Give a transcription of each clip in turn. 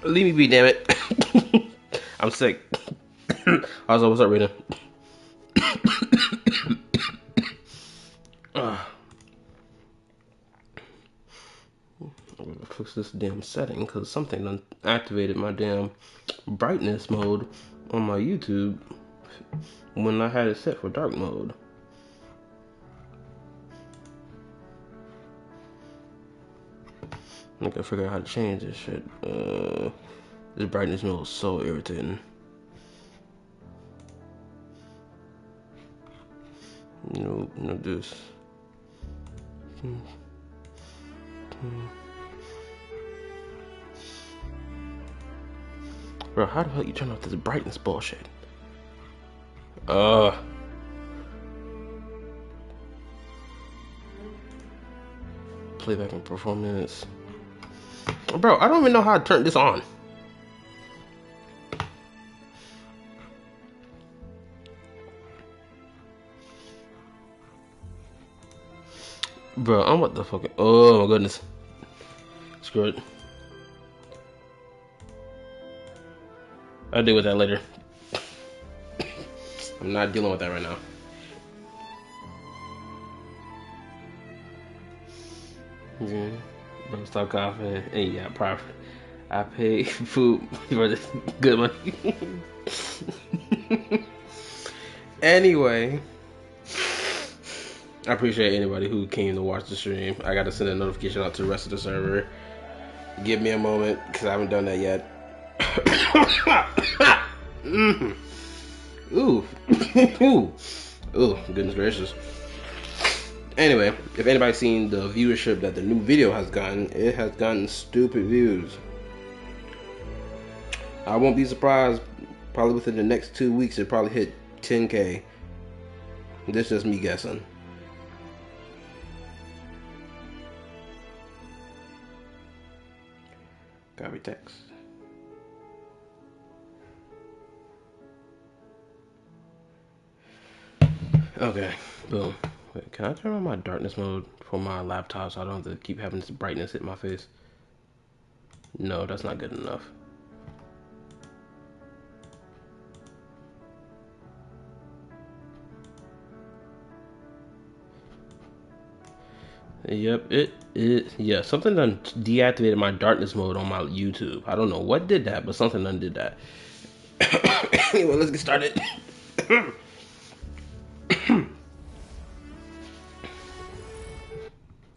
Leave me be, damn it. I'm sick. Also, what's up, Rita? I'm gonna fix this damn setting because something done activated my damn brightness mode on my YouTube when I had it set for dark mode. I gotta figure out how to change this shit. This brightness mode is so irritating. No, this. Bro, how the hell you turn off this brightness bullshit? Playback and performance. Bro, I don't even know how to turn this on. Bro, I'm what the fuck? Oh my goodness. Screw it. I'll deal with that later. I'm not dealing with that right now. Yeah. Bro, stop coughing. And yeah, proper. I pay food for this good money. Anyway, I appreciate anybody who came to watch the stream. I gotta send a notification out to the rest of the server. Give me a moment, because I haven't done that yet. Ooh. Ooh, goodness gracious. Anyway, if anybody's seen the viewership that the new video has gotten, it has gotten stupid views. I won't be surprised, probably within the next 2 weeks, it probably hit 10K. This is just me guessing. Copy text. Okay, boom. Wait, can I turn on my darkness mode for my laptop so I don't have to keep having this brightness hit my face? No, that's not good enough. Yep, yeah, something done deactivated my darkness mode on my YouTube. I don't know what did that, but something done did that. Anyway, let's get started.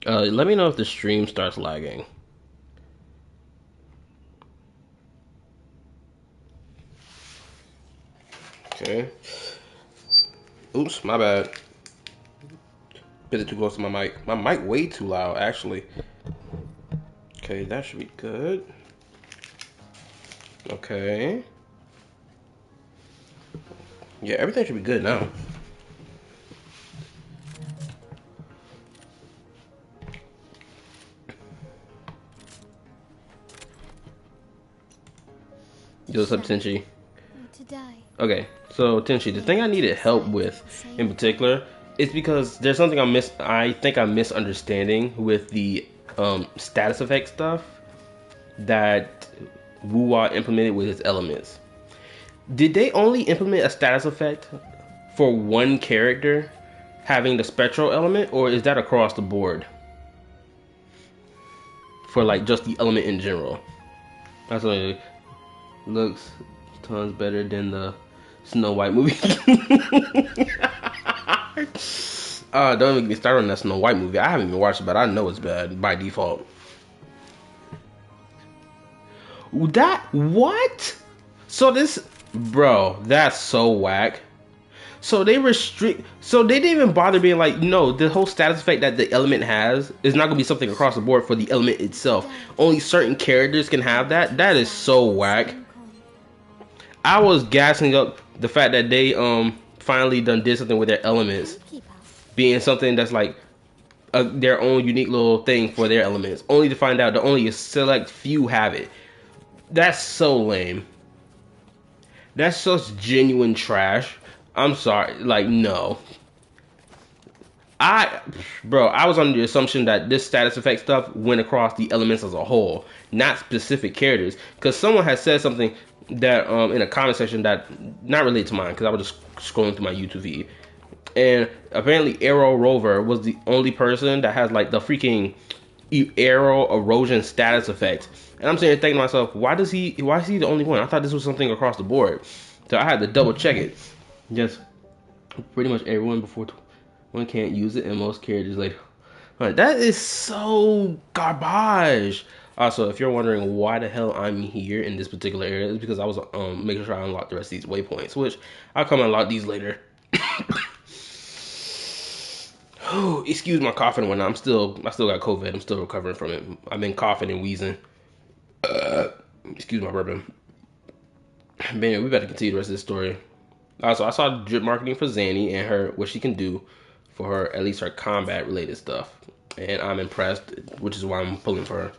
Let me know if the stream starts lagging. Okay. Oops, my bad. Bit it too close to my mic. My mic way too loud, actually. Okay, that should be good. Okay. Yeah, everything should be good now. Yo, what's up, Tenchi? Okay, so Tenchi, the thing I needed help with in particular is because there's something I think I'm misunderstanding with the status effect stuff that Wuwa implemented with his elements. Did they only implement a status effect for one character having the spectral element, or is that across the board for like just the element in general? That's what it looks tons better than the Snow White movie. Don't make me start on that Snow White movie. I haven't even watched it, but I know it's bad by default. That what? So this, bro, that's so whack. So they restrict. So they didn't even bother being like, no, the whole status effect that the element has is not gonna be something across the board for the element itself. Only certain characters can have that. That is so whack. I was gassing up the fact that they finally did something with their elements, being something that's like their own unique little thing for their elements. Only to find out that only a select few have it. That's so lame. That's such genuine trash. I'm sorry, like, no. I, bro, I was under the assumption that this status effect stuff went across the elements as a whole, not specific characters. Because someone had said something that in a comment section that not related to mine, because I was just scrolling through my YouTube feed, and apparently Arrow Rover was the only person that has like the freaking arrow erosion status effect. And I'm sitting here thinking to myself, why is he the only one? I thought this was something across the board. So I had to double check it. Just pretty much everyone before one can't use it, and most characters later. Right, that is so garbage. Also, if you're wondering why the hell I'm here in this particular area, it's because I was making sure I unlock the rest of these waypoints, which I'll come unlock these later. Oh, excuse my coughing and whatnot. I still got COVID. I'm still recovering from it. I've been coughing and wheezing. Excuse my bourbon. Man, we better continue the rest of this story. Also, I saw drip marketing for Zanny and her what she can do for her, at least her combat related stuff, and I'm impressed, which is why I'm pulling for her.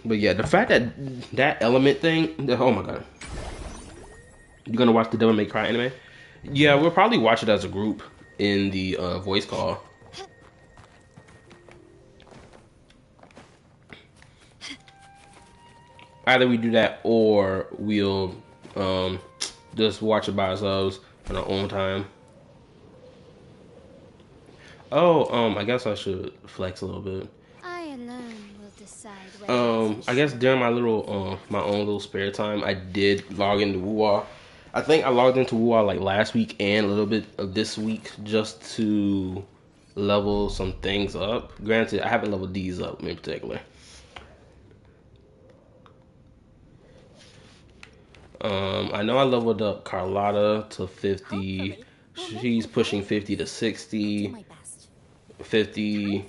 But yeah, the fact that that element thing, oh my god. You gonna watch the Devil May Cry anime? Yeah, we'll probably watch it as a group in the voice call. Either we do that or we'll just watch it by ourselves on our own time. Oh, I guess I should flex a little bit. I alone will decide. I guess during my little my own little spare time, I did log into Wuwa. I think I logged into Wuwa like last week and a little bit of this week just to level some things up. Granted, I haven't leveled these up in particular. I know I leveled up Carlotta to 50. She's pushing 50 to 60. 50.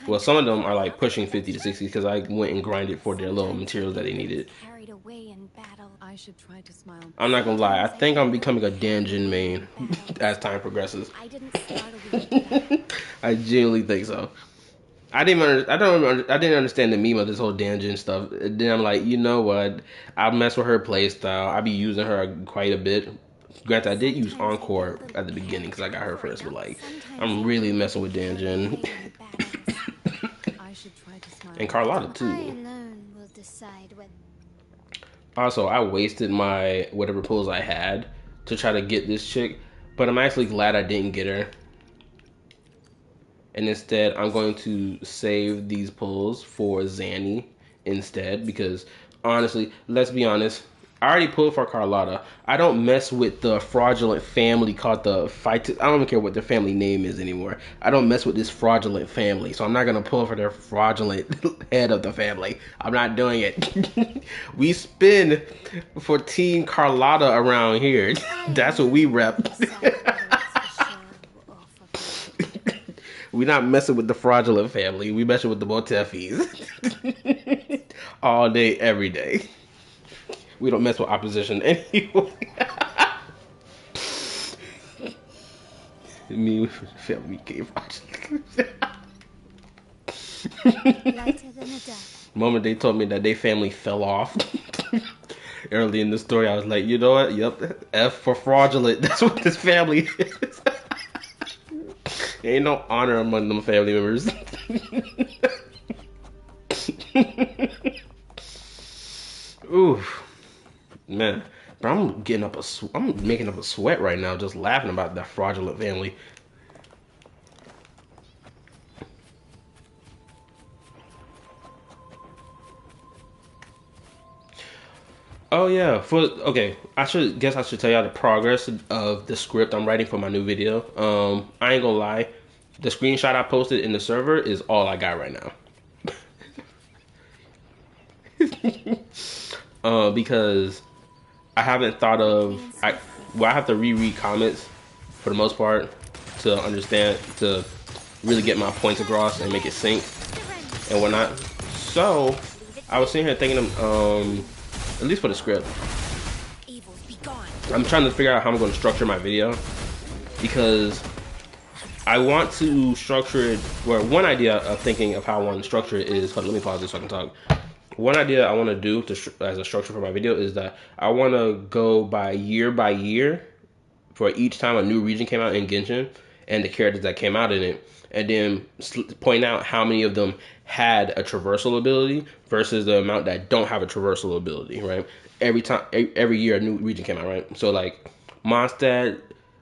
Well, some of them are like pushing 50 to 60 because I went and grinded for their little materials that they needed. I'm not gonna lie, I think I'm becoming a Danjin main as time progresses. I genuinely think so. I didn't understand the meme of this whole Danjin stuff. And then I'm like, you know what? I'll mess with her playstyle. I'll be using her quite a bit. Granted, I did use Encore at the beginning because I got her first, but like, I'm really messing with Danjin. And Carlotta too. Also, I wasted my whatever pulls I had to try to get this chick, but I'm actually glad I didn't get her. And instead, I'm going to save these pulls for Zanny instead, because honestly, let's be honest, I already pulled for Carlotta. I don't mess with the fraudulent family called the Fight. I don't even care what their family name is anymore. I don't mess with this fraudulent family, so I'm not gonna pull for their fraudulent head of the family. I'm not doing it. We spin for Team Carlotta around here. That's what we rep. We're not messing with the fraudulent family. We messing with the Motefis. All day, every day. We don't mess with opposition anyway. Me, family came moment they told me that their family fell off early in the story, I was like, you know what? Yep, F for fraudulent. That's what this family is. There ain't no honor among them family members. Oof. Man, but I'm making up a sweat right now just laughing about that fraudulent family. Oh yeah, I should tell y'all the progress of the script I'm writing for my new video. I ain't gonna lie, the screenshot I posted in the server is all I got right now. Because I haven't thought of I have to reread comments for the most part to understand, to really get my points across and make it sync and whatnot. So I was sitting here thinking of at least for the script, I'm trying to figure out how I'm going to structure my video, because I want to structure it where one idea of thinking of how I want to structure it is, hold on, let me pause this so I can talk. One idea I want to do as a structure for my video is that I want to go by year for each time a new region came out in Genshin, and the characters that came out in it, and then point out how many of them had a traversal ability versus the amount that don't have a traversal ability, right? Every year a new region came out, right? So like Mondstadt,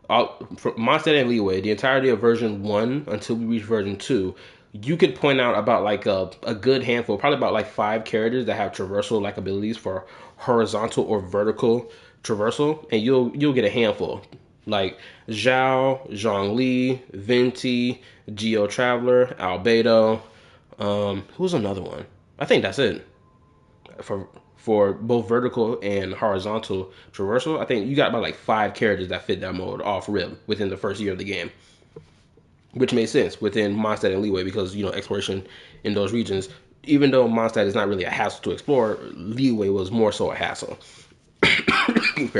Mondstadt and Leeway, the entirety of version 1 until we reach version 2, you could point out about like a good handful, probably about like 5 characters that have traversal like abilities for horizontal or vertical traversal, and you'll get a handful like Zhao, Zhongli, Venti, Geo Traveler, Albedo. Who's another one? I think that's it for both vertical and horizontal traversal. I think you got about like 5 characters that fit that mode off rip within the first year of the game, which made sense within Mondstadt and Leeway because exploration in those regions. Even though Mondstadt is not really a hassle to explore, Leeway was more so a hassle.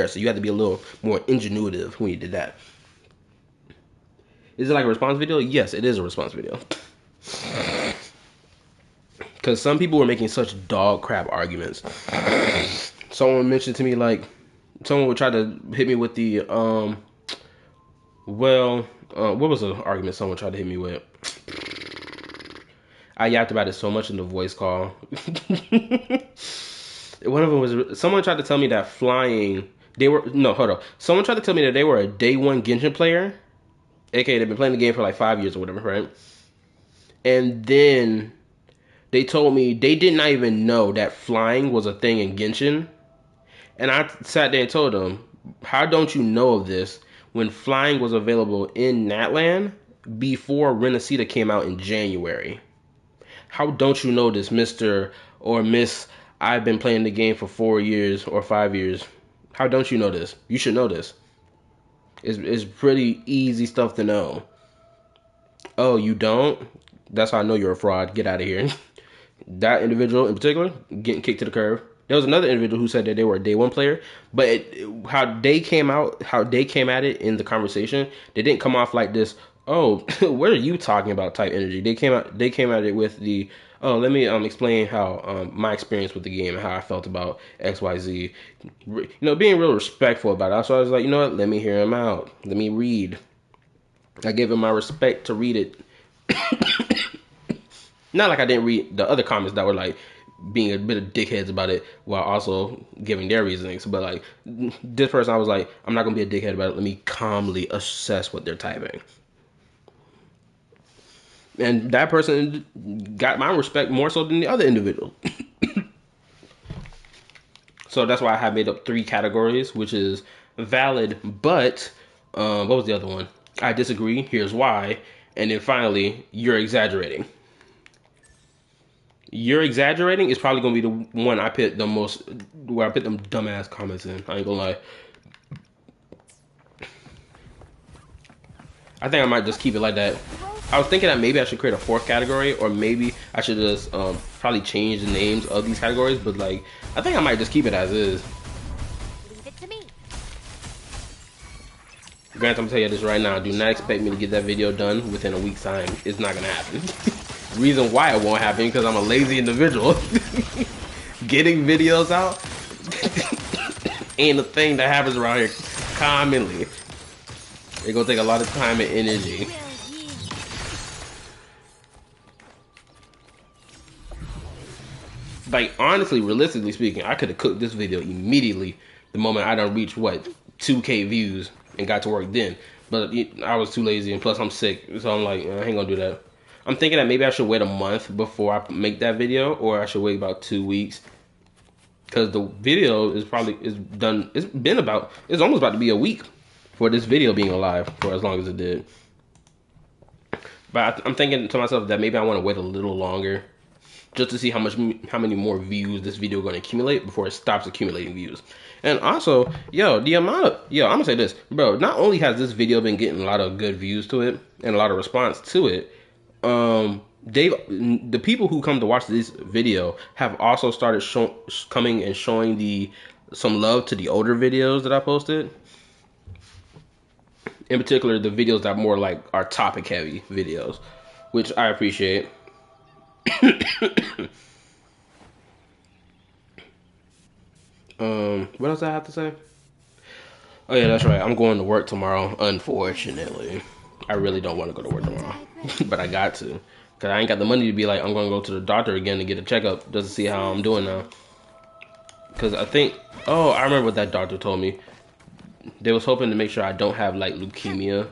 So you had to be a little more ingenuitive when you did that. Is it like a response video? Yes, it is a response video. Because some people were making such dog crap arguments. Someone mentioned to me like, someone would try to hit me with the what was the argument someone tried to hit me with? I yapped about it so much in the voice call. One of them was someone tried to tell me that flying. Hold on. Someone tried to tell me that they were a day one Genshin player, aka they've been playing the game for like 5 years or whatever, right? And then they told me they did not even know that flying was a thing in Genshin. And I sat there and told them, how don't you know of this when flying was available in Natlan before Rinascita came out in January? How don't you know this, Mr. or Miss, I've been playing the game for 4 years or 5 years? How don't you know this? You should know this. It's pretty easy stuff to know. Oh, you don't? That's how I know you're a fraud. Get out of here. That individual in particular, getting kicked to the curb. There was another individual who said that they were a day one player, but how they came at it in the conversation, they didn't come off like this. Oh, what are you talking about? Type energy. They came at it with the, oh, let me explain how my experience with the game and how I felt about XYZ. Being real respectful about it. So I was like, you know what? Let me hear him out. Let me read. I gave him my respect to read it. Not like I didn't read the other comments that were like being a bit of dickheads about it while also giving their reasonings. But like this person, I was like, I'm not gonna be a dickhead about it. Let me calmly assess what they're typing. And that person got my respect more so than the other individual. So that's why I have made up 3 categories, which is valid, but what was the other one? I disagree. Here's why. And then finally, you're exaggerating. You're exaggerating is probably gonna be the one I put the most, where I put them dumbass comments in. I ain't gonna lie. I think I might just keep it like that. I was thinking that maybe I should create a 4th category, or maybe I should just probably change the names of these categories. But like, I think I might just keep it as is. Leave it to me. Grant, I'm gonna tell you this right now. Do not expect me to get that video done within a week's time. It's not gonna happen. Reason why it won't happen because I'm a lazy individual. Getting videos out ain't a thing that happens around here commonly. It's gonna take a lot of time and energy. Like, honestly, realistically speaking, I could have cooked this video immediately the moment I done reached, 2K views and got to work then. But I was too lazy, and plus I'm sick, so I'm like, I ain't gonna do that. I'm thinking that maybe I should wait a month before I make that video, or I should wait about 2 weeks. Because the video is done, it's almost about to be a week for this video being alive for as long as it did. But I'm thinking to myself that maybe I want to wait a little longer just to see how many more views this video is going to accumulate before it stops accumulating views. And also, I'm gonna say this, bro. Not only has this video been getting a lot of good views to it and a lot of response to it, the people who come to watch this video have also started coming and showing some love to the older videos that I posted. In particular, the videos that more like are topic heavy videos, which I appreciate. What else I have to say? Oh yeah, that's right. I'm going to work tomorrow, unfortunately. I really don't want to go to work tomorrow, I agree. but I got to, cause I ain't got the money to be like I'm gonna go to the doctor again to get a checkup just to see how I'm doing now. Cause I think, oh, I remember what that doctor told me. They was hoping to make sure I don't have like leukemia.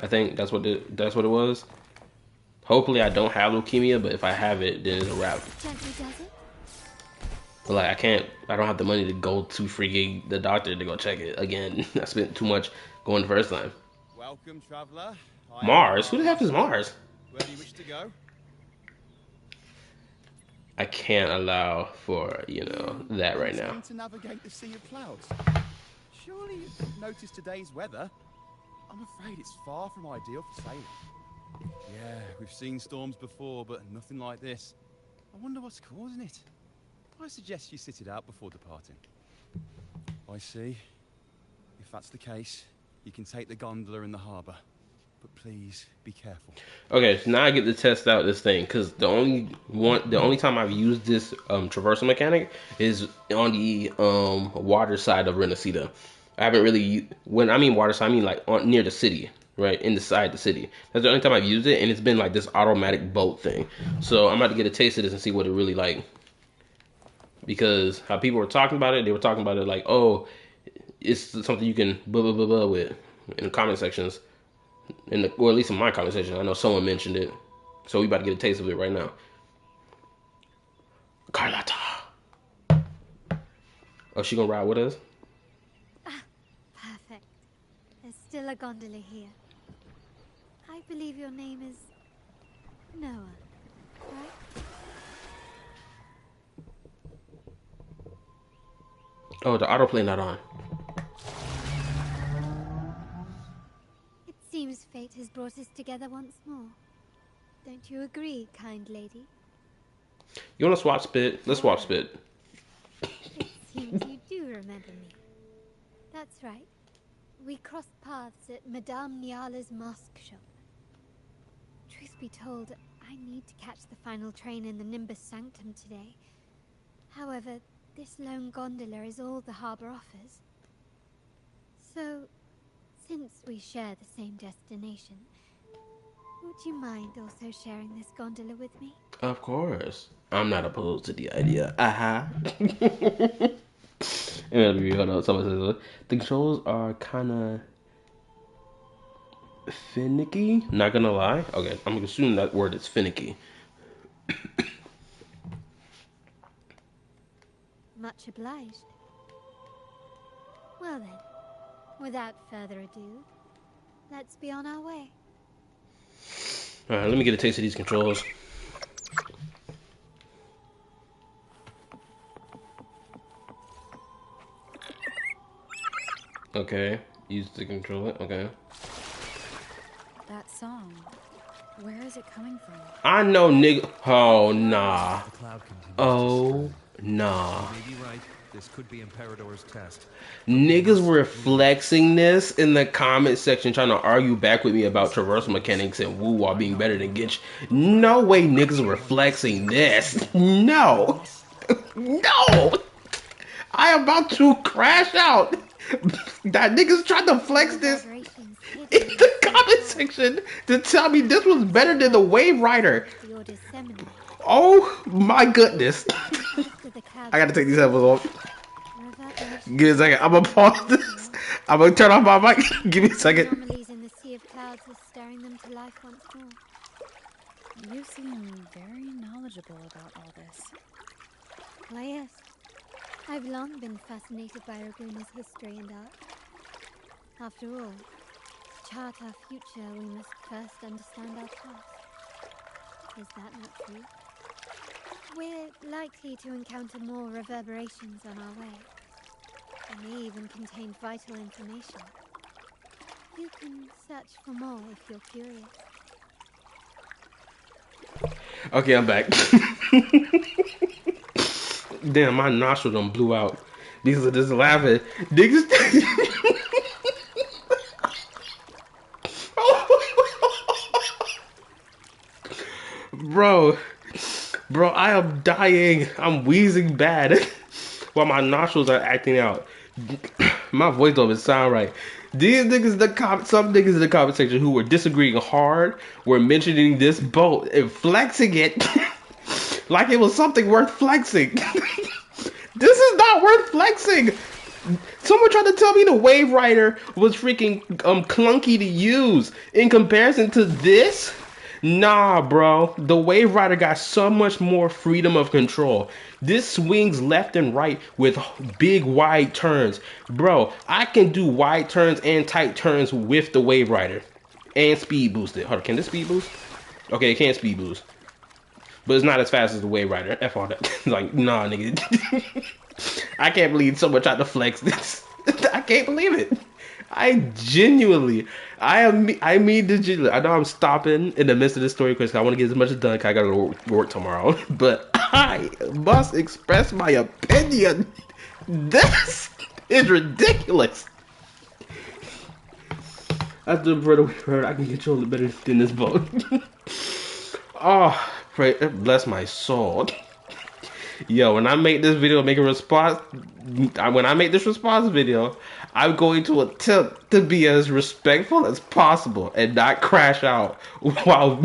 I think that's what it was. Hopefully I don't have leukemia, but if I have it, then it's a wrap. Gently does it. But like I don't have the money to go to freaking the doctor to go check it again. I spent too much going the first time. Welcome, traveller. Mars? Who the heck is Mars? Where do you wish to go? I can't allow for, you know, that right now. Trying to navigate the sea of clouds. Surely you've noticed today's weather. I'm afraid it's far from ideal for sailing. Yeah, we've seen storms before, but nothing like this. I wonder what's causing it. I suggest you sit it out before departing. I see. If that's the case, you can take the gondola in the harbour. But please be careful. Okay, so now I get to test out this thing because the only time I've used this traversal mechanic is on the water side of Rinascita. I haven't really when I mean water side, I mean like near the city, right inside the city. That's the only time I've used it, and it's been like this automatic boat thing. So I'm about to get a taste of this and see what it really like. Because how people were talking about it, they were talking about it like, oh, it's something you can blah blah blah blah with in the comment sections. Or at least in my conversation, I know someone mentioned it. So we about to get a taste of it right now. Carlotta. Oh, she gonna ride with us? Ah, perfect. There's still a gondola here. I believe your name is Noah, right? Oh, the autoplay not on. It seems fate has brought us together once more. Don't you agree, kind lady? You wanna swap spit? Let's swap spit. It seems you do remember me. That's right. We crossed paths at Madame Niala's mask shop. Truth be told, I need to catch the final train in the Nimbus Sanctum today. However, this lone gondola is all the harbour offers. So, since we share the same destination, would you mind also sharing this gondola with me? Of course. I'm not opposed to the idea. Aha. Hold on. Someone says the controls are kind of finicky. Not gonna lie. Okay, I'm gonna assume that word is finicky. Much obliged. Well then, without further ado, let's be on our way. Alright, let me get a taste of these controls. Okay, use the controller. Okay. That song, where is it coming from? I know, nigga. Oh, nah. Oh, nah. You may be right. This could be Imperador's test. Niggas were flexing this in the comment section, trying to argue back with me about traversal mechanics and woo while being better than Gitch. No way niggas were flexing this. No. No. I am about to crash out. That niggas tried to flex this in the comment section to tell me this was better than the Wave Rider. Oh my goodness. I gotta take these headphones off. Give me a second. I'm gonna pause this. I'm gonna turn off my mic. Give me a second. Anomalies in the sea of clouds are stirring them to life once more. You seem very knowledgeable about all this. Why yes, I've long been fascinated by Raguna's history and art. After all, to chart our future, we must first understand our past. Is that not true? We're likely to encounter more reverberations on our way. They may even contain vital information. You can search for more if you're curious. Okay, I'm back. Damn, my nostril done blew out. Niggas are just laughing. Niggas. Bro, I am dying. I'm wheezing bad while my nostrils are acting out. My voice don't even sound right. These niggas, some niggas in the comment section who were disagreeing hard were mentioning this boat and flexing it like it was something worth flexing. This is not worth flexing. Someone tried to tell me the Wave Rider was freaking clunky to use in comparison to this. Nah, bro. The Wave Rider got so much more freedom of control. This swings left and right with big wide turns. Bro, I can do wide turns and tight turns with the Wave Rider. And speed boost it. Hold on, can this speed boost? Okay, it can speed boost. But it's not as fast as the Wave Rider. F all that. Like, nah, nigga. I can't believe someone tried to flex this. I can't believe it. I genuinely, I mean genuinely. I know I'm stopping in the midst of this story because I want to get as much done because I gotta go to work tomorrow. But I must express my opinion. This is ridiculous. After the further we heard, I can control it better than this boat. Oh, pray, bless my soul. Yo, when I make this video, make a response. When I make this response video, I'm going to attempt to be as respectful as possible and not crash out while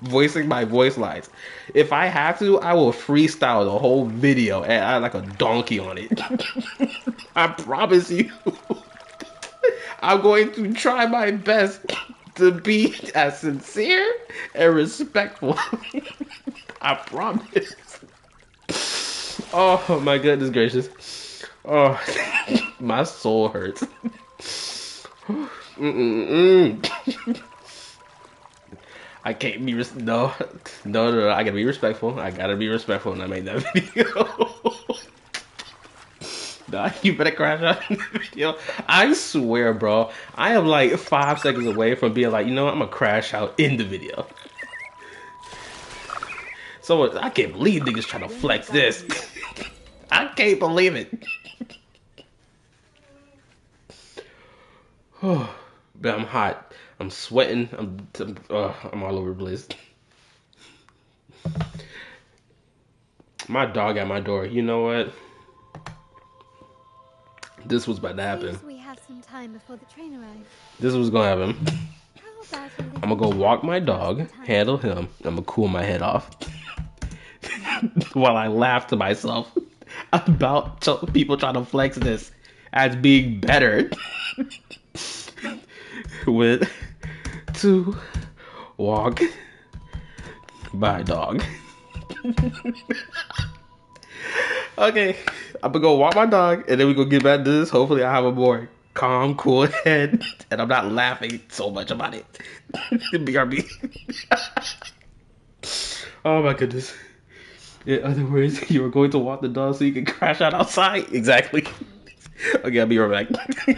voicing my voice lines. If I have to, I will freestyle the whole video and add like a donkey on it. I promise you. I'm going to try my best to be as sincere and respectful. I promise. Oh my goodness gracious. Oh, my soul hurts. I can't be no, I gotta be respectful. I gotta be respectful when I make that video. Nah, you better crash out in the video. I swear, bro, I am like 5 seconds away from being like, you know what, I'm gonna crash out in the video. So I can't believe niggas trying to flex this. I can't believe it. But I'm hot. I'm sweating. I'm all over the place. My dog at my door. You know what? This was about to happen. We have some time before the train arrives. This was gonna happen. How about a I'm gonna go walk my dog, handle him. I'm gonna cool my head off while I laugh to myself about people trying to flex this as being better. With to walk my dog. Okay, I'm gonna go walk my dog and then we gonna get back to this. Hopefully I have a more calm, cool head and I'm not laughing so much about it. BRB. Oh my goodness. In other words, you were going to walk the dog so you can crash out outside? Exactly. Okay, I'll be right back.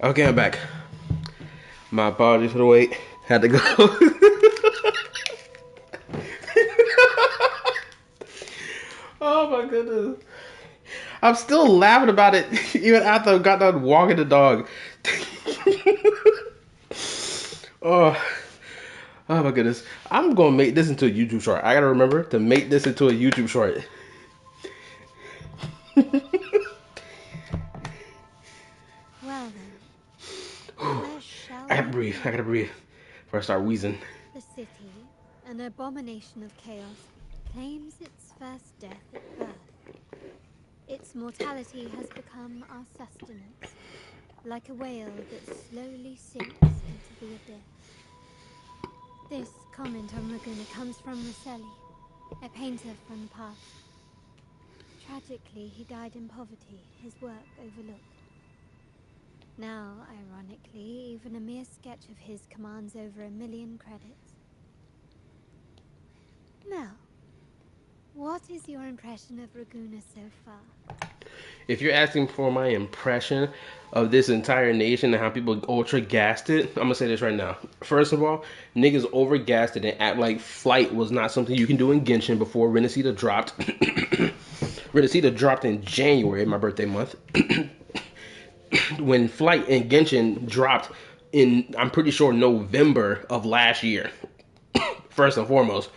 Okay, I'm back. My apologies for the wait. Had to go. Oh my goodness. I'm still laughing about it even after I got done walking the dog. Oh, oh my goodness. I'm gonna make this into a YouTube short. I gotta remember to make this into a YouTube short. Well then, where shall I gotta we breathe. I begin? gotta breathe before I start wheezing. The city, an abomination of chaos, claims its first death at birth. Its mortality has become our sustenance, like a whale that slowly sinks into the abyss. This comment on Laguna comes from Rosselli, a painter from the past. Tragically, he died in poverty, his work overlooked. Now, ironically, even a mere sketch of his commands over 1 million credits. Now, what is your impression of Raguna so far? If you're asking for my impression of this entire nation and how people ultra gassed it, I'm gonna say this right now. First of all, niggas over gassed it and act like flight was not something you can do in Genshin before Rinascita dropped. Rinascita dropped in January, my birthday month. When flight and Genshin dropped in, I'm pretty sure, November of last year. First and foremost.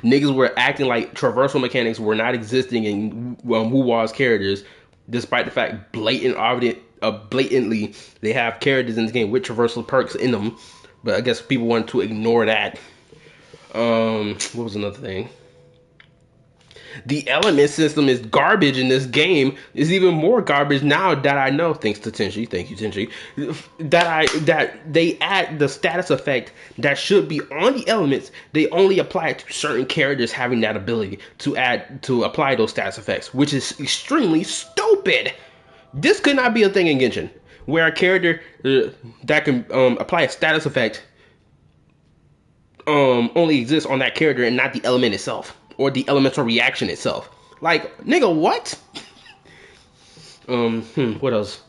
Niggas were acting like traversal mechanics were not existing in Wuwa's characters, despite the fact blatantly they have characters in this game with traversal perks in them. But I guess people wanted to ignore that. What was another thing? The element system is garbage in this game. Is even more garbage now that I know, thanks to Tenchi, thank you Tenchi, that they add the status effect that should be on the elements. They only apply it to certain characters having that ability to apply those status effects, which is extremely stupid. This could not be a thing in Genshin, where a character that can apply a status effect only exists on that character and not the element itself or the elemental reaction itself. Like, nigga, what? What else?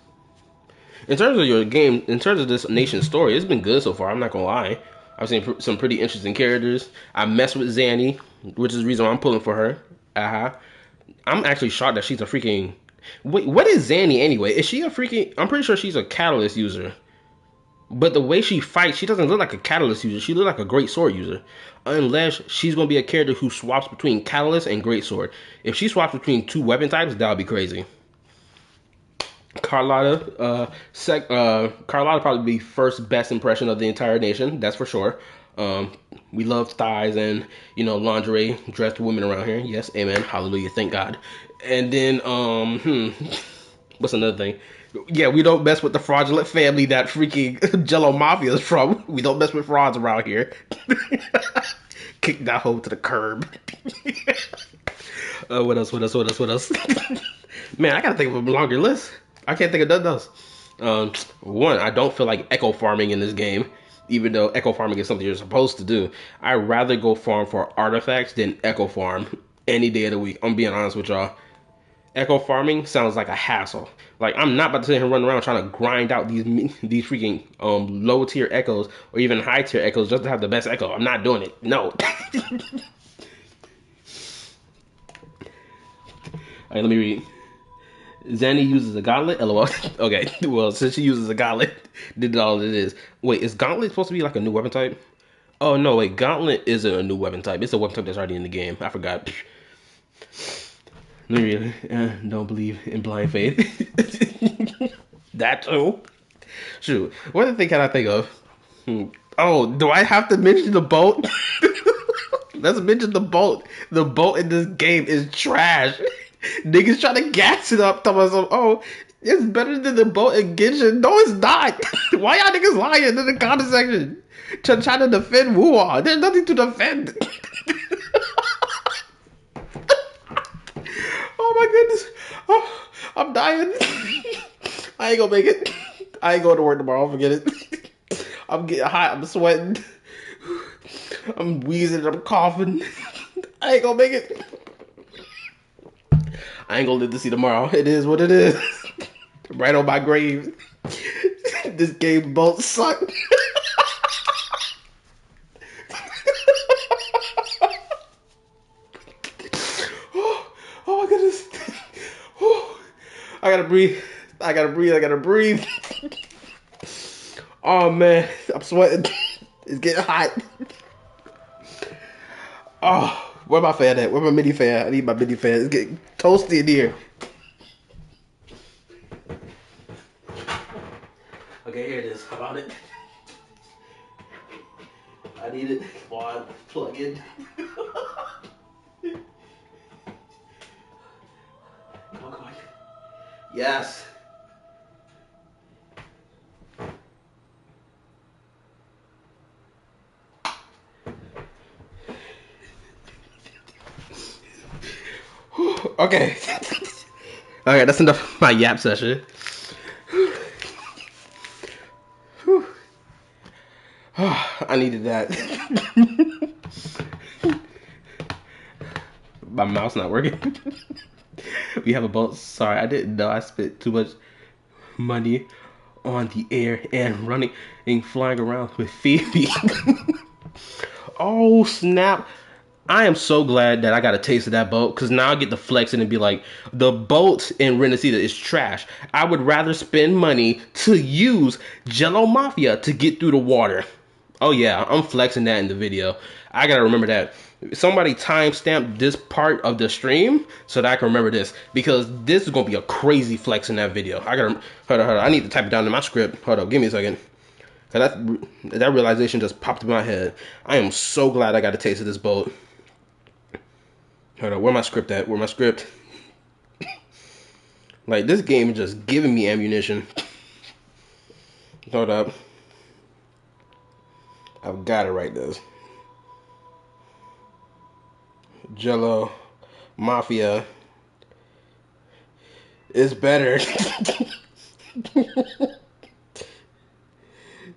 In terms of your game, in terms of this nation story, it's been good so far. I'm not gonna lie. I've seen some pretty interesting characters. I mess with Zanny, which is the reason why I'm pulling for her. I'm actually shocked that she's a freaking. Wait, what is Zanny anyway? Is she a freaking? I'm pretty sure she's a catalyst user. But the way she fights, she doesn't look like a catalyst user. She looks like a great sword user. Unless she's going to be a character who swaps between catalyst and great sword. If she swaps between two weapon types, that would be crazy. Carlotta probably be first best impression of the entire nation. That's for sure. We love thighs and, lingerie dressed women around here. Yes, amen. Hallelujah. Thank God. And then, what's another thing? Yeah, we don't mess with the fraudulent family that freaking Jello Mafia is from. We don't mess with frauds around here. Kick that hoe to the curb. What else? Man, I gotta think of a longer list. I can't think of nothing else. One, I don't feel like echo farming in this game, even though echo farming is something you're supposed to do. I'd rather go farm for artifacts than echo farm any day of the week. I'm being honest with y'all. Echo farming sounds like a hassle. Like, I'm not about to sit here and run around trying to grind out these freaking low tier echoes or even high tier echoes just to have the best echo. I'm not doing it. No. Alright, let me read. Zanny uses a gauntlet. LOL. Okay, well, since she uses a gauntlet, did all it is. Wait, is gauntlet supposed to be like a new weapon type? Oh no, wait, gauntlet isn't a new weapon type. It's a weapon type that's already in the game. I forgot. Really, don't believe in blind faith. That too. Shoot, what other thing can I think of? Oh, do I have to mention the boat? Let's mention the boat. The boat in this game is trash. Niggas trying to gas it up. Tell myself, oh, it's better than the boat in Genshin. No, it's not. Why y'all niggas lying in the comment section? Trying to defend Wuha. There's nothing to defend. Oh my goodness. Oh, I'm dying. I ain't gonna make it. I ain't going to work tomorrow. Forget it. I'm getting hot. I'm sweating. I'm wheezing. I'm coughing. I ain't gonna make it. I ain't gonna live to see tomorrow. It is what it is. Right on my grave. This game both suck. Oh my goodness. I gotta breathe. I gotta breathe. I gotta breathe. Oh man, I'm sweating. It's getting hot. Oh, where my fan at? Where my mini fan? I need my mini fan. It's getting toasty in here. Okay, here it is. How about it? I need it. Come on, plug in. Come on. Yes. Okay. Okay, that's enough of my yap session. I needed that. My mouth's not working. We have a boat. Sorry, I didn't know I spent too much money on the air and running and flying around with Phoebe. Oh snap. I am so glad that I got a taste of that boat because now I get to flex it and be like, the boat in Rinascita is trash. I would rather spend money to use Jello Mafia to get through the water. Oh yeah, I'm flexing that in the video. I gotta remember that. Somebody timestamp this part of the stream so that I can remember this because this is gonna be a crazy flex in that video. I gotta hold on. I need to type it down in my script. Hold up, give me a second. Cause that realization just popped in my head. I am so glad I got a taste of this boat. Hold on, where my script at? Where my script? Like this game is just giving me ammunition. Hold up. I've gotta write this. Jello Mafia is better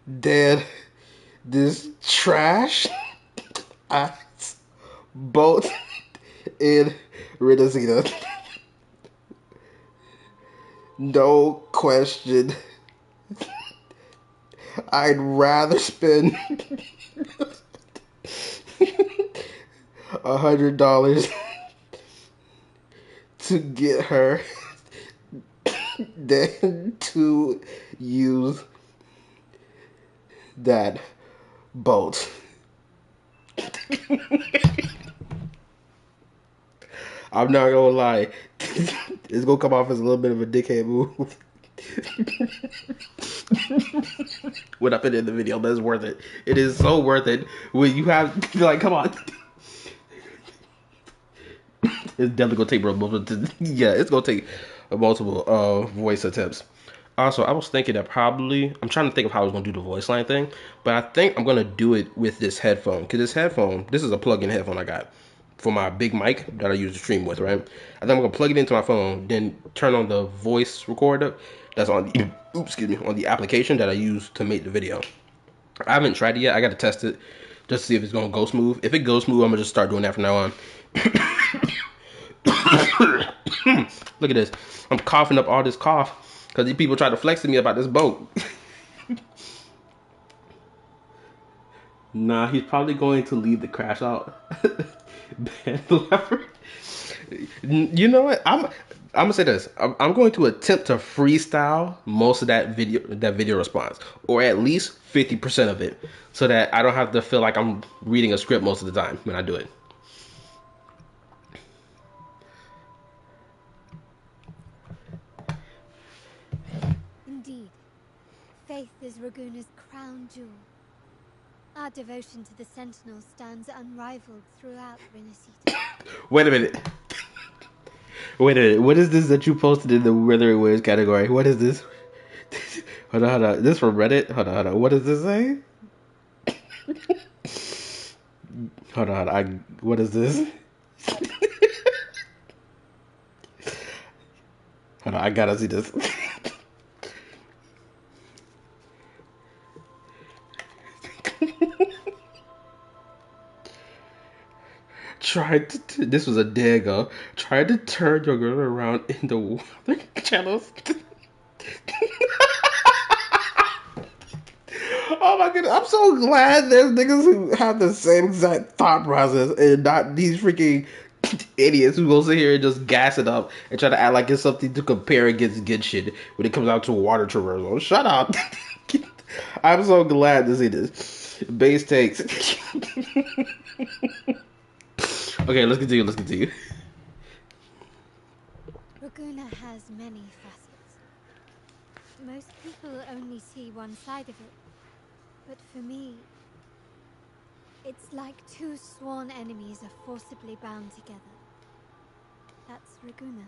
than this trash ass boat in Rinascita. No question. I'd rather spend $100 to get her than to use that boat. I'm not gonna lie. It's gonna come off as a little bit of a dickhead move. When I put it in the video, but it's worth it. It is so worth it. When you have, like, come on. It's definitely gonna take multiple. Yeah, it's gonna take multiple voice attempts. Also, I was thinking that probably I'm trying to think of how I was gonna do the voice line thing, but I think I'm gonna do it with this headphone because this is a plug-in headphone I got for my big mic that I use to stream with, right? I think I'm gonna plug it into my phone, then turn on the voice recorder that's on the on the application that I use to make the video. I haven't tried it yet. I gotta test it just to see if it's gonna go smooth. If it goes smooth, I'm gonna just start doing that from now on. Look at this. I'm coughing up all this cough because these people try to flex to me about this boat. Nah, he's probably going to leave the crash out. You know what? I'm gonna say this. I'm going to attempt to freestyle most of that video response, or at least 50% of it, so that I don't have to feel like I'm reading a script most of the time when I do it. Indeed, faith is Raguna's crown jewel. Our devotion to the Sentinel stands unrivaled throughout Rinascita. Wait a minute. Wait a minute. What is this that you posted in the Wuthering Waves category? What is this? Hold on. This from Reddit? Hold on. What does this say? Hold on. What is this? Hold on. I gotta see this. Tried to. This was a dagger. Tried to turn your girl around in the water channels. Oh my goodness! I'm so glad there's niggas who have the same exact thought process and not these freaking idiots who go sit here and just gas it up and try to act like it's something to compare against good shit when it comes out to water traversal. Shut up! I'm so glad to see this. Base takes. Okay, let's continue. Let's continue. Raguna has many facets. Most people only see one side of it, but for me, it's like two sworn enemies are forcibly bound together. That's Raguna.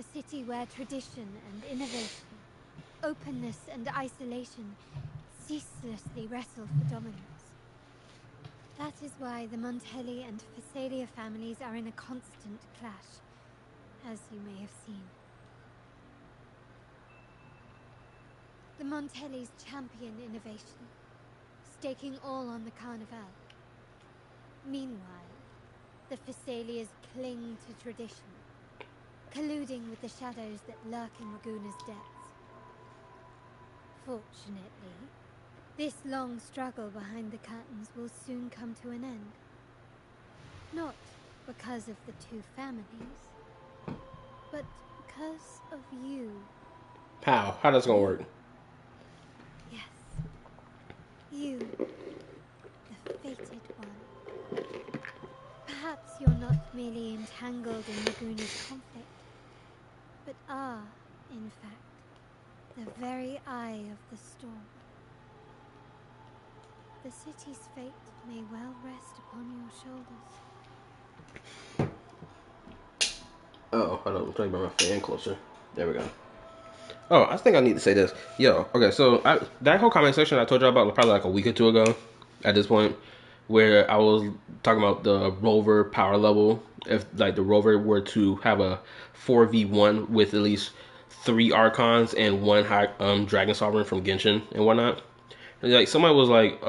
A city where tradition and innovation, openness and isolation ceaselessly wrestle for dominance. That is why the Montelli and Phasalia families are in a constant clash, as you may have seen. The Montellis champion innovation, staking all on the Carnival. Meanwhile, the Phasalias cling to tradition, colluding with the shadows that lurk in Raguna's depths. Fortunately, this long struggle behind the curtains will soon come to an end. Not because of the two families, but because of you. How? How that's gonna work? Yes. You, the fated one. Perhaps you're not merely entangled in Raguna's conflict, but are, in fact, the very eye of the storm. The city's fate may well rest upon your shoulders. Oh, hold on. I'm trying to bring my fan closer. There we go. Oh, I think I need to say this. Yo, okay, so that whole comment section I told you about probably like a week or two ago at this point, where I was talking about the rover power level. If like the rover were to have a 4v1 with at least 3 archons and 1 high dragon sovereign from Genshin and whatnot. And, like somebody was like,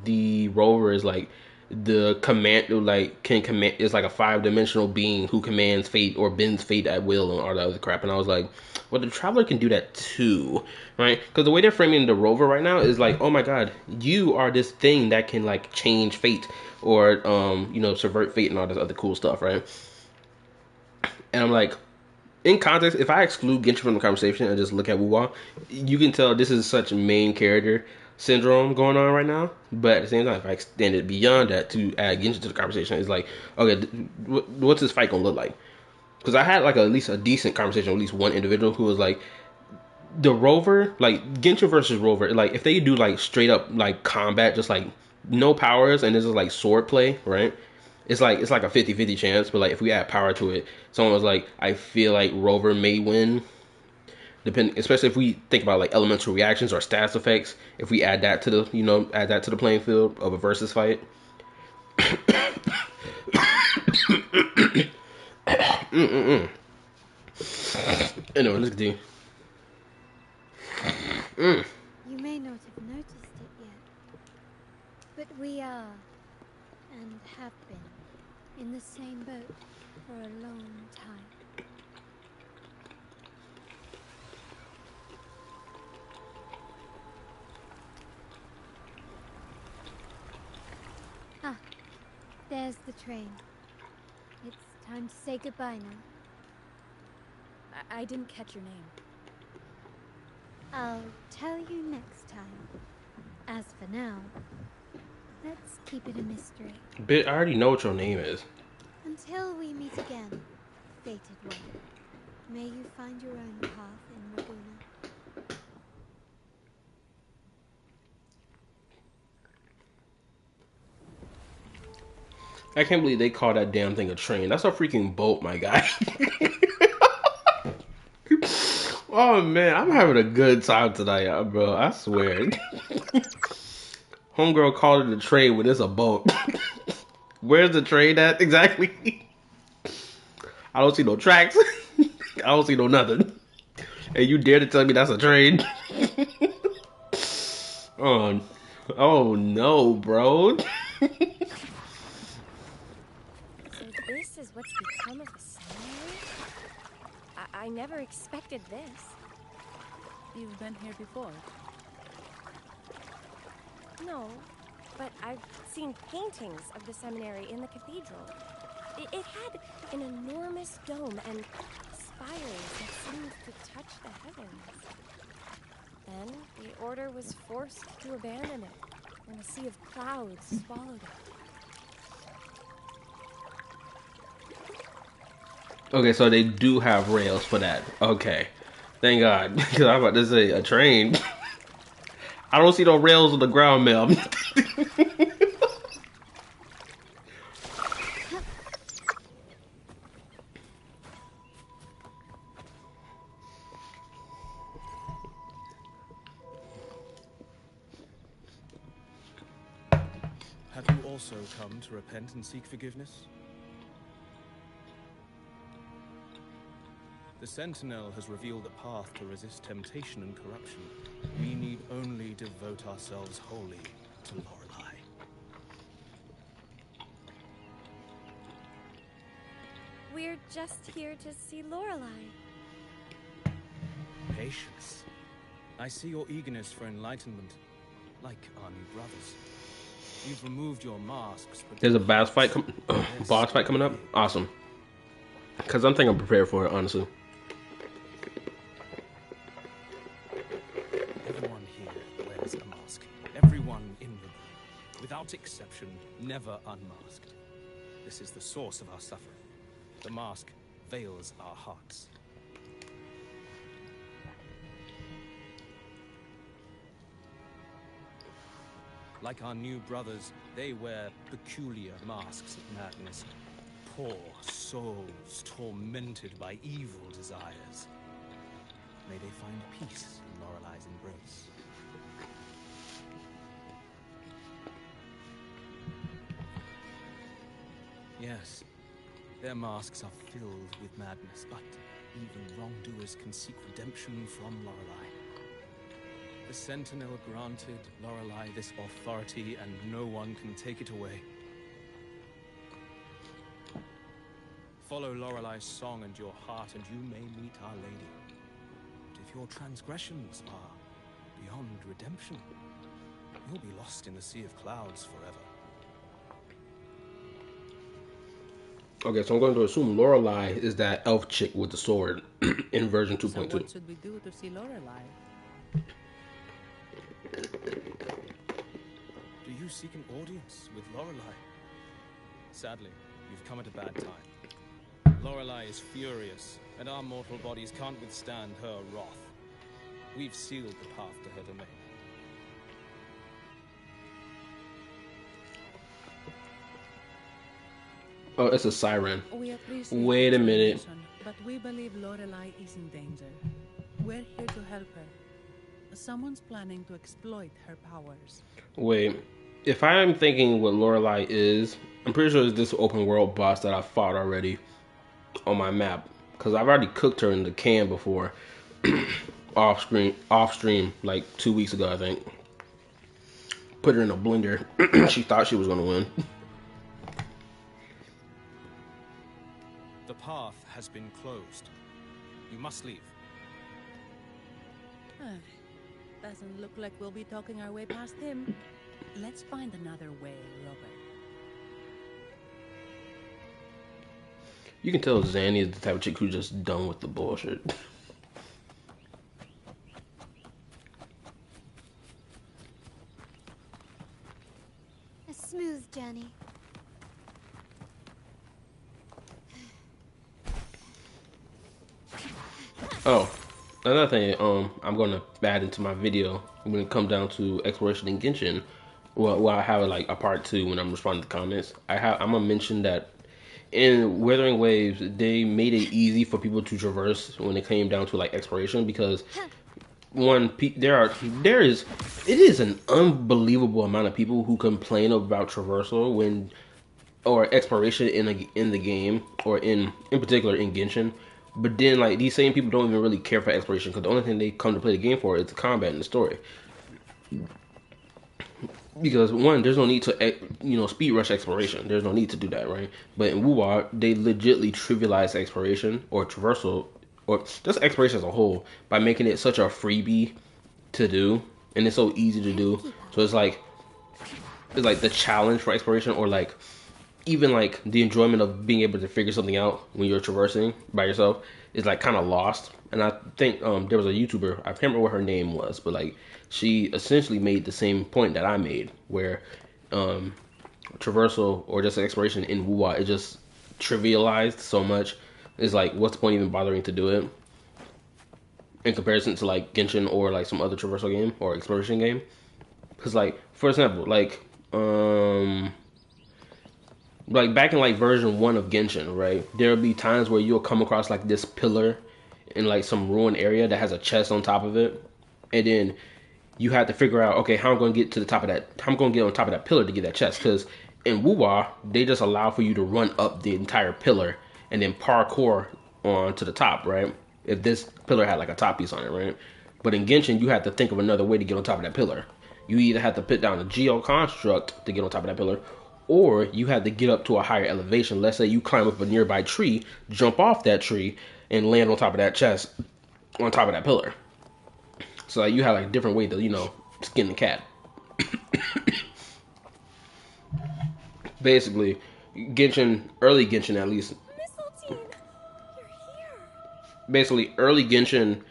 the rover is like the command like can command is like a 5-dimensional being who commands fate or bends fate at will and all that other crap. And I was like, well, the traveler can do that too, right? Because the way they're framing the rover right now is like, oh my god, you are this thing that can like change fate or subvert fate and all this other cool stuff, right? And I'm like, in context, if I exclude Genshin from the conversation and just look at Wuwa, you can tell this is such main character syndrome going on right now. But at the same time, if I extend it beyond that to add Genshin to the conversation, it's like, okay, what's this fight gonna look like? Because I had like at least a decent conversation with at least one individual who was like, the rover, like Genshin versus rover, like if they do like straight up like combat, just like no powers and this is like sword play, right? It's like a 50-50 chance, but like if we add power to it, someone was like, I feel like rover may win. Especially if we think about like elemental reactions or status effects, if we add that to the playing field of a versus fight. Anyway, let's continue. You may not have noticed it yet, but we are, and have been, in the same boat for a long time. Ah, there's the train. It's time to say goodbye now. I didn't catch your name. I'll tell you next time. As for now, let's keep it a mystery. Bitch, I already know what your name is. Until we meet again, fated one, may you find your own path in Raguna. I can't believe they call that damn thing a train. That's a freaking boat, my guy. Oh man, I'm having a good time tonight, bro. I swear. Homegirl called it a train when it's a boat. Where's the train at exactly? I don't see no tracks. I don't see no nothing. And you dare to tell me that's a train? Oh no, bro. what's become of the seminary? I never expected this. You've been here before? No, but I've seen paintings of the seminary in the cathedral. It had an enormous dome and spires that seemed to touch the heavens. Then the order was forced to abandon it, and a sea of clouds swallowed it. Okay, so they do have rails for that. Okay. Thank God. Because I'm about to say a train. I don't see no rails on the ground, Mel. Have you also come to repent and seek forgiveness? The Sentinel has revealed a path to resist temptation and corruption. We need only devote ourselves wholly to Lorelei. We're just here to see Lorelei. Patience. I see your eagerness for enlightenment, like our new brothers. You've removed your masks, but There's a boss fight coming up? Awesome. Because I'm thinking I'm prepared for it, honestly. Everyone here wears a mask. Everyone in the room, without exception, never unmasked. This is the source of our suffering. The mask veils our hearts. Like our new brothers, they wear peculiar masks of madness. Poor souls tormented by evil desires. May they find peace in Lorelei's embrace. Yes, their masks are filled with madness, but even wrongdoers can seek redemption from Lorelei. The Sentinel granted Lorelei this authority, and no one can take it away. Follow Lorelei's song and your heart, and you may meet Our Lady. But if your transgressions are beyond redemption, you'll be lost in the sea of clouds forever. Okay, so I'm going to assume Lorelei is that elf chick with the sword in version 2.2. So what should we do to see Lorelei? Do you seek an audience with Lorelei? Sadly, you've come at a bad time. Lorelei is furious, and our mortal bodies can't withstand her wrath. We've sealed the path to her domain. Oh, it's a siren. We appreciate Wait a your minute. explanation, but we believe Lorelei is in danger. We're here to help her. Someone's planning to exploit her powers. Wait. If I'm thinking what Lorelei is, I'm pretty sure it's this open world boss that I fought already on my map. Because I've already cooked her in the can before. off stream, like 2 weeks ago, I think. Put her in a blender. She thought she was going to win. The path has been closed. You must leave. Doesn't look like we'll be talking our way past him. Let's find another way, Robert. You can tell Zanny is the type of chick who's just done with the bullshit. A smooth journey. Oh, another thing, I'm gonna add into my video when it comes down to exploration in Genshin. Well, I have like a part 2 when I'm responding to comments. I'm gonna mention that in Wuthering Waves, they made it easy for people to traverse when it came down to like exploration because it is an unbelievable amount of people who complain about traversal or exploration in the game or in particular in Genshin. But then, like, these same people don't even really care for exploration because the only thing they come to play the game for is the combat and the story. Because one, there's no need to speed rush exploration. There's no need to do that, right? But in WoW, they legitly trivialize exploration or traversal or just exploration as a whole by making it such a freebie to do, and it's so easy to do. So it's like the challenge for exploration, or like even like the enjoyment of being able to figure something out when you're traversing by yourself is like kind of lost. And I think there was a YouTuber, I can't remember what her name was, but like she essentially made the same point that I made, where um, traversal or just exploration in WoW is just trivialized so much. It's like, what's the point even bothering to do it in comparison to like Genshin or like some other traversal game or exploration game? Because like, for example, like back in like version 1 of Genshin, right? There'll be times where you'll come across like this pillar in like some ruined area that has a chest on top of it, and then you have to figure out, okay, how I'm going to get to the top of that. How I'm going to get on top of that pillar to get that chest? Because in WoW, they just allow for you to run up the entire pillar and then parkour on to the top, right? If this pillar had like a top piece on it, right? But in Genshin, you have to think of another way to get on top of that pillar. You either have to put down a geo construct to get on top of that pillar, or you have to get up to a higher elevation. Let's say you climb up a nearby tree, jump off that tree, and land on top of that chest, on top of that pillar. So like, you have like different way to skin the cat. Basically, early Genshin at least. Mistletoe, you're here. Basically, early Genshin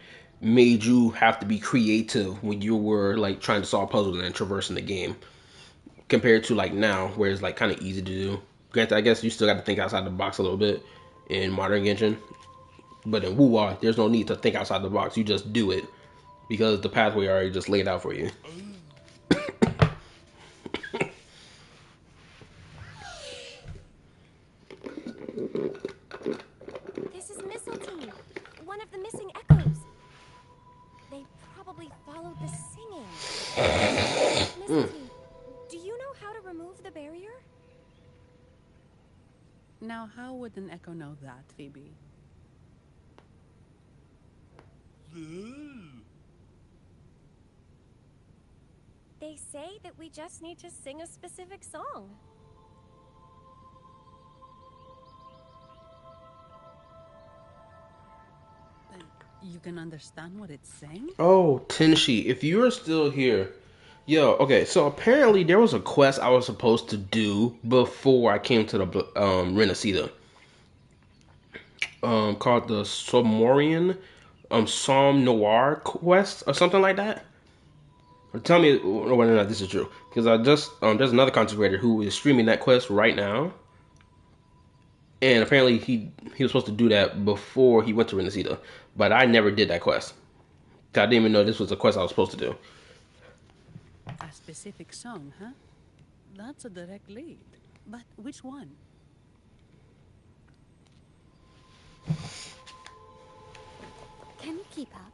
made you have to be creative when you were like trying to solve puzzles and traversing the game, compared to like now, where it's like kind of easy to do. Granted, I guess you still got to think outside the box a little bit in modern Genshin, but in WoW, there's no need to think outside the box. You just do it because the pathway already just laid out for you. This is Mistletoe, one of the missing echoes. They probably followed the singing. Mistletoe, do you know how to remove the barrier? Now, how would an echo know that, Phoebe? They say that we just need to sing a specific song. You can understand what it's saying? Oh, Tenshi, if you're still here, yo, okay, so apparently there was a quest I was supposed to do before I came to the Rinascita, called the Somorian Psalm Noir quest or something like that. Tell me whether or not this is true, because I just there's another content creator who is streaming that quest right now, and apparently he was supposed to do that before he went to Rinascita, but I never did that quest. I didn't even know this was a quest I was supposed to do. A specific song, huh? That's a direct lead. But which one? Can you keep up?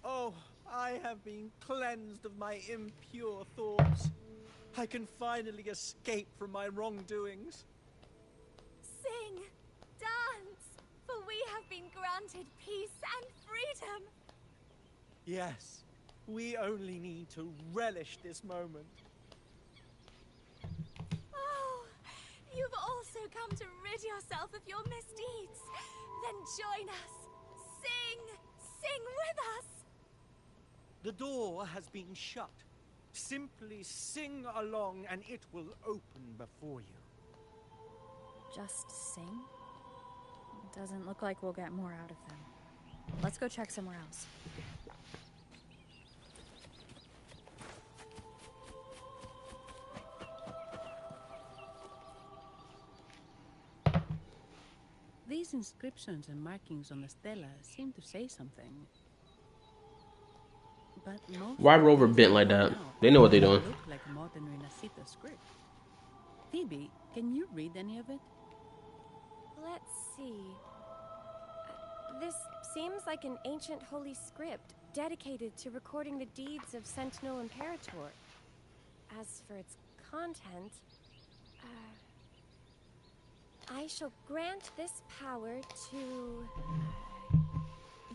Oh, I have been cleansed of my impure thoughts. I can finally escape from my wrongdoings. Sing, dance, for we have been granted peace and freedom. Yes, we only need to relish this moment. Oh, you've also come to rid yourself of your misdeeds. Then join us. Sing with us. The door has been shut. Simply sing along and it will open before you. Just sing? Doesn't look like we'll get more out of them. Let's go check somewhere else. These inscriptions and markings on the stela seem to say something. But most Why of Rover these bent like that? now They know what they're doing. look like modern Rinascita script. Phoebe, can you read any of it? Let's see. This seems like an ancient holy script dedicated to recording the deeds of Sentinel Imperator. As for its content, I I shall grant this power to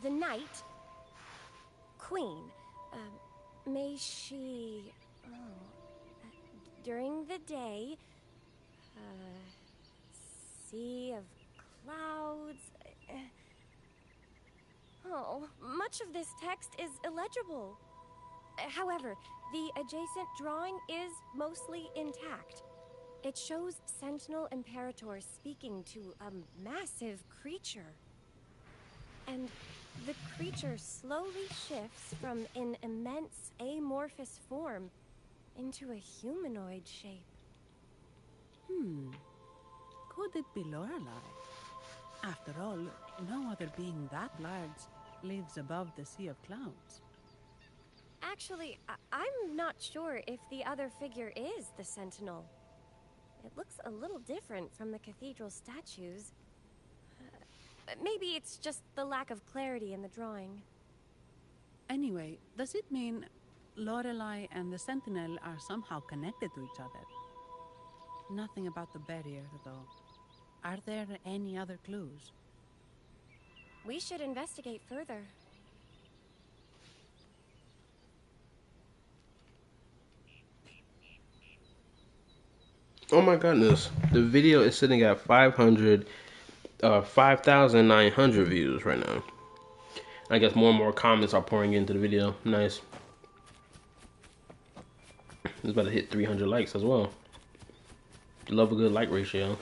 the Knight Queen. May she, during the day, sea of clouds. Much of this text is illegible. However, the adjacent drawing is mostly intact. It shows Sentinel Imperator speaking to a massive creature. And the creature slowly shifts from an immense amorphous form into a humanoid shape. Could it be Lorelei? After all, no other being that large lives above the sea of clouds. Actually, I'm not sure if the other figure is the Sentinel. It looks a little different from the cathedral statues. Maybe it's just the lack of clarity in the drawing. Anyway, does it mean Lorelei and the Sentinel are somehow connected to each other? Nothing about the barrier, though. Are there any other clues? We should investigate further. Oh my goodness. The video is sitting at 5,900 views right now. I guess more and more comments are pouring into the video. Nice. It's about to hit 300 likes as well. Love a good like ratio.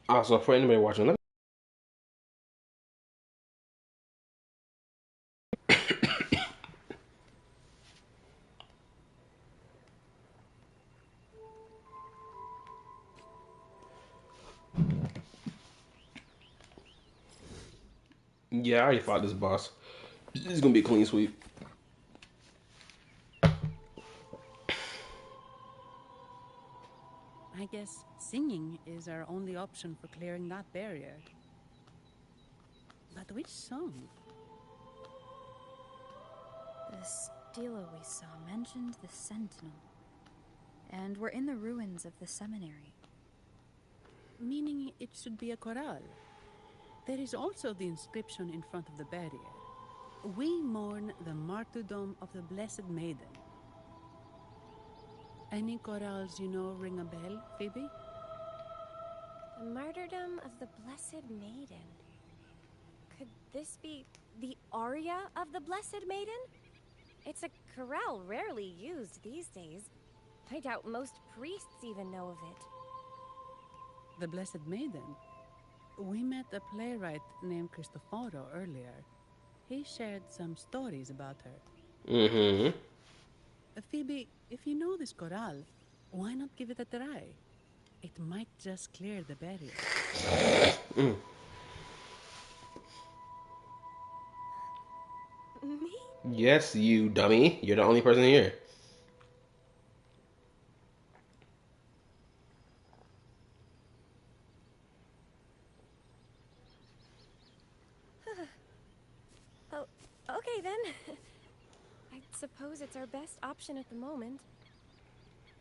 Also, for anybody watching, yeah, I already fought this boss. This is gonna be a clean sweep. I guess singing is our only option for clearing that barrier. But which song? The stela we saw mentioned the Sentinel. And we're in the ruins of the seminary. Meaning it should be a chorale. There is also the inscription in front of the barrier. We mourn the martyrdom of the Blessed Maiden. Any chorales you know ring a bell, Phoebe? The martyrdom of the Blessed Maiden. Could this be the aria of the Blessed Maiden? It's a chorale rarely used these days. I doubt most priests even know of it. The Blessed Maiden? We met a playwright named Cristoforo earlier. He shared some stories about her. Mm-hmm. Phoebe, if you know this chorale, why not give it a try? It might just clear the barrier. Me? Yes, you dummy. You're the only person here. Oh, okay then. I suppose it's our best option at the moment.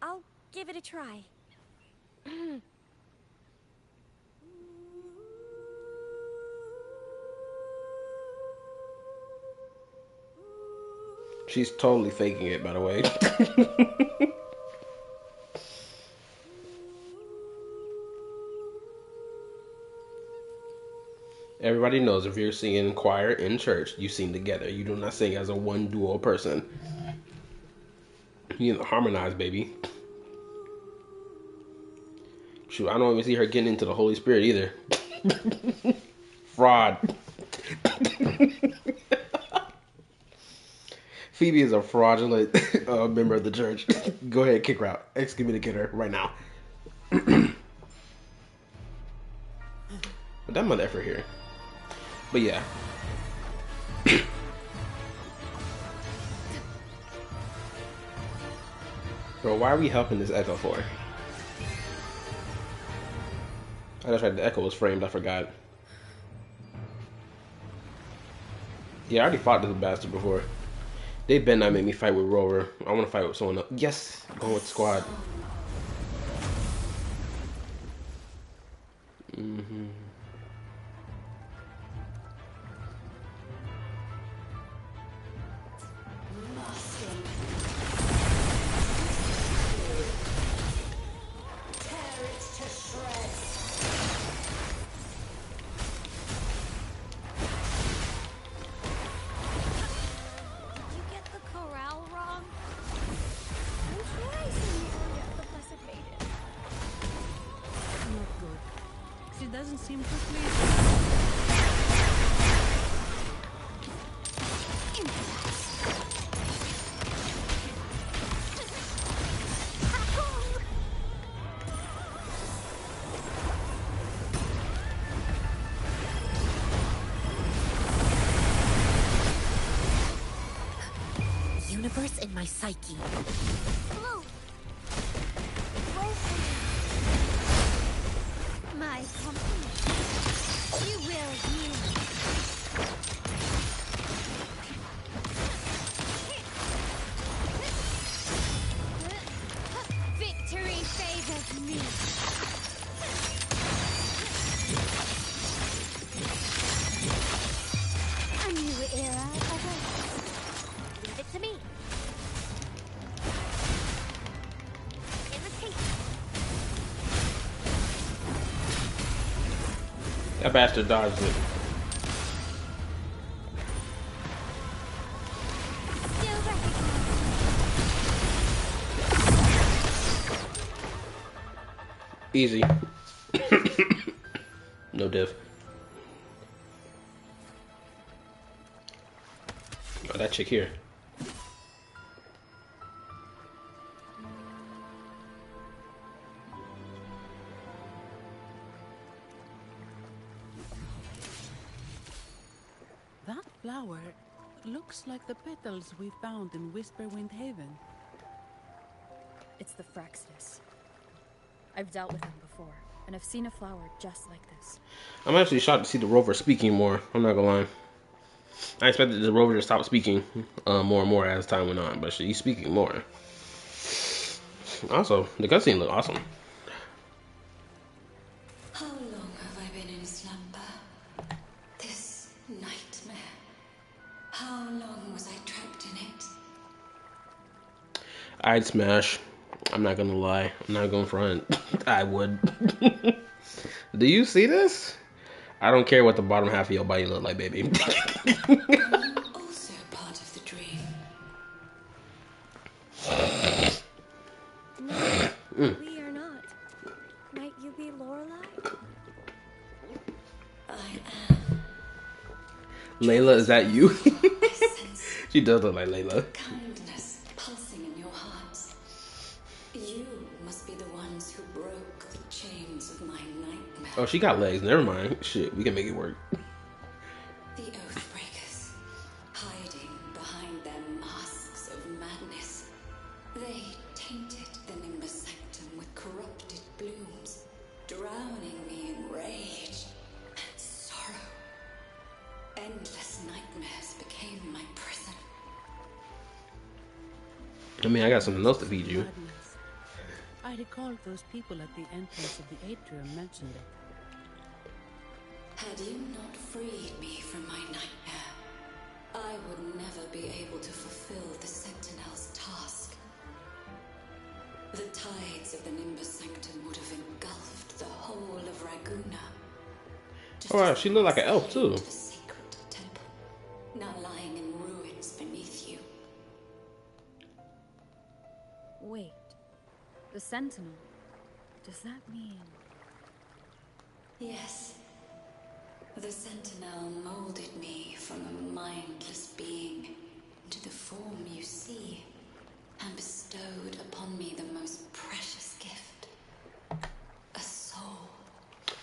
I'll give it a try. She's totally faking it, by the way. Everybody knows if you're singing in choir in church, you sing together. You do not sing as a one duo person. You need to harmonize, baby. Shoot, I don't even see her getting into the Holy Spirit either. Fraud. Phoebe is a fraudulent member of the church. Go ahead, kick her out. Excommunicate her right now. But that mother effer here. But yeah. Bro, why are we helping this Echo for? I just tried the Echo was framed, I forgot. Yeah, I already fought this bastard before. They better not make me fight with Rover. I want to fight with someone else. Yes, going with the squad. Did you get the corral wrong? I'm sure I seen you earlier at the Blessed Maiden. Not good. She doesn't seem too pleased. Universe in my psyche. Blue. My company. You will heal. Victory favors me. A new era awaits. Leave it to me. Imitate. That bastard dodged it. Still recognize. Easy. No diff. Oh, that chick here. That flower looks like the petals we found in Whisperwind Haven. It's the Fraxtus. I've dealt with them before, and I've seen a flower just like this. I'm actually shocked to see the Rover speaking more. I'm not gonna lie. I expected the Rover to stop speaking more and more as time went on, but she's speaking more. Also, the cutscene looked awesome. How long have I been in slumber? This nightmare. How long was I trapped in it? I'd smash. I'm not gonna lie. I'm not gonna front. I would. Do you see this? I don't care what the bottom half of your body look like, baby. Also part of the dream. No, we are not. Might you be Lorelei? I am. Layla, is that you? I sense She does look like Layla. kindness pulsing in your hearts. You must be the ones who broke the chains of my nightmare. Oh, she got legs. Never mind. Shit, we can make it work. The Oathbreakers, hiding behind their masks of madness. They tainted the Nimbus Sanctum with corrupted blooms, drowning me in rage and sorrow. Endless nightmares became my prison. I mean, I got something else to feed you. Madness. I recall those people at the entrance of the atrium mentioned it. Had you not freed me from my nightmare, I would never be able to fulfill the Sentinel's task. The tides of the Nimbus Sanctum would have engulfed the whole of Raguna. Just Oh, wow, as she they looked like an elf, enslaved too. The sacred temple, now lying in ruins beneath you. Wait. The Sentinel. Does that mean... Yes. The Sentinel molded me from a mindless being into the form you see, and bestowed upon me the most precious gift, a soul.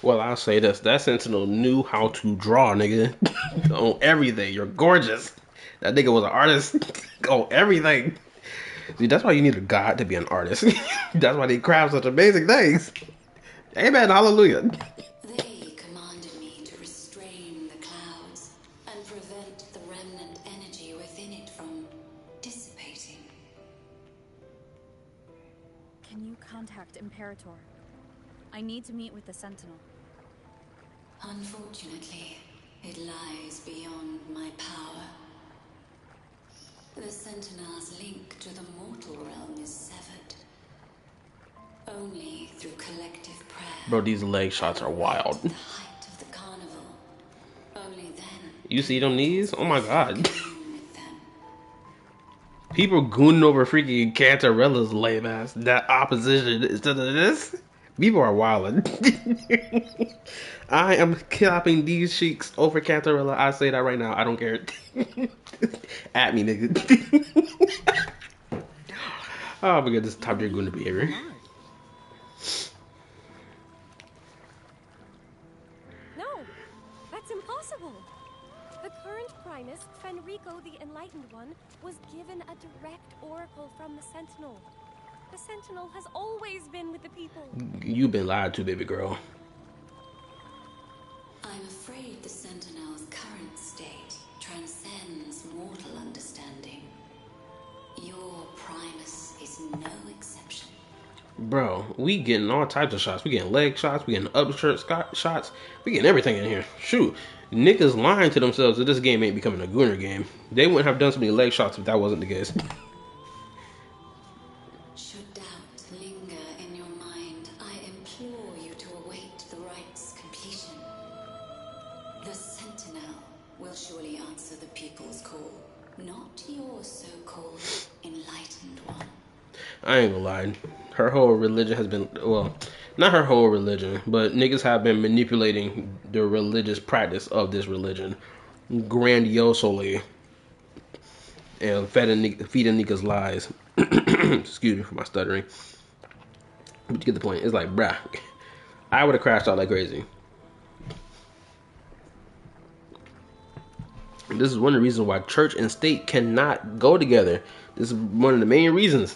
Well, I'll say this. That Sentinel knew how to draw, nigga. On everything. You're gorgeous. That nigga was an artist. On everything. See, that's why you need a god to be an artist. That's why they craft such amazing things. Amen. Hallelujah. They commanded me to restrain the clouds and prevent the remnant contact Imperator. I need to meet with the Sentinel. Unfortunately, it lies beyond my power. The Sentinel's link to the mortal realm is severed. Only through collective prayer. Bro, these leg shots are wild. The height of the carnival. Only then. You see them knees? Oh my god. People gooning over freaking Cantarella's lame ass. That opposition instead of this. People are wilding. I am clapping these cheeks over Cantarella. I say that right now. I don't care. At me, nigga. Oh my god, this is top tier Guna behavior. No, that's impossible. The current Primus, Fenrico the Enlightened One, was given a direct oracle from the Sentinel. The Sentinel has always been with the people. You've been lied to, baby girl. I'm afraid the Sentinel's current state transcends mortal understanding. Your Primus is no exception. Bro, we getting all types of shots. We getting leg shots. We getting upskirt shots. We getting everything in here. Shoot. Niggas lying to themselves that this game ain't becoming a Gunner game. They wouldn't have done so many leg shots if that wasn't the case. Should doubt linger in your mind, I implore you to await the rite's completion. The Sentinel will surely answer the people's call, not your so-called enlightened one. I ain't gonna lie. Her whole religion has been, well, not her whole religion, but niggas have been manipulating the religious practice of this religion grandiosely and feeding niggas lies. Excuse me for my stuttering. But you get the point. It's like, bruh, I would have crashed out like crazy. This is one of the reasons why church and state cannot go together. This is one of the main reasons.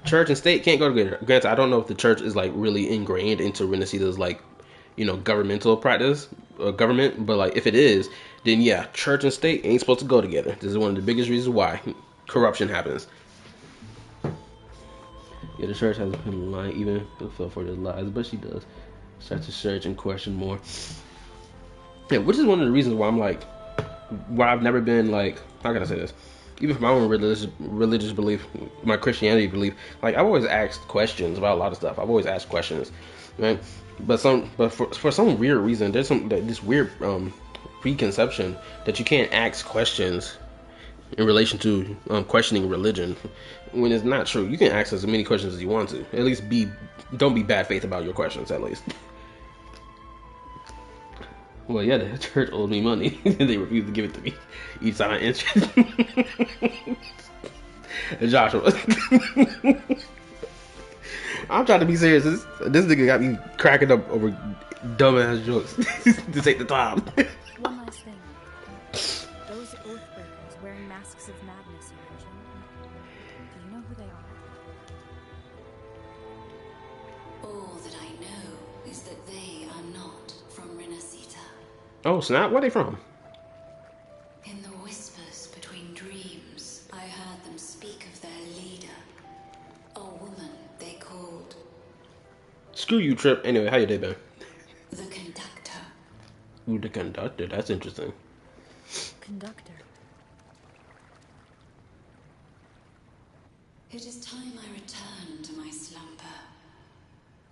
Church and state can't go together. Granted, I don't know if the church is like really ingrained into Rinascita's like, you know, governmental practice or government, but like if it is, then yeah, church and state ain't supposed to go together. This is one of the biggest reasons why corruption happens. Yeah, the church hasn't been lying even for the lies, but she does start to search and question more. Yeah, which is one of the reasons why I'm like, why I've never been like, how can I say this? Even for my own religious belief, my Christianity belief, like I've always asked questions about a lot of stuff. I've always asked questions, right? But for some weird reason, there's this weird preconception that you can't ask questions in relation to questioning religion, when it's not true. You can ask as many questions as you want to. At least don't be bad faith about your questions. At least. Well, yeah, the church owed me money. They refused to give it to me. Each time I interest. Joshua. I'm trying to be serious. This nigga got me cracking up over dumbass jokes. To take the time. One last thing. Those Oathbreakers wearing masks of madness you mentioned. Do you know who they are? All that I know is that they are not from Rinascita. Oh snap! Where they from? In the whispers between dreams, I heard them speak of their leader, a woman they called Screw you, Trip. Anyway, how your day been? the Conductor. Ooh, the Conductor. That's interesting. Conductor. It is time I return to my slumber.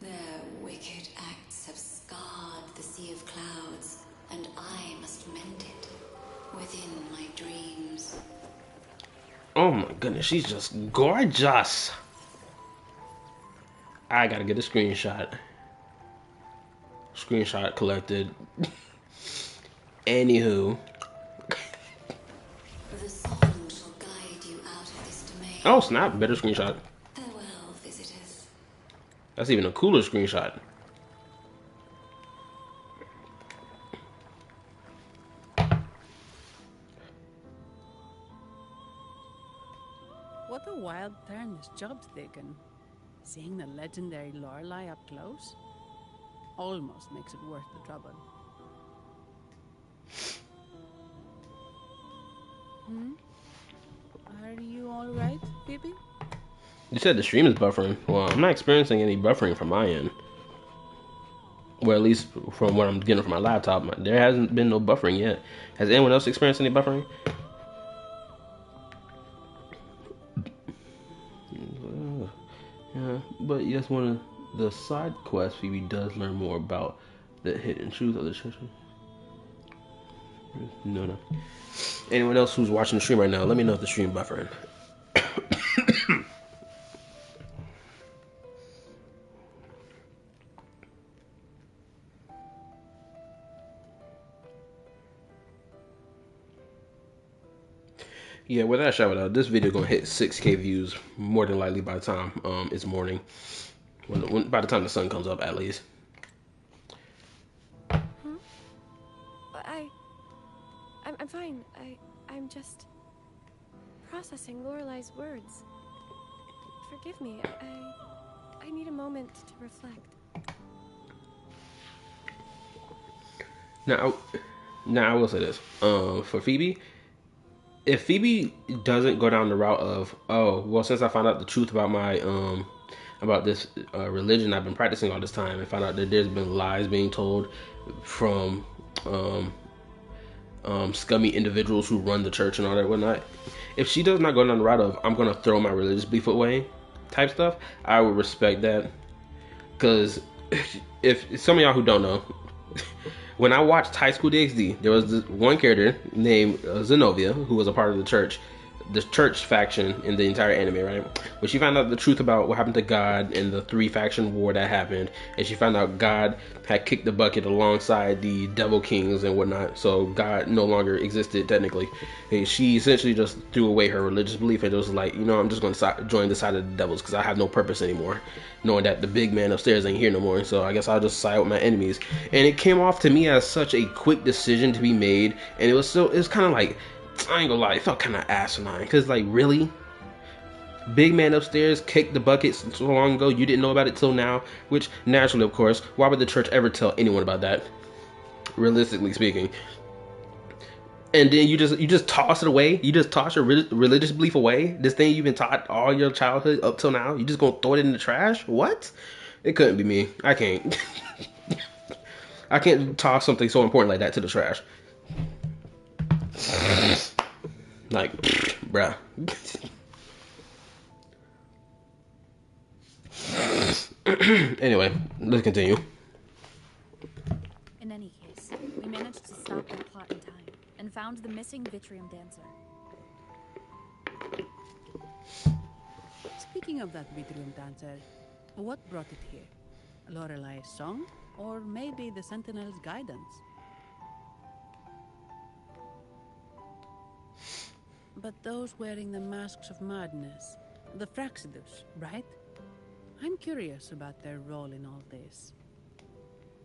Their wicked acts have scarred the sea of clouds, and I must mend it within my dreams. Oh my goodness, she's just gorgeous. I gotta get a screenshot. Screenshot collected. Anywho. The song shall guide you out of this domain. Oh snap, better screenshot. Farewell, visitors. That's even a cooler screenshot. What a wild turn this job's taken. Seeing the legendary Lorelei up close almost makes it worth the trouble. Are you all right, Phoebe? You said the stream is buffering. Well, I'm not experiencing any buffering from my end. Well, at least from what I'm getting from my laptop, there hasn't been no buffering yet. Has anyone else experienced any buffering? Yeah, but yes, one of the side quests, Phoebe does learn more about the hidden truth of the church. No. Anyone else who's watching the stream right now, let me know if the stream buffering. Yeah, without a shadow of a doubt, this video gonna hit 6K views more than likely by the time it's morning. By the time the sun comes up, at least. Huh? I'm fine. I'm just processing Lorelai's words. Forgive me. I need a moment to reflect. Now I will say this. For Phoebe, if Phoebe doesn't go down the route of, oh, well, since I found out the truth about my about this religion I've been practicing all this time, and found out that there's been lies being told from scummy individuals who run the church and all that whatnot. If she does not go down the route of, I'm gonna throw my religious belief away type stuff, I would respect that. Because if some of y'all who don't know, when I watched High School DxD, there was this one character named Zenobia who was a part of the church faction in the entire anime, right? When she found out the truth about what happened to God and the 3-faction war that happened, and she found out God had kicked the bucket alongside the Devil Kings and whatnot, so God no longer existed technically. And she essentially just threw away her religious belief and was like, you know, I'm just going to join the side of the devils because I have no purpose anymore, knowing that the big man upstairs ain't here no more. So I guess I'll just side with my enemies. And it came off to me as such a quick decision to be made, and it was kind of like, I ain't gonna lie, it felt kind of asinine. Cause like, really, big man upstairs kicked the bucket so long ago, you didn't know about it till now. Which naturally, of course, why would the church ever tell anyone about that? Realistically speaking. And then you just toss it away. You just toss your religious belief away. This thing you've been taught all your childhood up till now. You just gonna throw it in the trash? What? It couldn't be me. I can't. I can't toss something so important like that to the trash. Like, bruh. Anyway, let's continue. In any case, we managed to stop that plot in time and found the missing Vitrium dancer. Speaking of that Vitrium dancer, what brought it here? Lorelai's song? Or maybe the Sentinel's guidance? But those wearing the masks of madness, the Fraxidus, right? I'm curious about their role in all this.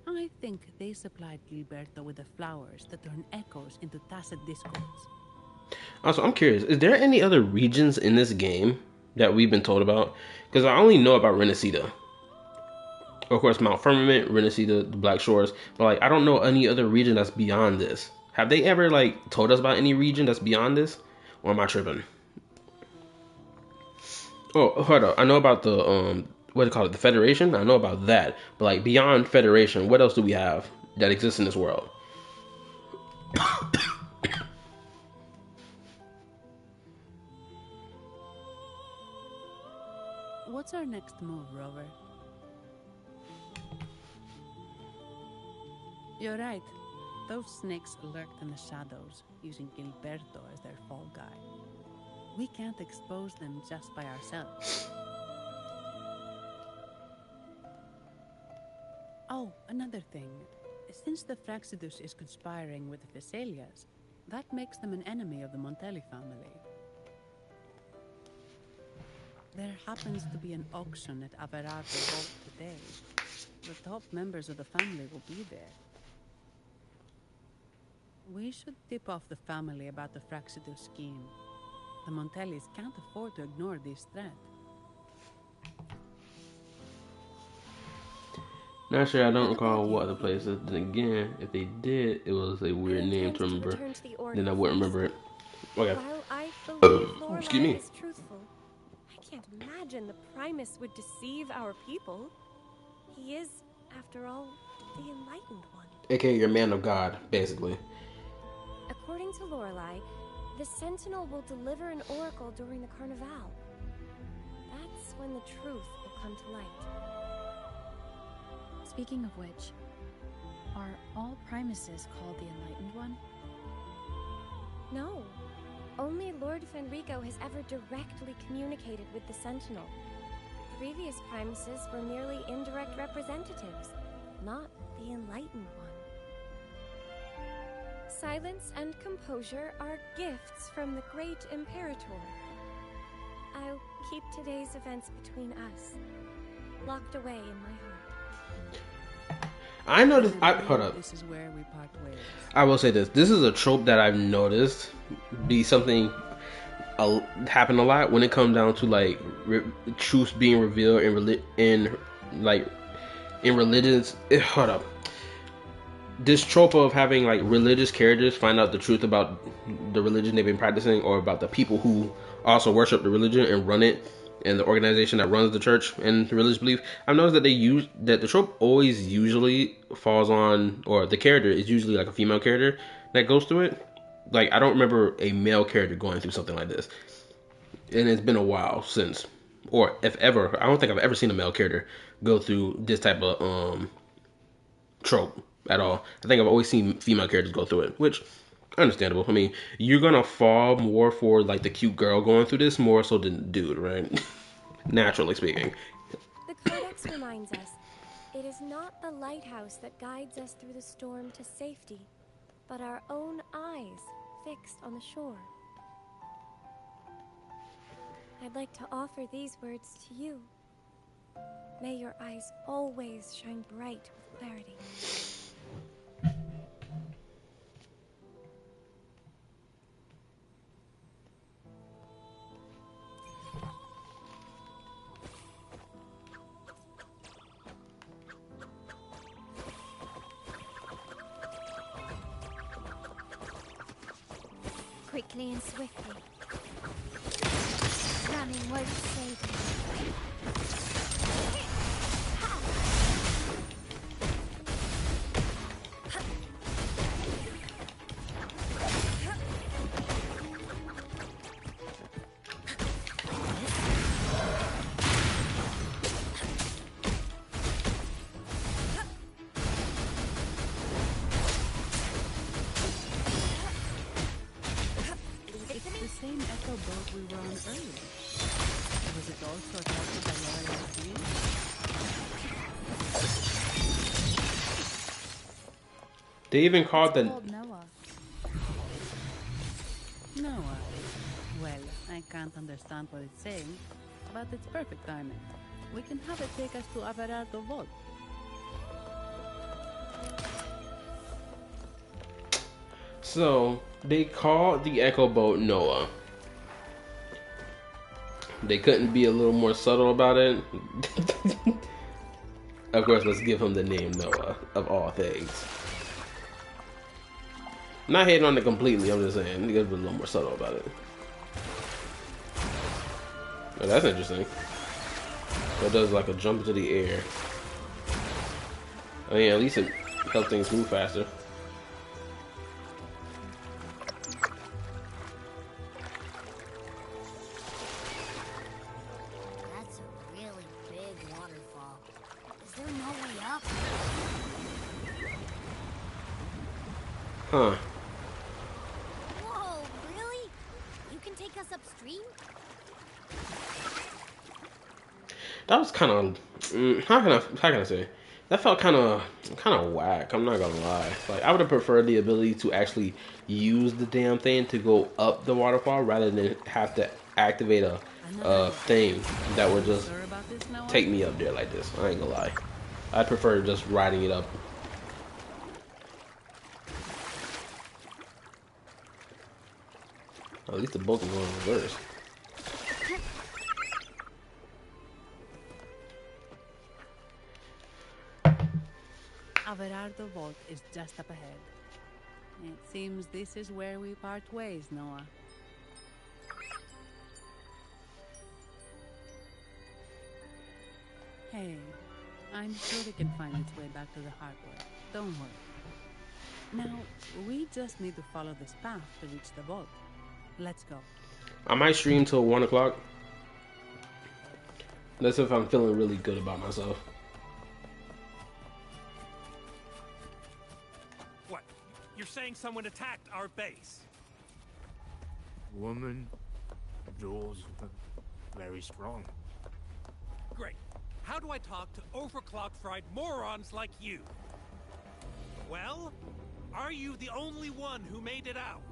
I think they supplied Gilberto with the flowers that turn echoes into tacit discords. Also, I'm curious, is there any other regions in this game that we've been told about? Because I only know about Rinascita. Of course, Mount Firmament, Rinascita, the Black Shores, but like, I don't know any other region that's beyond this. Have they ever like told us about any region that's beyond this? Or am I tripping? Oh, hold on. I know about the what do you call it? The Federation. I know about that. But like beyond Federation, what else do we have that exists in this world? What's our next move, Rover? You're right. Those snakes lurked in the shadows, using Gilberto as their fall guy. We can't expose them just by ourselves. Oh, another thing. Since the Fraxidus is conspiring with the Thessalias, that makes them an enemy of the Montelli family. There happens to be an auction at Averato Vault today. The top members of the family will be there. We should tip off the family about the Fraxidus scheme. The Montellis can't afford to ignore this threat. Not sure, I don't recall what other places. Then again, if they did, it was a weird name to remember. Then I wouldn't remember it. Okay. While I believe Excuse me. Lorelai is truthful, I can't imagine the Primus would deceive our people. He is, after all, the Enlightened One. AKA your man of God, basically. According to Lorelei, the Sentinel will deliver an oracle during the Carnival. That's when the truth will come to light. Speaking of which, are all Primuses called the Enlightened One? No. Only Lord Fenrico has ever directly communicated with the Sentinel. Previous Primuses were merely indirect representatives, not the Enlightened One. Silence and composure are gifts from the great Imperator. I'll keep today's events between us, locked away in my heart. I noticed. Hold up. This is where we part ways. I will say this. This is a trope that I've noticed be something happen a lot when it comes down to like truths being revealed in religions. Hold up. This trope of having like religious characters find out the truth about the religion they've been practicing, or about the people who also worship the religion and run it, and the organization that runs the church and the religious belief. I've noticed that the trope always usually falls on, or the character is usually like a female character that goes through it. Like, I don't remember a male character going through something like this, and it's been a while since, or if ever, I don't think I've ever seen a male character go through this type of trope at all. I think I've always seen female characters go through it, which understandable. I mean, you're gonna fall more for like the cute girl going through this more so than the dude, right? Naturally speaking. The Codex reminds us, it is not the lighthouse that guides us through the storm to safety, but our own eyes fixed on the shore. I'd like to offer these words to you. May your eyes always shine bright with clarity. Quickly and swiftly. Running won't save me. Same echo boat we were on earlier. Was it also affected by Lorelai's dream? They even called the Noah. Noah. Well, I can't understand what it's saying, but it's perfect timing. We can have it take us to Averardo Vault. So they called the Echo Boat Noah. They couldn't be a little more subtle about it. Of course, let's give him the name Noah, of all things. Not hating on it completely, I'm just saying, you gotta be a little more subtle about it. Oh, that's interesting. So it does like a jump into the air. I mean, at least it helps things move faster. That's a really big waterfall. Is there no way up? Huh. Whoa, really? You can take us upstream? That was kind of how can I say? That felt kind of whack. I'm not gonna lie. Like, I would have preferred the ability to actually use the damn thing to go up the waterfall rather than have to activate a thing that would just take me up there like this. I ain't gonna lie. I'd prefer just riding it up. At least the boat can go in reverse. Averardo Vault is just up ahead. It seems this is where we part ways, Noah. Hey, I'm sure it can find its way back to the hardware. Don't worry. Now, we just need to follow this path to reach the vault. Let's go. I might stream till 1 o'clock. That's if I'm feeling really good about myself. What? You're saying someone attacked our base? Woman, Jules, very strong. Great. How do I talk to overclock-fried morons like you? Well, are you the only one who made it out?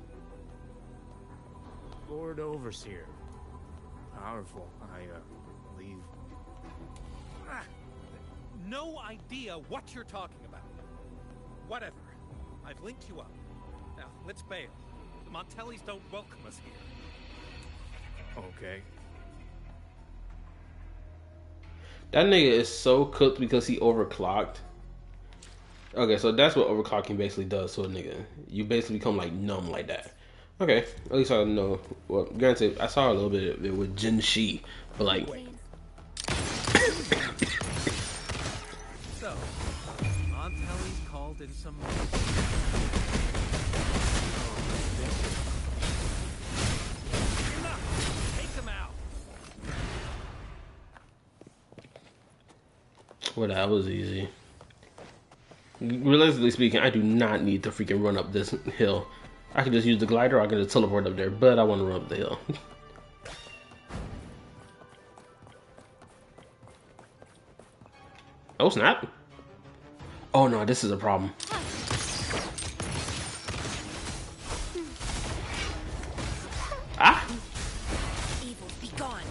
Lord Overseer. Powerful, I believe. No idea what you're talking about. Whatever. I've linked you up. Now, let's bail. The Montellis don't welcome us here. Okay. That nigga is so cooked because he overclocked. Okay, so that's what overclocking basically does to a nigga. You basically become like numb like that. Okay, at least I know. Well, granted, I saw a little bit of it with Jin Shi, but like. So, Montelli's called in some. Enough! Take them out! Well, that was easy. Realistically speaking, I do not need to freaking run up this hill. I can just use the glider, or I can just teleport up there, but I want to run up the hill. Oh snap! Oh no, this is a problem. Ah! Evil, be gone.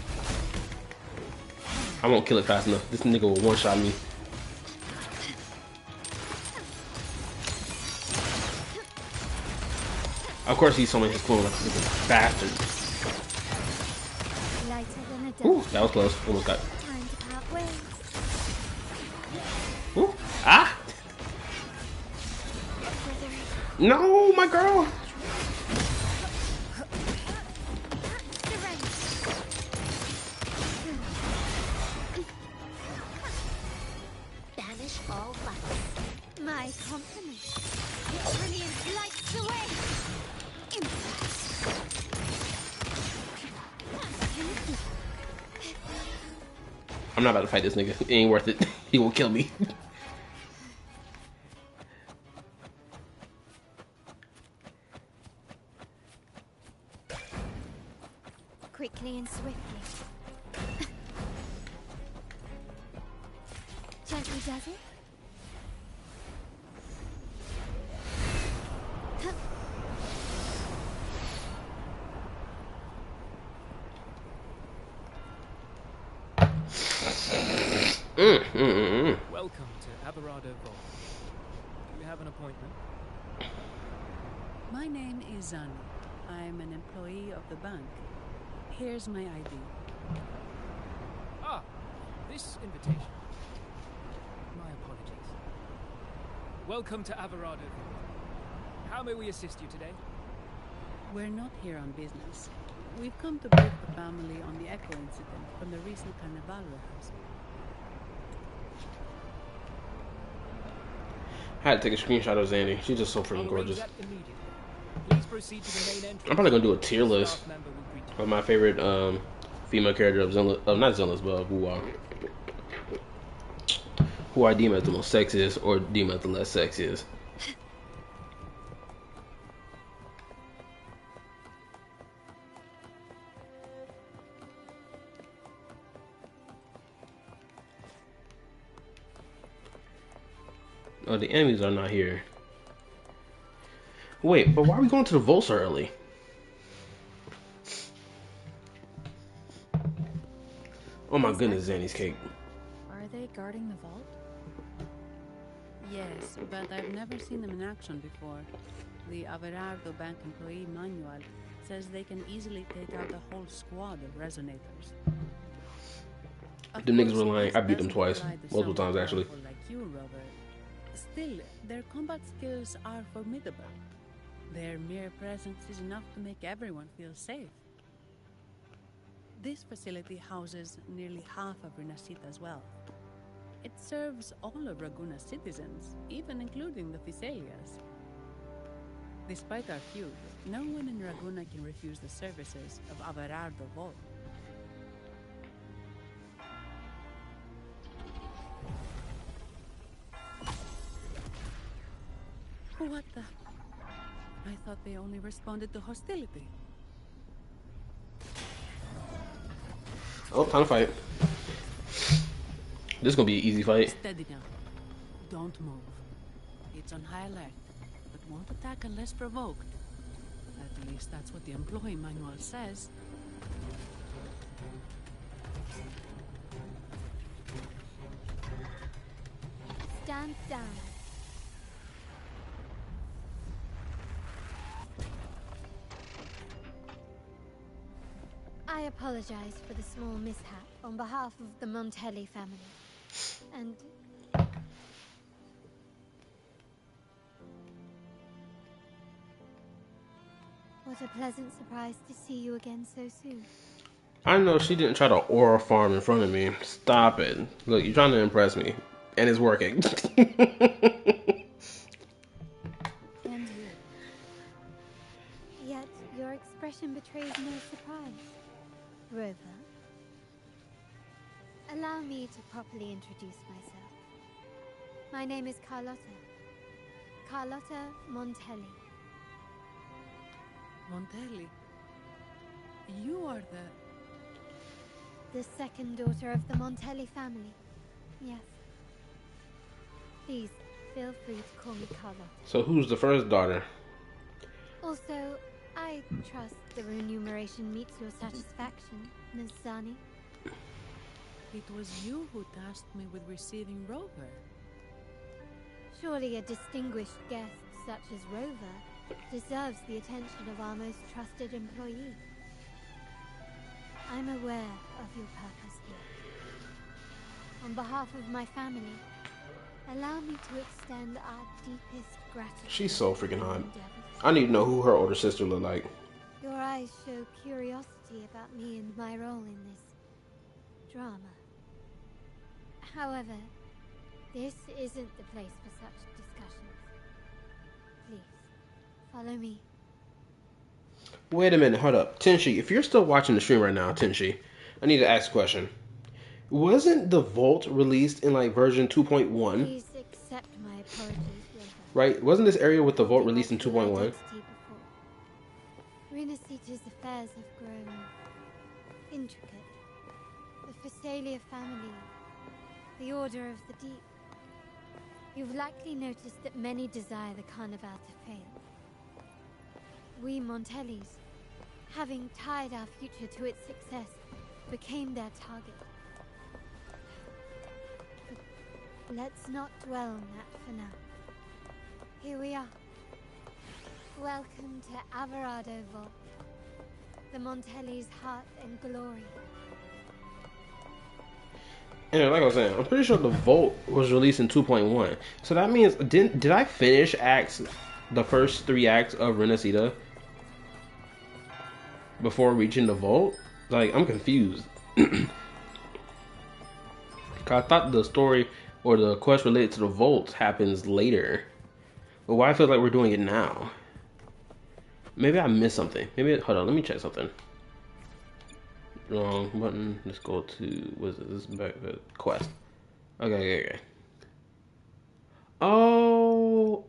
I won't kill it fast enough. This nigga will one-shot me. Of course he's summoning his clone like this bastard. Ooh, that was close. Almost got it. Time to part ways. Ooh. Ah! No, my girl! Banish all lights. My compliments. Brilliant lights away. I'm not about to fight this nigga. It ain't worth it. He will kill me. Quickly and swiftly. Gently does it? Welcome to Averado Vault. Do you have an appointment? My name is Zani. I'm an employee of the bank. Here's my ID. Ah, this invitation. My apologies. Welcome to Averado Vault. How may we assist you today? We're not here on business. We've come to brief the family on the Echo incident from the recent Carnival rehearsal. I had to take a screenshot of Zandy. She's just so freaking gorgeous. Please proceed to the main entrance. I'm probably gonna do a tier list of my favorite female character of Zenless, not Zenless, but who I deem as the most sexiest or deem as the less sexiest. Oh, the enemies are not here. Wait, but why are we going to the vault so early? Oh my goodness, Zanny's cake. Are they guarding the vault? Yes, but I've never seen them in action before. The Averardo Bank employee manual says they can easily take out a whole squad of resonators. The niggas were lying. I beat them twice. Multiple times, actually. Like you, Robert. Still, their combat skills are formidable. Their mere presence is enough to make everyone feel safe. This facility houses nearly half of Rinascita's wealth. It serves all of Raguna's citizens, even including the Thessalias. Despite our feud, no one in Raguna can refuse the services of Averardo Vol. What the? I thought they only responded to hostility. Oh, time to fight. This is gonna be an easy fight. Steady now. Don't move. It's on high alert, but won't attack unless provoked. At least that's what the employee manual says. Stand down. I apologize for the small mishap on behalf of the Montelli family. And what a pleasant surprise to see you again so soon. I know she didn't try to aura farm in front of me. Stop it. Look, you're trying to impress me. And it's working. And you. Yet your expression betrays no surprise. Rover. Allow me to properly introduce myself. My name is Carlotta. Carlotta Montelli. Montelli? You are the second daughter of the Montelli family. Yes. Please, feel free to call me Carlotta. So who's the first daughter? Also, I trust the remuneration meets your satisfaction, Ms. Zani. It was you who tasked me with receiving Rover. Surely a distinguished guest such as Rover deserves the attention of our most trusted employee. I'm aware of your purpose here. On behalf of my family, allow me to extend our deepest gratitude. She's so freaking hot. I need to know who her older sister looked like. Your eyes show curiosity about me and my role in this drama. However, this isn't the place for such discussions. Please, follow me. Wait a minute, hold up. Tenshi, if you're still watching the stream right now, Tenshi, I need to ask a question. Wasn't the Vault released in like version 2.1? Please accept my apologies, Rover. Right? Wasn't this area with the Vault released in 2.1? Rinascita's affairs have grown intricate. The Phasalia family, the Order of the Deep. You've likely noticed that many desire the Carnival to fail. We Montellis, having tied our future to its success, became their target. But let's not dwell on that for now. Here we are. Welcome to Averardo Vault, the Montelli's heart and glory. And like I was saying, I'm pretty sure the Vault was released in 2.1. So that means, did I finish the first 3 acts of Rinascita before reaching the Vault? Like, I'm confused. I thought the story or the quest related to the Vault happens later. But why I feel like we're doing it now? Maybe I missed something. Hold on, let me check something. Wrong button. Let's go to, what is it? This is back quest. Okay. Oh,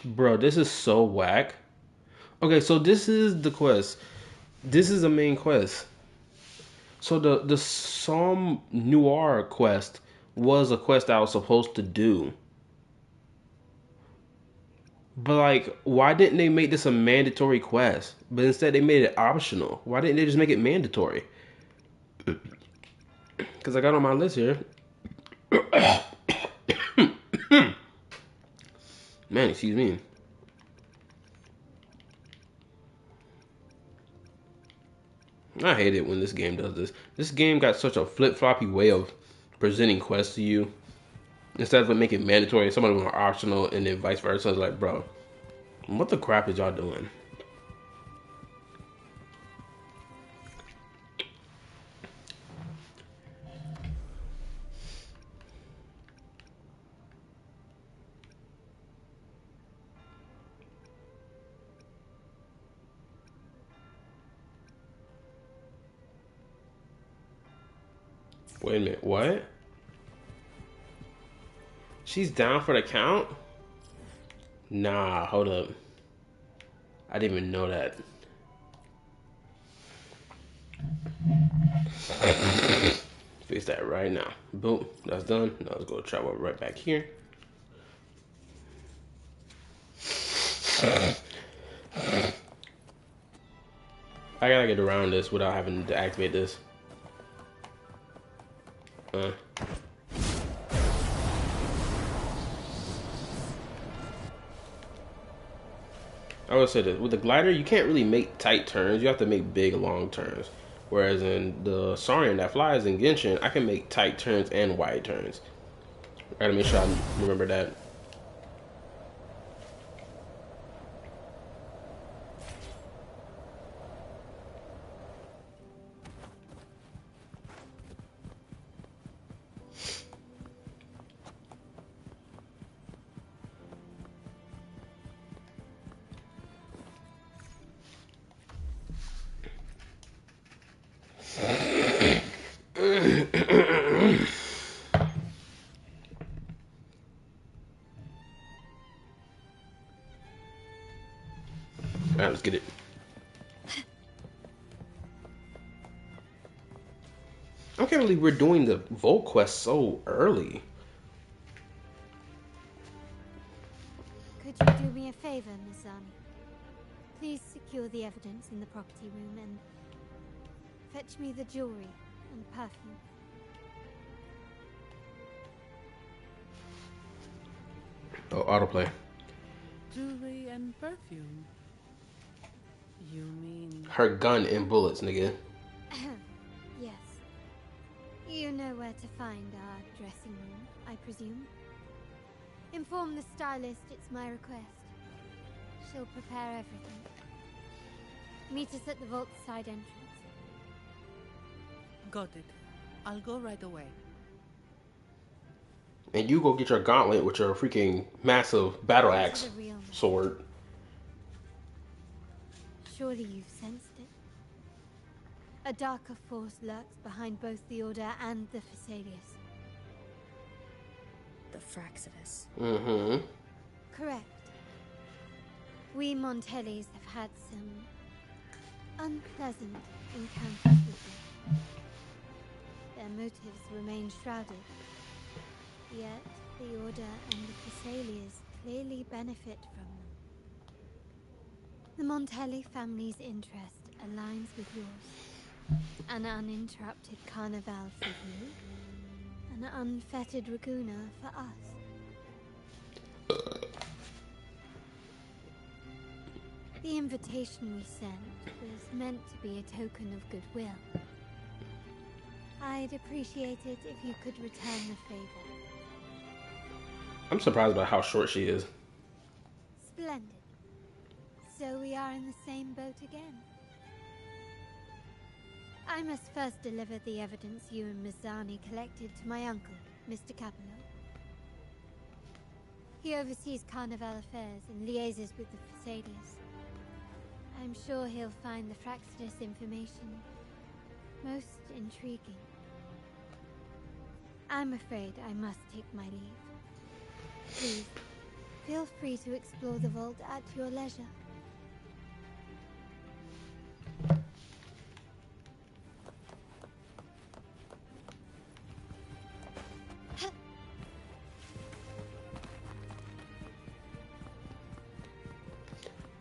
bro, this is so whack. Okay, so this is the quest. This is the main quest. So the Somme Noir quest was a quest I was supposed to do. But like, why didn't they make this a mandatory quest? But instead they made it optional. Why didn't they just make it mandatory? Because I got on my list here. Man, excuse me. I hate it when this game does this. This game got such a flip-floppy way of presenting quests to you. Instead of making it mandatory, some of them are optional, and then vice versa. It's like, bro, what the crap is y'all doing? Wait a minute, what? She's down for the count? Nah, hold up. I didn't even know that. Fix that right now. Boom, that's done. Now let's go travel right back here. I gotta get around this without having to activate this. I would say that with the glider, you can't really make tight turns. You have to make big, long turns. Whereas in the Saurian that flies in Genshin, I can make tight turns and wide turns. I gotta make sure I remember that. Alright, let's get it. I can't believe we're doing the Volt quest so early. Could you do me a favor, Miss Zani? Please secure the evidence in the property room and fetch me the jewelry and perfume. Oh, autoplay. Jewelry and perfume? You mean... Her gun and bullets, nigga. Yes. You know where to find our dressing room, I presume? Inform the stylist it's my request. She'll prepare everything. Meet us at the vault side entrance. Got it. I'll go right away. And you go get your gauntlet with your freaking massive battle axe sword. Surely you've sensed it. A darker force lurks behind both the Order and the Phasaelius. The Fraxidus. Mm-hmm. Correct. We Montellis have had some unpleasant encounters with them. Their motives remain shrouded. Yet the Order and the Phasaelius clearly benefit from them. The Montelli family's interest aligns with yours. An uninterrupted carnival for you, an unfettered Raguna for us. The invitation we sent was meant to be a token of goodwill. I'd appreciate it if you could return the favor. I'm surprised by how short she is. Splendid. So we are in the same boat again. I must first deliver the evidence you and Miss Zani collected to my uncle, Mr. Capello. He oversees Carnival affairs and liaises with the Phasaelius. I'm sure he'll find the Fraxidus information most intriguing. I'm afraid I must take my leave. Please, feel free to explore the vault at your leisure.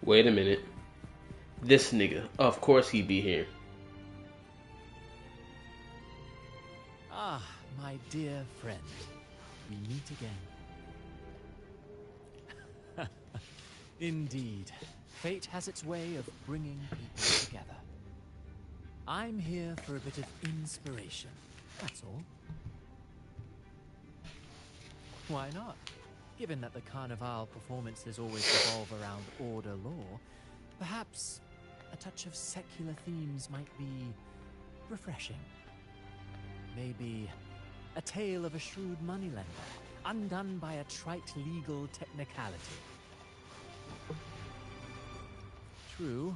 Wait a minute. This nigga, of course he be here. Ah, my dear friend. We meet again. Indeed, fate has its way of bringing people together. I'm here for a bit of inspiration, that's all. Why not? Given that the Carnival performances always revolve around order law, perhaps a touch of secular themes might be refreshing. Maybe a tale of a shrewd moneylender, undone by a trite legal technicality. True,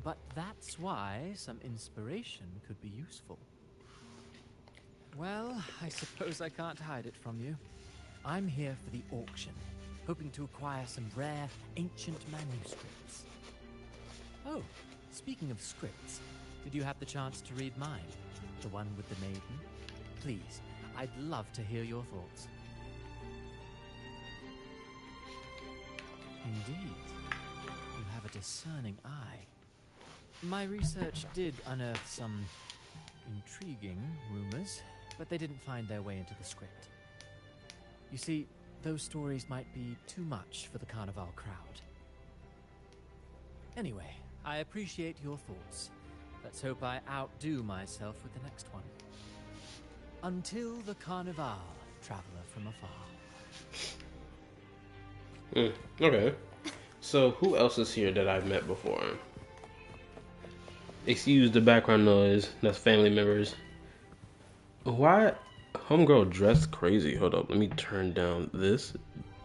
but that's why some inspiration could be useful. Well, I suppose I can't hide it from you. I'm here for the auction, hoping to acquire some rare, ancient manuscripts. Oh, speaking of scripts, did you have the chance to read mine? The one with the maiden? Please, I'd love to hear your thoughts. Indeed, you have a discerning eye. My research did unearth some intriguing rumors, but they didn't find their way into the script. You see, those stories might be too much for the Carnival crowd. Anyway, I appreciate your thoughts. Let's hope I outdo myself with the next one. Until the Carnival, traveler from afar. Okay. So, who else is here that I've met before? Excuse the background noise. That's family members. Why? Homegirl dressed crazy. Hold up. Let me turn down this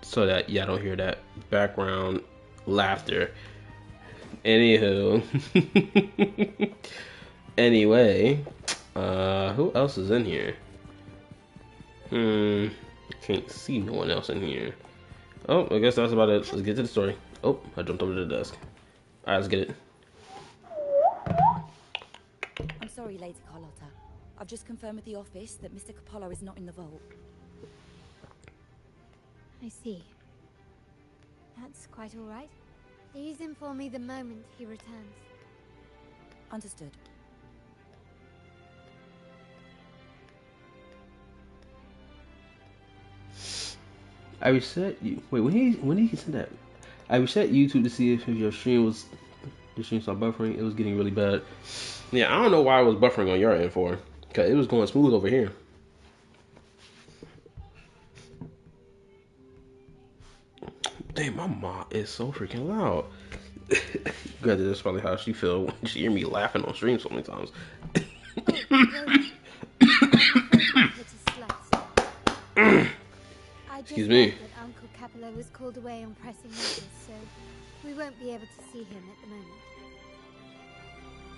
so that y'all don't hear that background laughter. Anywho. Anyway. Who else is in here? Can't see no one else in here. Oh, I guess that's about it. Let's get to the story. Oh, I jumped over the desk. Alright, let's get it. I'm sorry, Lady Carlotta. I've just confirmed with the office that Mr. Capello is not in the vault. I see. That's quite all right. Please inform me the moment he returns. Understood. I reset you. Wait, when did he send that? I reset YouTube to see if your stream started buffering. It was getting really bad. Yeah, I don't know why it was buffering on your end for. Cause it was going smooth over here. Damn, my mom is so freaking loud. Granted, that's probably how she feel when she hear me laughing on stream so many times. Excuse me. That Uncle Capello was called away on pressing matters, so we won't be able to see him at the moment.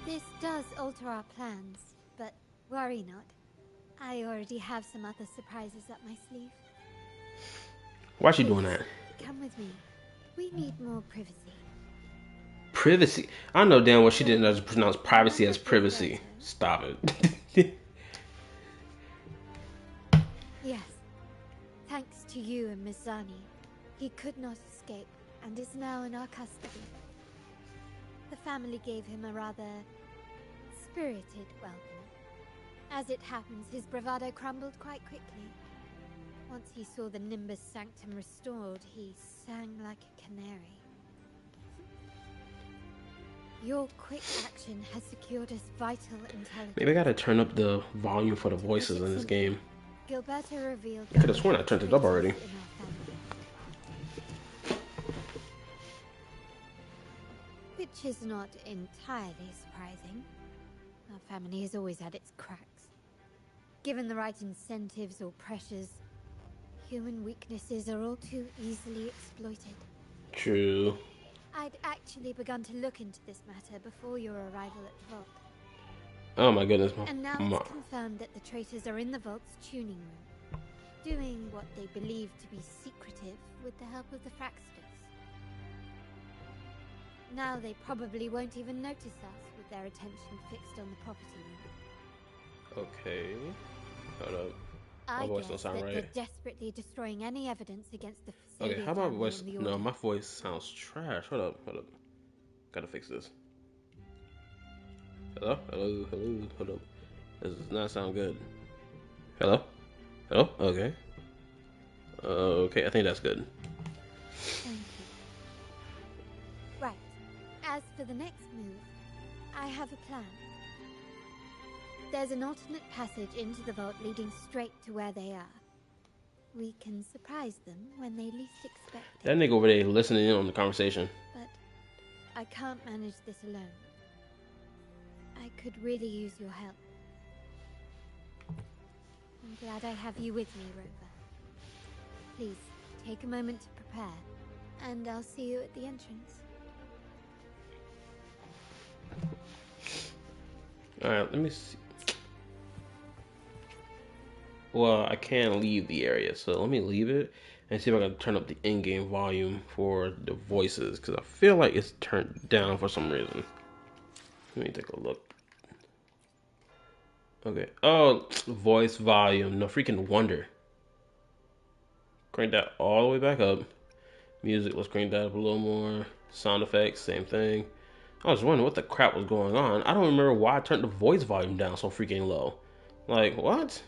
This does alter our plans, but worry not. I already have some other surprises up my sleeve. Why's she doing that? Come with me. We need more privacy. Privacy? I know damn well she didn't know to pronounce privacy as privacy. Stop it. Yes. Thanks to you and Miss Zani, he could not escape and is now in our custody. The family gave him a rather spirited welcome. As it happens, his bravado crumbled quite quickly. Once he saw the Nimbus Sanctum restored, he sang like a canary. Your quick action has secured us vital intelligence. Maybe I gotta turn up the volume for the voices in this game. Gilberto revealed I could have sworn I turned it up already. Which is not entirely surprising. Our family has always had its cracks. Given the right incentives or pressures, human weaknesses are all too easily exploited. True. I'd actually begun to look into this matter before your arrival at the vault. Oh my goodness, And now it's confirmed that the traitors are in the vault's tuning room, doing what they believe to be secretive with the help of the Fraxters. Now they probably won't even notice us with their attention fixed on the property room. Okay. Hold up. I My voice guess don't sound that right. they're desperately destroying any evidence against the facility. Okay, how my voice? No, my voice sounds trash. Hold up. Gotta fix this. Hello? Hold up. This does not sound good. Hello? Okay. Okay, I think that's good. Thank you. Right. As for the next move, I have a plan. There's an alternate passage into the vault leading straight to where they are. We can surprise them when they least expect it. That nigga over there listening in on the conversation. But I can't manage this alone. I could really use your help. I'm glad I have you with me, Rover. Please, take a moment to prepare, and I'll see you at the entrance. Alright, let me see. Well, I can leave the area, so let me leave it and see if I can turn up the in-game volume for the voices, because I feel like it's turned down for some reason. Let me take a look. Okay. Oh, voice volume. No freaking wonder. Crank that all the way back up. Music, let's crank that up a little more. Sound effects, same thing. I was wondering what the crap was going on. I don't remember why I turned the voice volume down so freaking low. Like, what?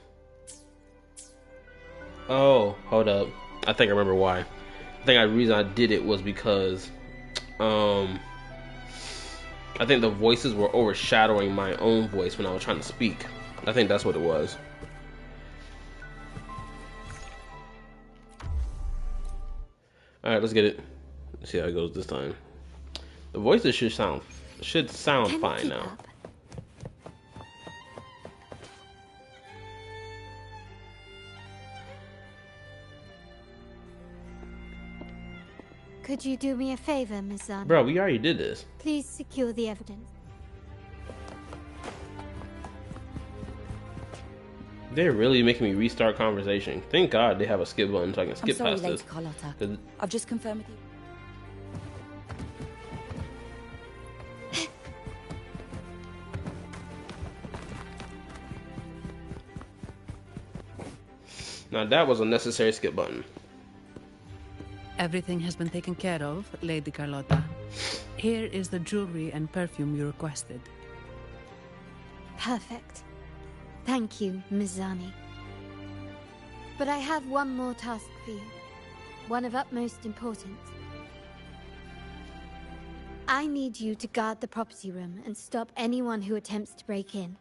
Oh, hold up. I think I remember why. I think the reason I did it was because I think the voices were overshadowing my own voice when I was trying to speak. I think that's what it was. Alright, let's get it. Let's see how it goes this time. The voices should sound fine now. Could you do me a favor, Miss Zahn? Bro, we already did this. Please secure the evidence. They're really making me restart conversation. Thank God they have a skip button so I can skip past this. Carlotta. I've just confirmed with you. Now that was a necessary skip button. Everything has been taken care of, Lady Carlotta. Here is the jewelry and perfume you requested. Perfect. Thank you, Ms. Zani. But I have one more task for you. One of utmost importance. I need you to guard the property room and stop anyone who attempts to break in.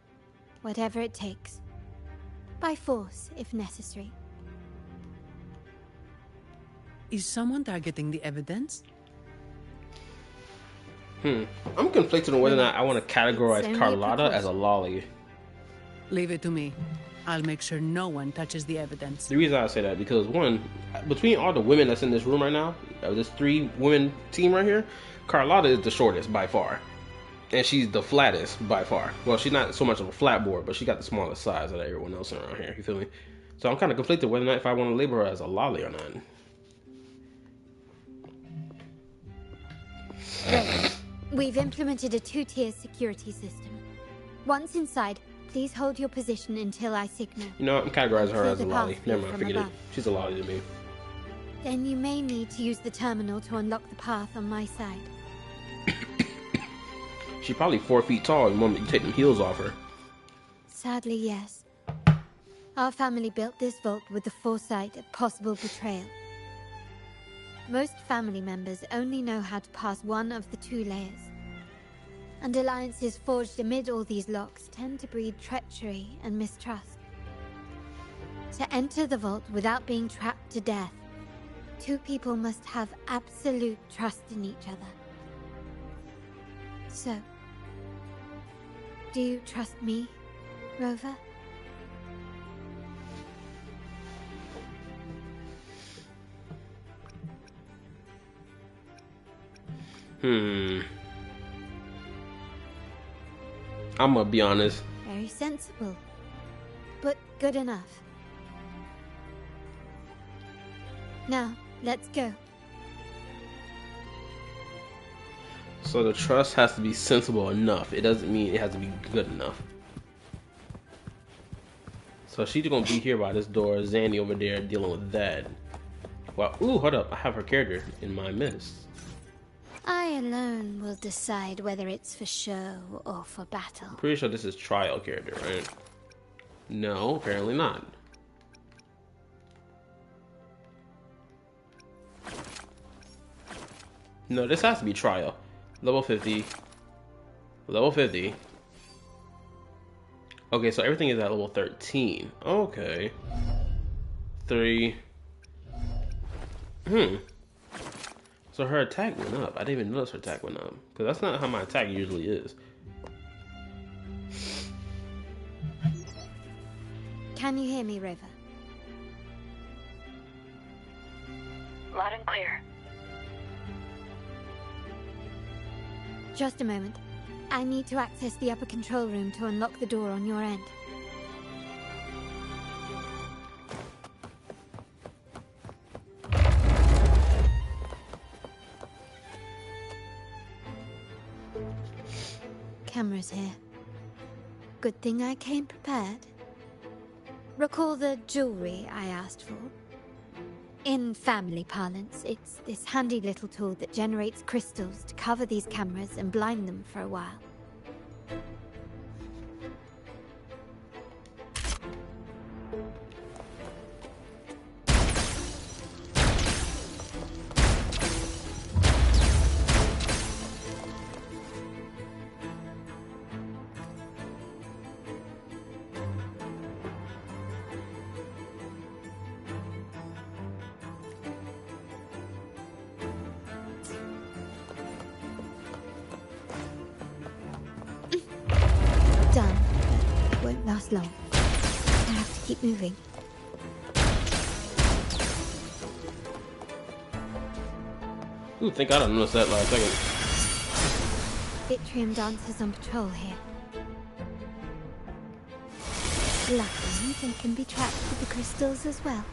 Whatever it takes. By force, if necessary. Is someone targeting the evidence? I'm conflicted on whether or not I want to categorize Carlotta as a lolly. Leave it to me. I'll make sure no one touches the evidence. The reason I say that, because one, between all the women that's in this room right now, this 3-women team right here, Carlotta is the shortest by far. And she's the flattest by far. Well, she's not so much of a flat board, but she got the smallest size of everyone else around here. You feel me? So I'm kind of conflicted whether or not if I want to label her as a lolly or not. Great. We've implemented a 2-tier security system. Once inside, please hold your position until I signal. You know, I'm categorizing her as a lolly. path Never mind, from forget it. above. She's a lolly to me. Then you may need to use the terminal to unlock the path on my side. She's probably 4 feet tall the moment you take them heels off her. Sadly, yes. Our family built this vault with the foresight of possible betrayal. Most family members only know how to pass one of the 2 layers. And alliances forged amid all these locks tend to breed treachery and mistrust. To enter the vault without being trapped to death, 2 people must have absolute trust in each other. So, do you trust me, Rover? I'm gonna be honest. Very sensible, but good enough. Now, let's go. So the trust has to be sensible enough. It doesn't mean it has to be good enough. So she's gonna be here by this door. Zanny over there dealing with that. Well, ooh, hold up. I have her character in my midst. I alone will decide whether it's for show or for battle. I'm pretty sure this is trial character, right? No, apparently not. No, this has to be trial. Level 50. Level 50. Okay, so everything is at level 13. Okay. 3. So her attack went up. I didn't even notice her attack went up. Because that's not how my attack usually is. Can you hear me, Rover? Loud and clear. Just a moment. I need to access the upper control room to unlock the door on your end. cameras here. Good thing I came prepared. Recall the jewelry I asked for? In family parlance, it's this handy little tool that generates crystals to cover these cameras and blind them for a while. Done, but it won't last long. I have to keep moving. Ooh, thank God I noticed that last second. Vitrium dancers on patrol here. Luckily, they can be tracked with the crystals as well.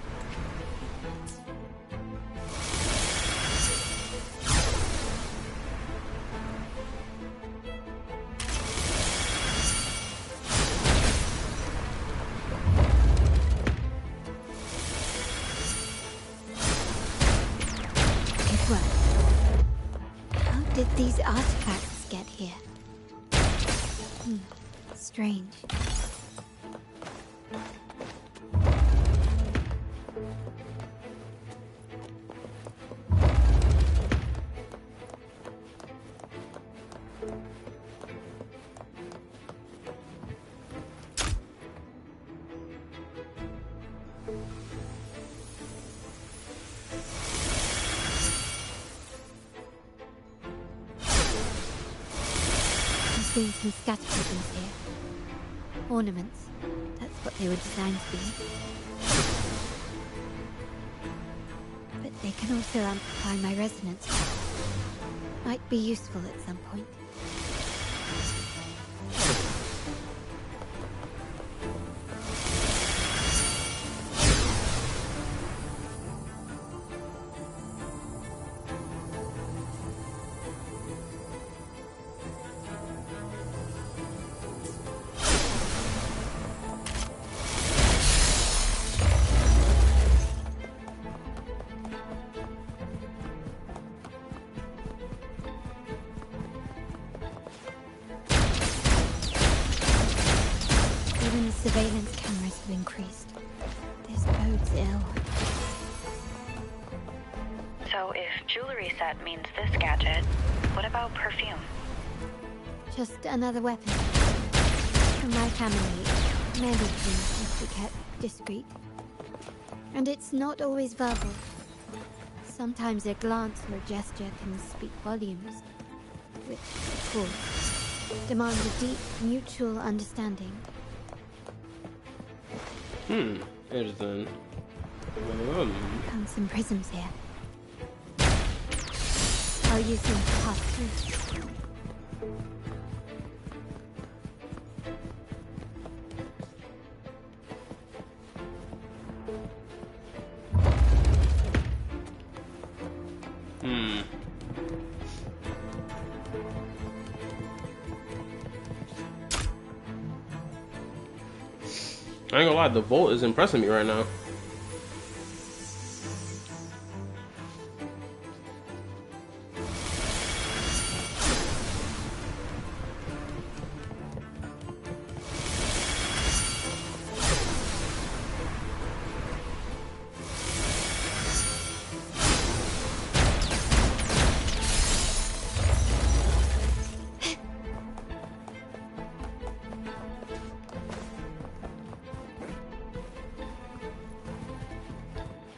Good work. How did these artifacts get here? Strange. I've seen some scattergoodings here. Ornaments. That's what they were designed to be. But they can also amplify my resonance. Might be useful at some point. Even the surveillance cameras have increased. This bodes ill. So if jewelry set means this gadget, what about perfume? Just another weapon. From my family, many things must be kept discreet. And it's not always verbal. Sometimes a glance or a gesture can speak volumes. Which, of course, demands a deep mutual understanding. Interesting. Found some prisms here. I'll use them to pass through. I ain't gonna lie, the bolt is impressing me right now.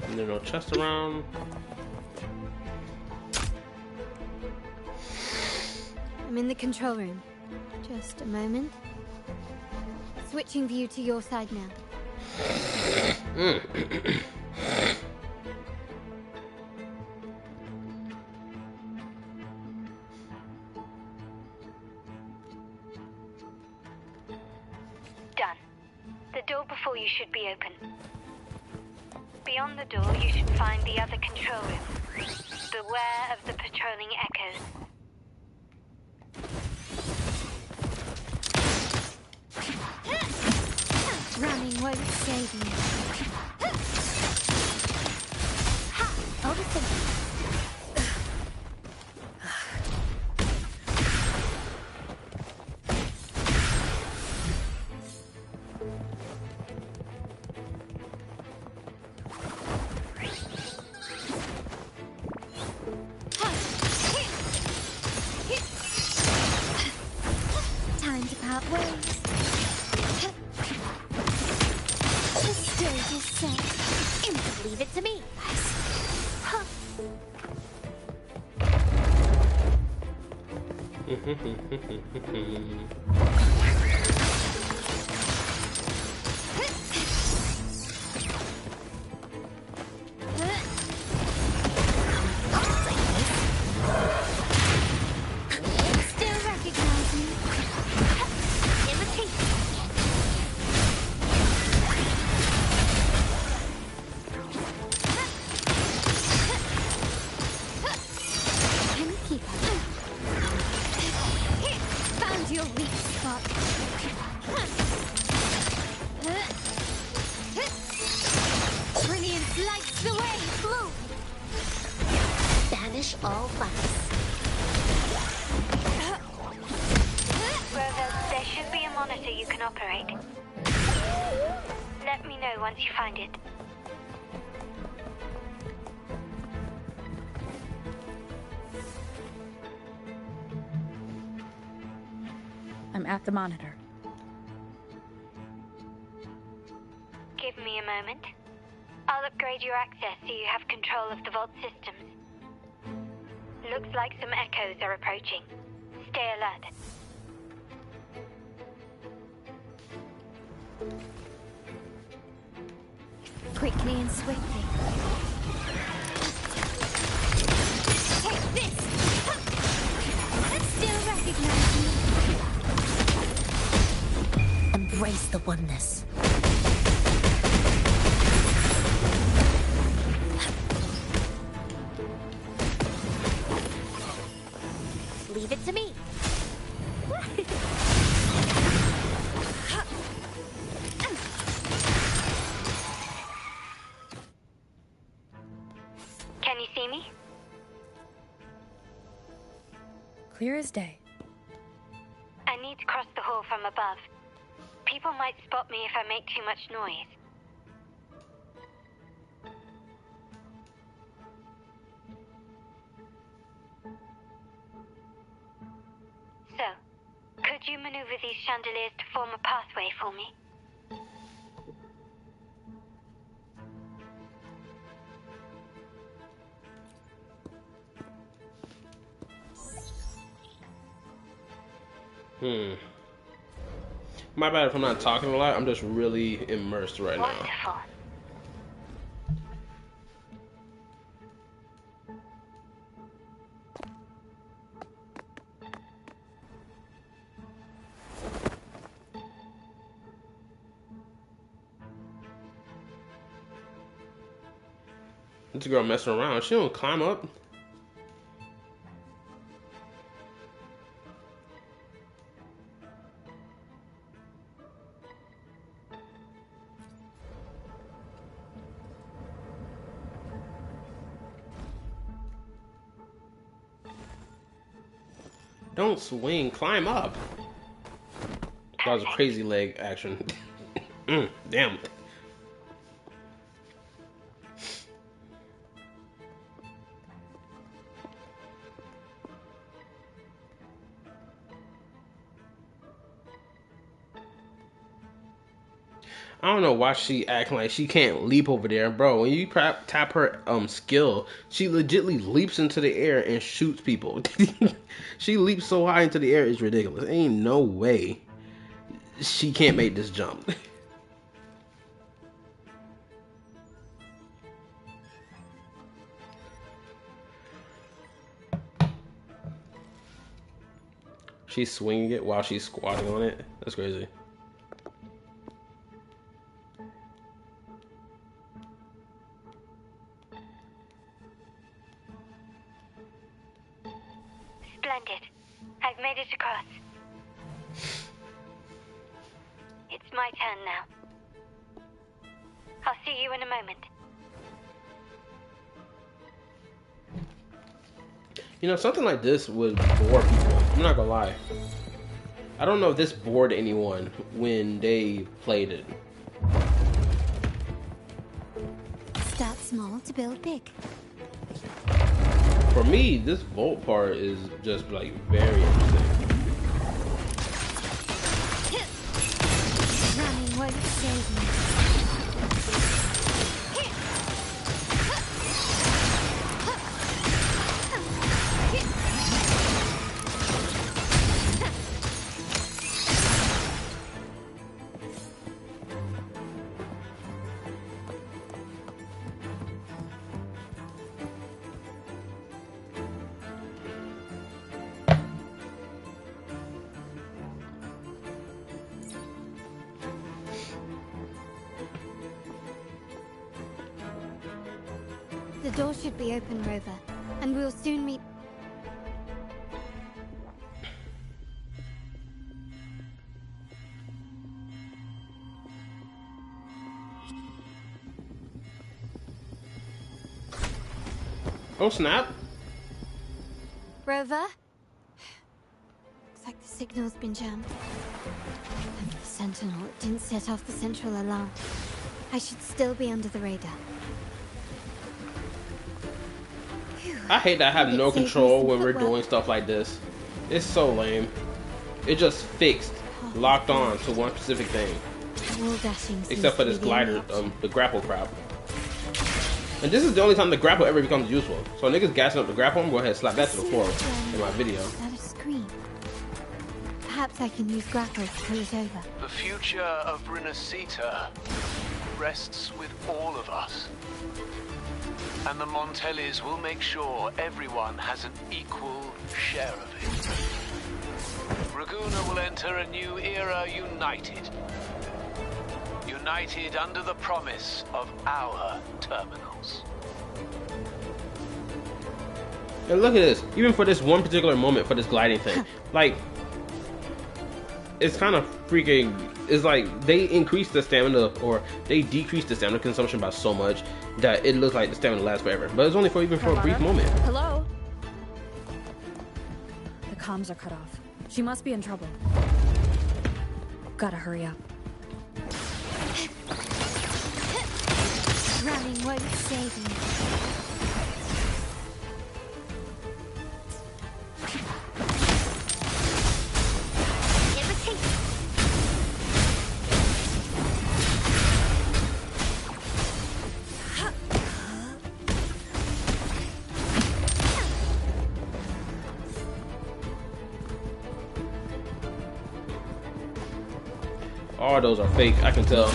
And there's no chest around. I'm in the control room. Just a moment. Switching view to your side now. Done. The door before you should be open. Beyond the door, you should find the other control room. Beware of the patrolling echoes. won't save you. Ha! Overthinking. Time to part ways. The stage is set. Leave it to me, guys. Huh. Still recognize me. Imitate. Can keep up. Found your weak spot. Brilliance lights the way. Move. Banish all vice. Rover, there should be a monitor you can operate. Let me know once you find it. I'm at the monitor. Give me a moment. I'll upgrade your access so you have control of the vault systems. Looks like some echoes are approaching. Stay alert. Quickly and swiftly. Take this! Still recognize me. Embrace the oneness. Leave it to me. Can you see me? Clear as day. I need to cross the hall from above. People might spot me if I make too much noise. So, could you maneuver these chandeliers to form a pathway for me? My bad if I'm not talking a lot. I'm just really immersed right now. Wonderful. This girl messing around. She don't climb up. Don't swing, climb up. That was a crazy leg action. Damn. I don't know why she acting like she can't leap over there, bro. When you tap her skill, she legitly leaps into the air and shoots people. She leaps so high into the air, it's ridiculous. Ain't no way she can't make this jump. She's swinging it while she's squatting on it. That's crazy. Splendid. I've made it across. It's my turn now. I'll see you in a moment. You know, something like this would bore people. I'm not gonna lie. I don't know if this bored anyone when they played it. Start small to build big. For me, this vault part is just like very interesting. Running won't save me. The door should be open, Rover, and we'll soon meet. Oh snap! Rover? Looks like the signal's been jammed. I'm the Sentinel. It didn't set off the central alarm. I should still be under the radar. I hate that I have no control when we're doing stuff like this. It's so lame. It just fixed, locked on to one specific thing. Except for this glider, the grapple crap. And this is the only time the grapple ever becomes useful. So niggas gassing up the grapple, I'm going to go ahead and slap that to the floor in my video. That a screen? Perhaps I can use grapple to pull it over. The future of Rinascita rests with all of us. And the Montellis will make sure everyone has an equal share of it. Raguna will enter a new era united. United under the promise of our terminals. And look at this. Even for this one particular moment, for this gliding thing, like, it's kind of freaking. It's like they increased the stamina, or they decreased the stamina consumption by so much that it looks like the stamina lasts forever. But it's only for even for a brief moment. Hello? The comms are cut off. She must be in trouble. Gotta hurry up. Running won't save me. All those are fake, I can tell.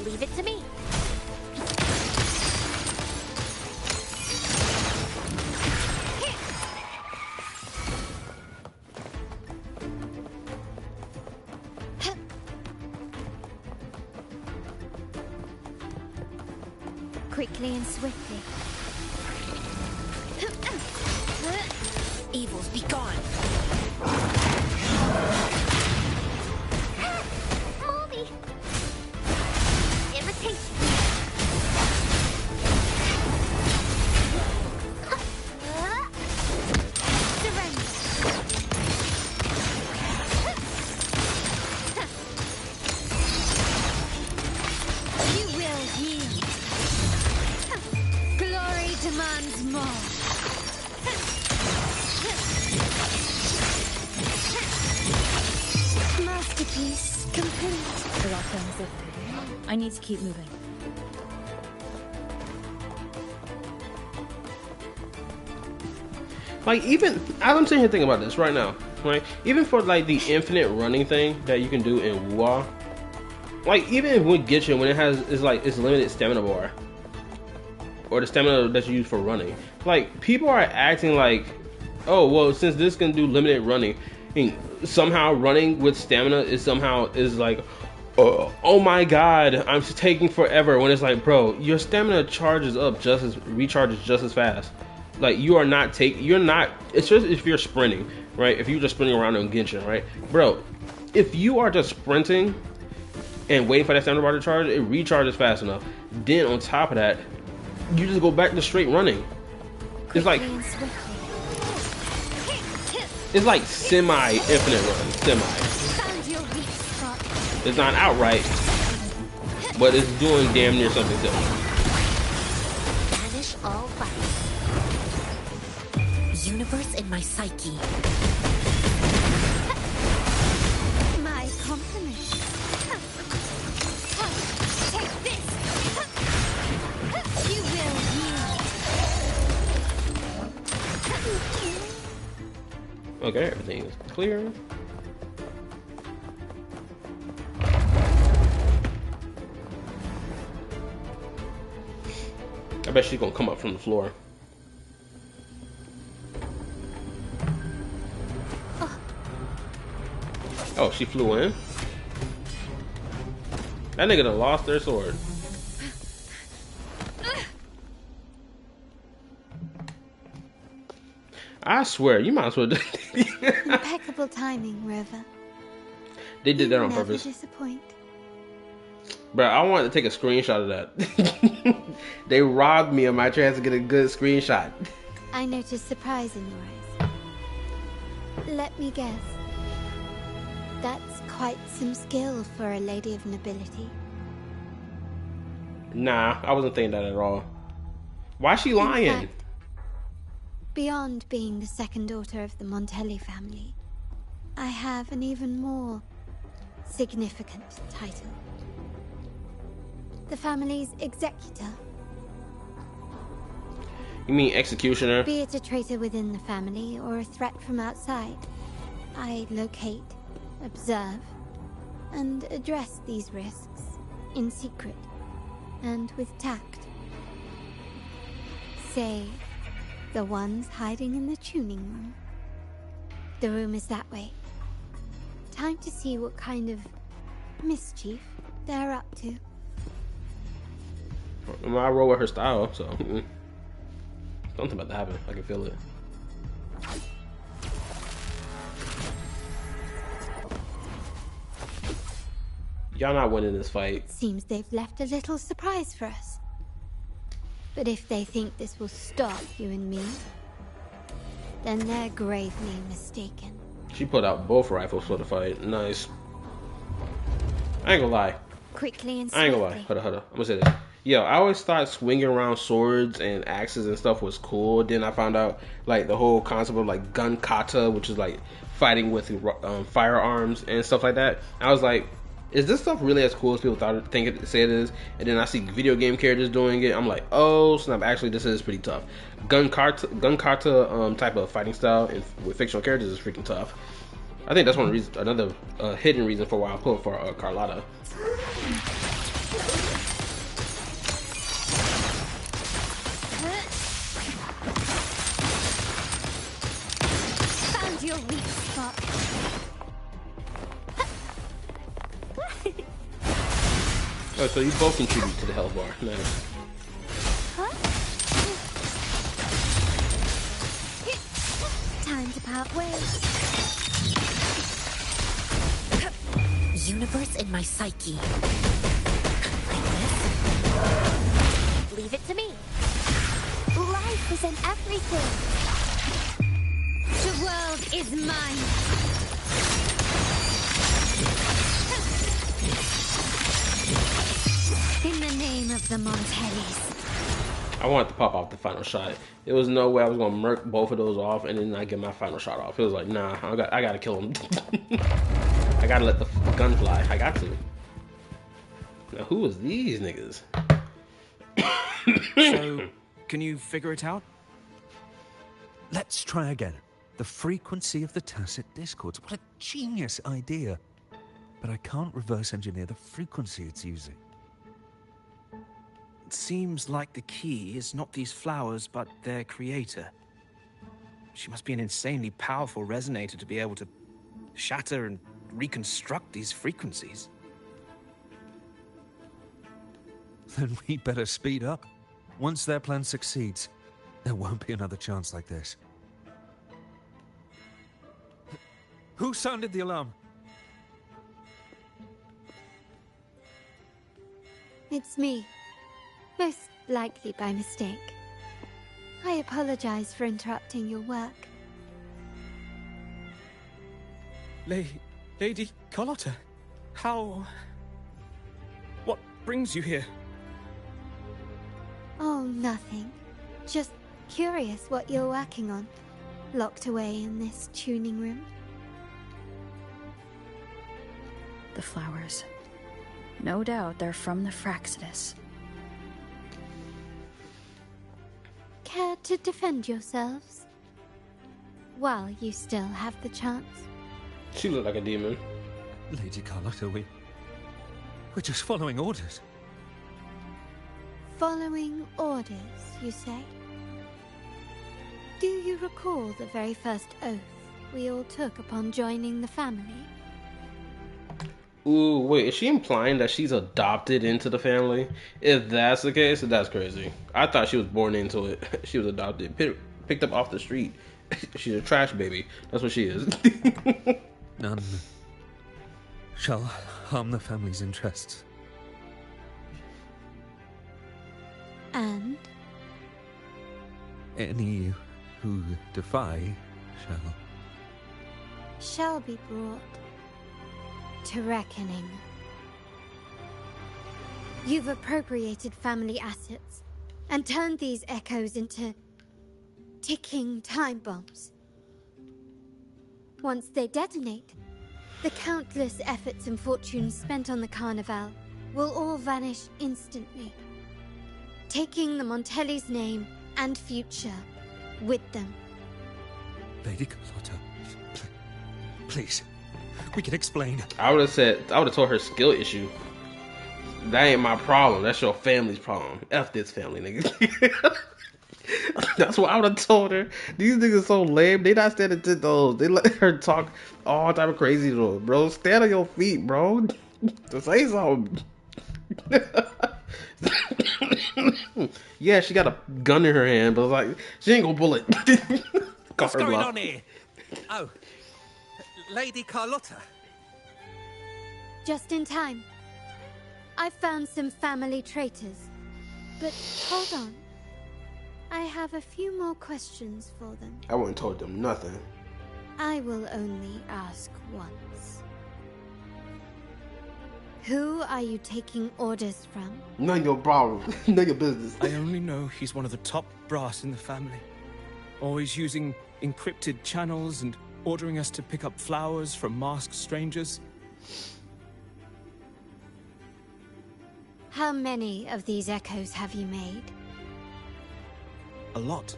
Leave it to me. Quickly and swiftly. Evils be gone. Mommy! Irritation. Surrender. You will yield. Glory demands more. Masterpiece complete. The lockdown is lifted. I need to keep moving. Like, even I'm sitting here thinking about this right now, right? Even for like the infinite running thing that you can do in Wuthering, like even with Gitchin, when it has it's like its limited stamina bar, or the stamina that you use for running. Like, people are acting like, oh, well, since this can do limited running, I mean, somehow running with stamina is like, oh my god, I'm taking forever. When it's like, bro, your stamina recharges just as fast. Like, you're not, it's just if you're sprinting, right? If you're just sprinting around on Genshin, right? Bro, if you are just sprinting and waiting for that stamina bar to charge, it recharges fast enough. Then on top of that, you just go back to straight running. It's like semi-infinite run. It's not outright, but it's doing damn near something similar. Banish all vice. Universe in my psyche. My compliments. Take this. You will yield. Okay, everything is clear. I bet she's gonna come up from the floor. Oh, she flew in? That nigga done lost their sword. I swear, you might as well. Impeccable timing, Rover. They did that on Never purpose. disappoint. Bro, I wanted to take a screenshot of that. They robbed me of my chance to get a good screenshot. I noticed surprise in your eyes. Let me guess. That's quite some skill for a lady of nobility. Nah, I wasn't thinking that at all. Why is she lying? In fact, beyond being the second daughter of the Montelli family, I have an even more significant title. The family's executor. You mean executioner? Be it a traitor within the family or a threat from outside, I locate, observe, and address these risks in secret and with tact. Say, the ones hiding in the tuning room. The room is that way. Time to see what kind of mischief they're up to. I roll with her style, so something about to happen. I can feel it. Y'all not winning this fight. Seems they've left a little surprise for us. But if they think this will stop you and me, then they're gravely mistaken. She put out both rifles for the fight. Nice. I ain't gonna lie. Quickly and I ain't gonna lie. swiftly. Hold on. I'm gonna say this. Yo, I always thought swinging around swords and axes and stuff was cool. Then I found out like the whole concept of like gun kata, which is like fighting with firearms and stuff like that. I was like, is this stuff really as cool as people say it is? And then I see video game characters doing it. I'm like, oh snap! Actually, this is pretty tough. Gun kata type of fighting style and with fictional characters is freaking tough. I think that's one reason, another hidden reason for why I pulled for Carlotta. Found your weak spot. Oh, so you both contribute to the health bar. Nice. Time to part ways. Universe in my psyche. Leave it to me. Life is in everything. The world is mine. In the name of the Montellis. I wanted to pop off the final shot. There was no way I was gonna murk both of those off and then not get my final shot off. It was like, nah, I gotta kill him. I gotta let the gun fly. I got to. Now, who is these niggas? So, can you figure it out? Let's try again. The frequency of the tacit discords. What a genius idea. But I can't reverse engineer the frequency it's using. It seems like the key is not these flowers, but their creator. She must be an insanely powerful resonator to be able to shatter and reconstruct these frequencies. Then we better speed up. Once their plan succeeds, there won't be another chance like this. Who sounded the alarm? It's me. Most likely by mistake. I apologize for interrupting your work. Lady Carlotta, how... What brings you here? Oh, nothing. Just curious what you're working on. Locked away in this tuning room. The flowers. No doubt they're from the Fraxidus. Care to defend yourselves? While you still have the chance. She looked like a demon. Lady Carlotta, we're just following orders. Following orders, you say? Do you recall the very first oath we all took upon joining the family? Ooh, wait, is she implying that she's adopted into the family? If that's the case, that's crazy. I thought she was born into it. She was adopted, picked up off the street. She's a trash baby. That's what she is. None shall harm the family's interests. And? Any who defy shall be brought to reckoning. You've appropriated family assets and turned these echoes into ticking time bombs. Once they detonate, the countless efforts and fortunes spent on the Carnival will all vanish instantly, taking the Montelli's name and future with them. Lady Carlotta, please, we can explain. I would have told her skill issue. That ain't my problem. That's your family's problem. F this family, nigga. That's what I would have told her. These niggas so lame. They not standing to those. They let her talk all type of crazy though, bro. Stand on your feet, bro. To say something. Yeah, she got a gun in her hand, but like she ain't gonna pull it. What's going on here? Oh, Lady Carlotta. Just in time. I found some family traitors. But hold on. I have a few more questions for them. I wouldn't told them nothing. I will only ask once. Who are you taking orders from? None of your problem. None of your business. I only know he's one of the top brass in the family. Always using encrypted channels and ordering us to pick up flowers from masked strangers. How many of these echoes have you made? A lot.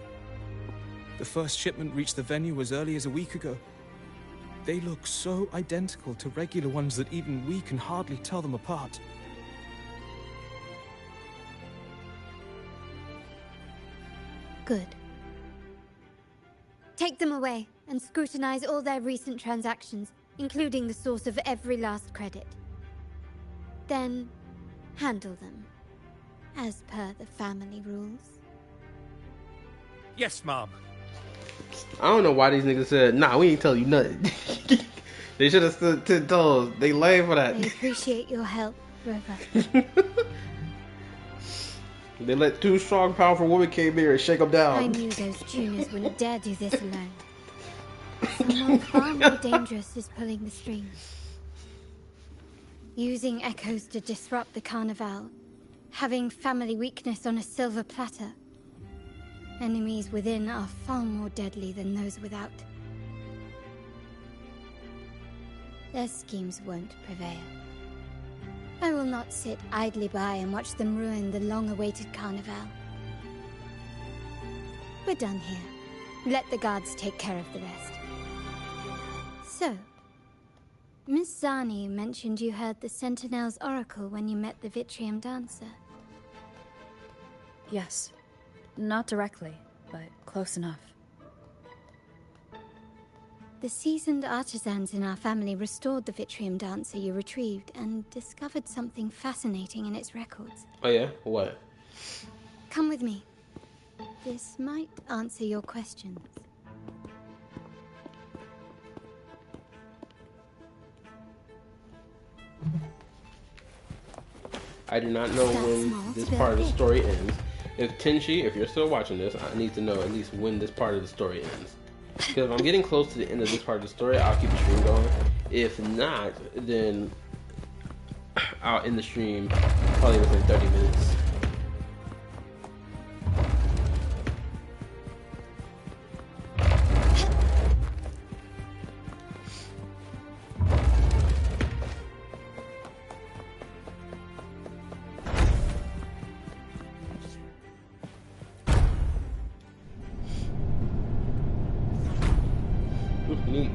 The first shipment reached the venue as early as a week ago. They look so identical to regular ones that even we can hardly tell them apart. Good. Take them away and scrutinize all their recent transactions, including the source of every last credit. Then, handle them, as per the family rules. Yes, Mom. I don't know why these niggas said, nah, we ain't tell you nothing. They should have stood 10 toes. They lame for that. I appreciate your help, River. They let two strong, powerful women came here and shake them down. I knew those tuners wouldn't dare do this alone. Someone far more dangerous is pulling the strings. Using echoes to disrupt the Carnival. Having family weakness on a silver platter. Enemies within are far more deadly than those without. Their schemes won't prevail. I will not sit idly by and watch them ruin the long-awaited Carnival. We're done here. Let the guards take care of the rest. So, Miss Zani mentioned you heard the Sentinel's oracle when you met the Vitrium Dancer. Yes. Not directly, but close enough. The seasoned artisans in our family restored the Vitrium dancer you retrieved and discovered something fascinating in its records. Oh yeah? What? Come with me. This might answer your questions. I do not know when this part of the story ends. If Tenchi, if you're still watching this, I need to know at least when this part of the story ends. Because if I'm getting close to the end of this part of the story, I'll keep the stream going. If not, then I'll end the stream probably within 30 minutes. Neat.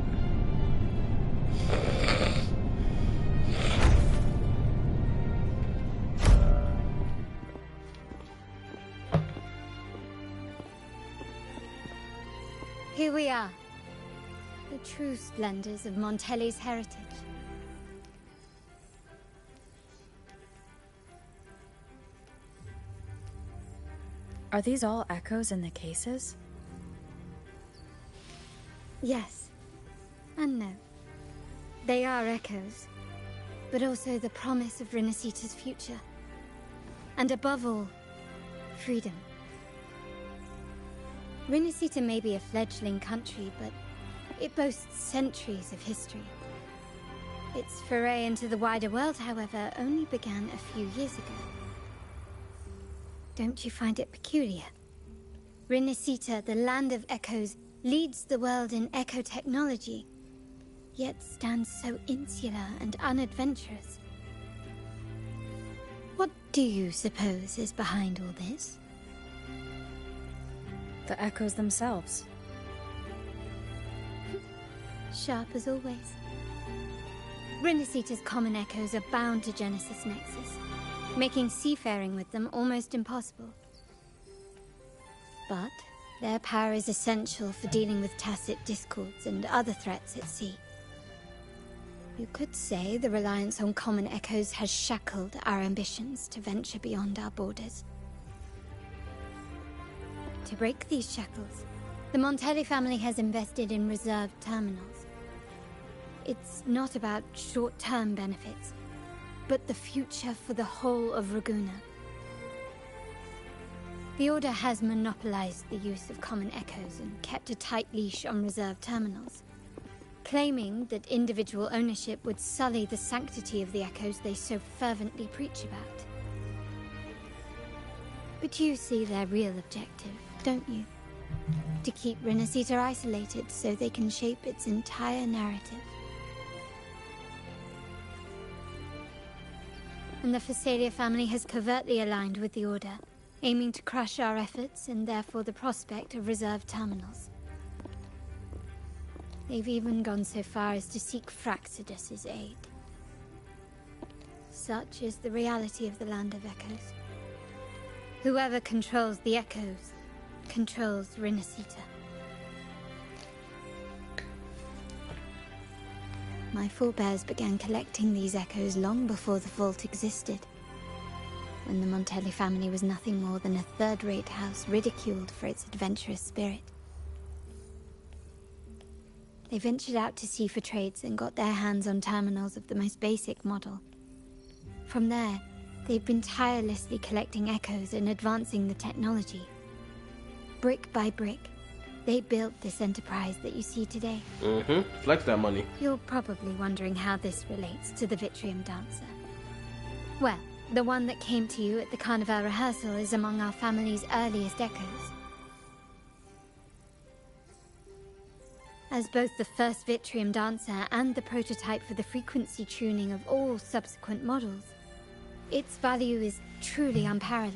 Here we are. The true splendors of Montelli's heritage. Are these all echoes in the cases? Yes. And no. They are echoes, but also the promise of Rinascita's future. And above all, freedom. Rinascita may be a fledgling country, but it boasts centuries of history. Its foray into the wider world, however, only began a few years ago. Don't you find it peculiar? Rinascita, the land of echoes, leads the world in echo technology, yet stands so insular and unadventurous. What do you suppose is behind all this? The echoes themselves. Sharp as always. Rinascita's common echoes are bound to Genesis Nexus, making seafaring with them almost impossible. But their power is essential for dealing with tacit discords and other threats at sea. You could say the reliance on common echoes has shackled our ambitions to venture beyond our borders. To break these shackles, the Montelli family has invested in reserved terminals. It's not about short-term benefits, but the future for the whole of Ragusa. The Order has monopolized the use of common echoes and kept a tight leash on reserved terminals, claiming that individual ownership would sully the sanctity of the echoes they so fervently preach about. But you see their real objective, don't you? To keep Rinascita isolated so they can shape its entire narrative. And the Phasalia family has covertly aligned with the Order, aiming to crush our efforts and therefore the prospect of reserved terminals. They've even gone so far as to seek Fraxidus's aid. Such is the reality of the Land of Echoes. Whoever controls the Echoes controls Rinascita. My forebears began collecting these echoes long before the vault existed, when the Montelli family was nothing more than a third-rate house ridiculed for its adventurous spirit. They ventured out to sea for trades and got their hands on terminals of the most basic model. From there, they've been tirelessly collecting echoes and advancing the technology. Brick by brick, they built this enterprise that you see today. Flex that money. You're probably wondering how this relates to the Vitrium dancer. Well, the one that came to you at the Carnival rehearsal is among our family's earliest echoes. As both the first Vitrium dancer and the prototype for the frequency tuning of all subsequent models, its value is truly unparalleled.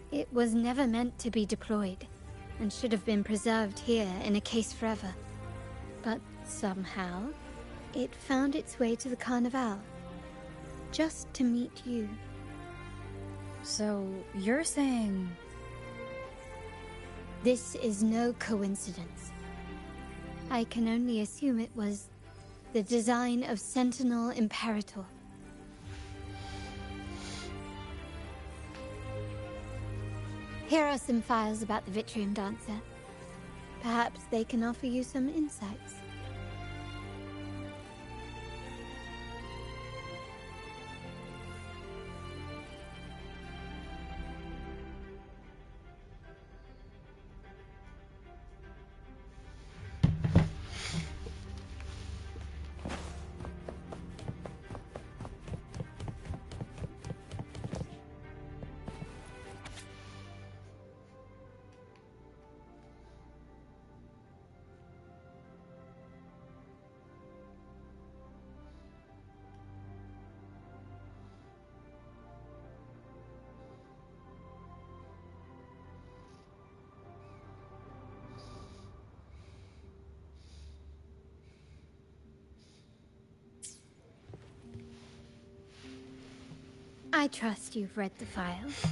It was never meant to be deployed, and should have been preserved here in a case forever. But somehow, it found its way to the Carnival, just to meet you. So, you're saying... This is no coincidence. I can only assume it was the design of Sentinel Imperator. Here are some files about the Vitrium Dancer. Perhaps they can offer you some insights. I trust you've read the files.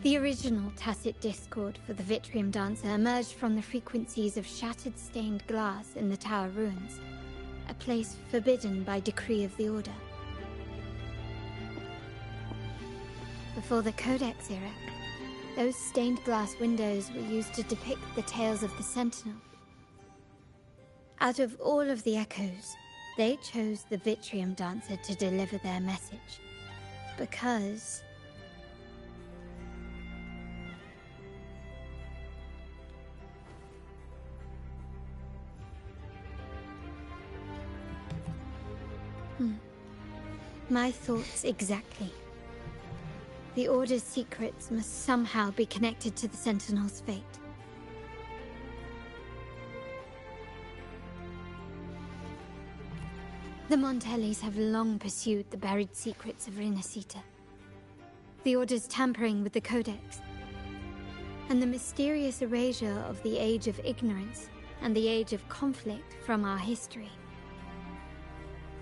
The original tacit discord for the Vitrium Dancer emerged from the frequencies of shattered stained glass in the tower ruins, a place forbidden by decree of the Order. Before the Codex era, those stained glass windows were used to depict the tales of the Sentinel. Out of all of the echoes, they chose the Vitrium Dancer to deliver their message. Because... My thoughts exactly. The Order's secrets must somehow be connected to the Sentinel's fate. The Montellis have long pursued the buried secrets of Rinascita. The Order's tampering with the Codex, and the mysterious erasure of the Age of Ignorance and the Age of Conflict from our history.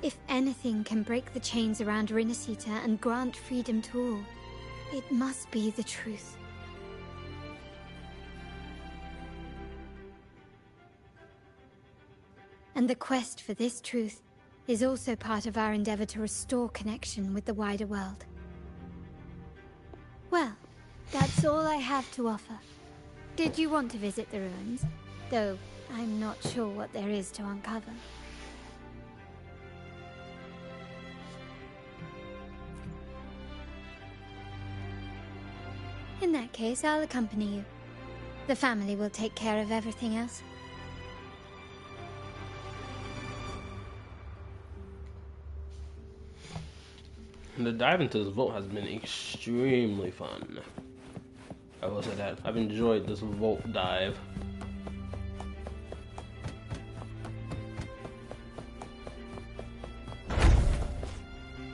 If anything can break the chains around Rinascita and grant freedom to all, it must be the truth. And the quest for this truth is also part of our endeavor to restore connection with the wider world. Well, that's all I have to offer. Did you want to visit the ruins? Though I'm not sure what there is to uncover. In that case, I'll accompany you. The family will take care of everything else. The dive into this vault has been extremely fun. I will say that. I've enjoyed this vault dive.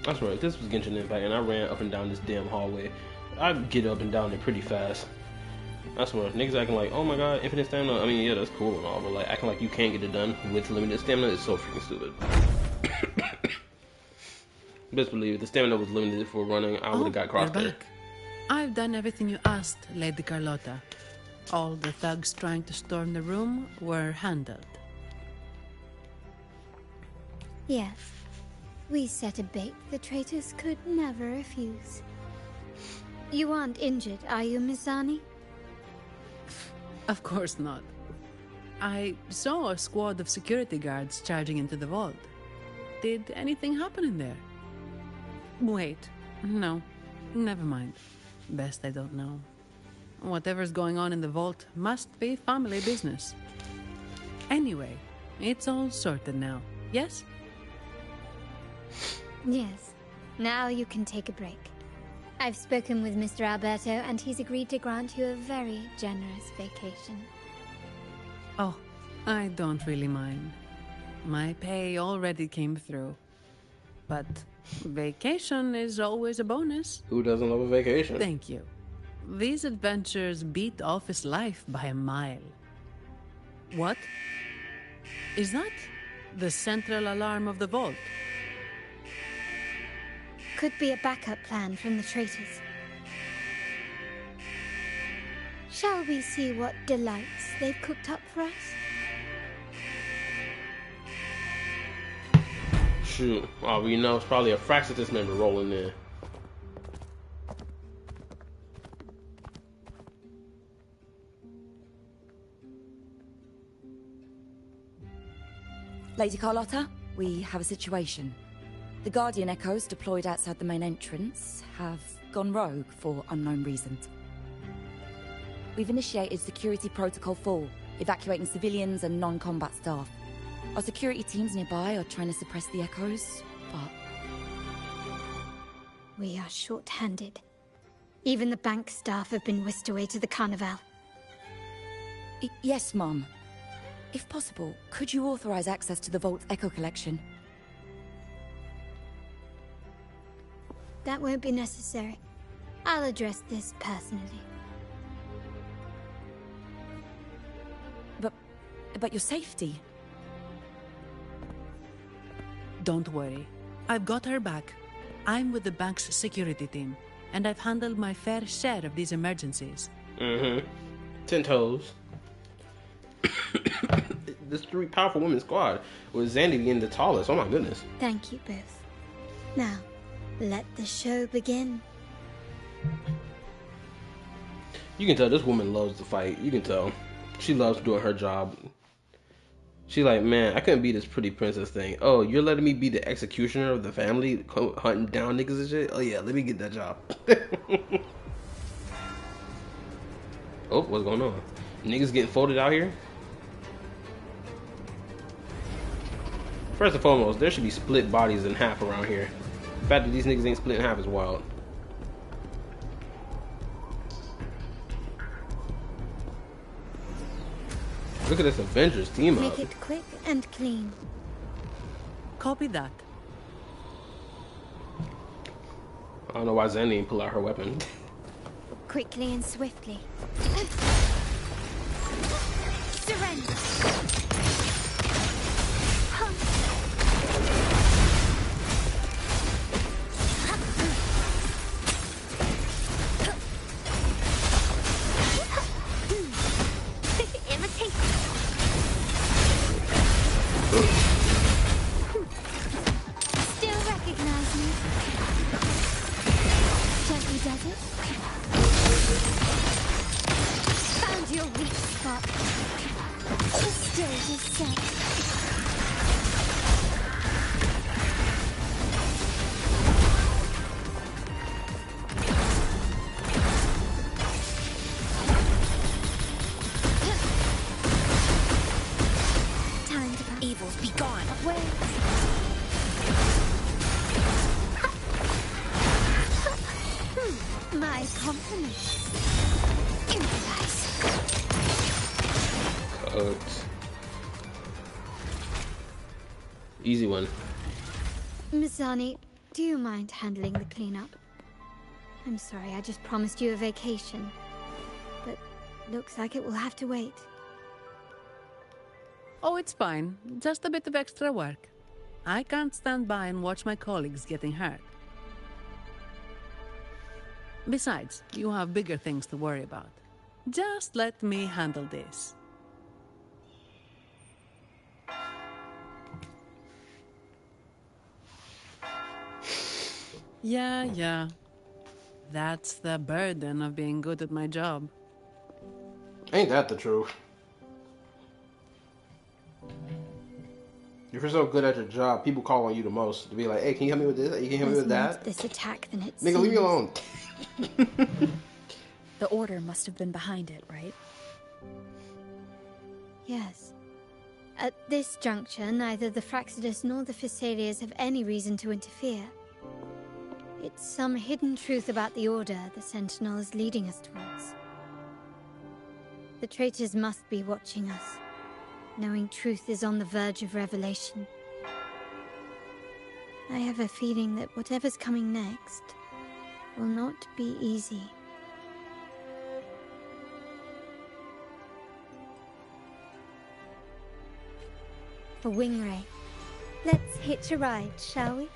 I swear, if this was Genshin Impact and I ran up and down this damn hallway, I'd get up and down it pretty fast. I swear, niggas acting like, oh my god, infinite stamina. I mean, yeah, that's cool and all, but like acting like you can't get it done with limited stamina is so freaking stupid. Best believe if the stamina was limited for running, I would have got crossed there. I've done everything you asked, Lady Carlotta. All the thugs trying to storm the room were handled. Yes. We set a bait the traitors could never refuse. You aren't injured, are you, Miss Zani? Of course not. I saw a squad of security guards charging into the vault. Did anything happen in there? Wait, no, never mind. Best I don't know. Whatever's going on in the vault must be family business. Anyway, it's all sorted now, yes? Yes. Now you can take a break. I've spoken with Mr. Alberto, and he's agreed to grant you a very generous vacation. Oh, I don't really mind. My pay already came through. But vacation is always a bonus. Who doesn't love a vacation? Thank you. These adventures beat office life by a mile. What? Is that the central alarm of the vault? Could be a backup plan from the traitors. Shall we see what delights they've cooked up for us? Shoot. All we know, it's probably a Fraxidus member rolling in. Lady Carlotta, we have a situation. The Guardian Echoes deployed outside the main entrance have gone rogue for unknown reasons. We've initiated Security Protocol 4, evacuating civilians and non-combat staff. Our security teams nearby are trying to suppress the Echoes, but... We are short-handed. Even the bank staff have been whisked away to the Carnival. Yes, Mum. If possible, could you authorize access to the Vault's Echo collection? That won't be necessary. I'll address this personally. But your safety? Don't worry. I've got her back. I'm with the bank's security team, and I've handled my fair share of these emergencies. 10 toes. This 3 powerful women squad with Zandy being the tallest. Oh my goodness. Thank you both. Now, let the show begin. You can tell this woman loves to fight. You can tell. She loves doing her job. She like, man, I couldn't be this pretty princess thing. Oh, you're letting me be the executioner of the family, hunting down niggas and shit? Oh yeah, let me get that job. Oh, what's going on? Niggas getting folded out here? First and foremost, there should be split bodies in half around here. The fact that these niggas ain't split in half is wild. Look at this Avengers team up. Make it quick and clean. Copy that. I don't know why Zandy didn't pull out her weapon. Quickly and swiftly. Surrender. Still recognize me? Gently does it? Found your weak spot. The stage is set. Time to evils be gone. Away. My compliments. Improvise. Easy one. Mizani, do you mind handling the cleanup? I'm sorry, I just promised you a vacation. But looks like it will have to wait. Oh, it's fine. Just a bit of extra work. I can't stand by and watch my colleagues getting hurt. Besides, you have bigger things to worry about. Just let me handle this. Yeah. That's the burden of being good at my job. Ain't that the truth? If you're so good at your job, people call on you the most to be like, hey, can you help me with this? Hey, can you help me with that? This attack than it Nigga, leave me alone. The Order must have been behind it, right? Yes. At this juncture, neither the Fraxidus nor the Physaelians have any reason to interfere. It's some hidden truth about the Order the Sentinel is leading us towards. The traitors must be watching us, knowing truth is on the verge of revelation. I have a feeling that whatever's coming next will not be easy. A wing ray. Let's hitch a ride, shall we?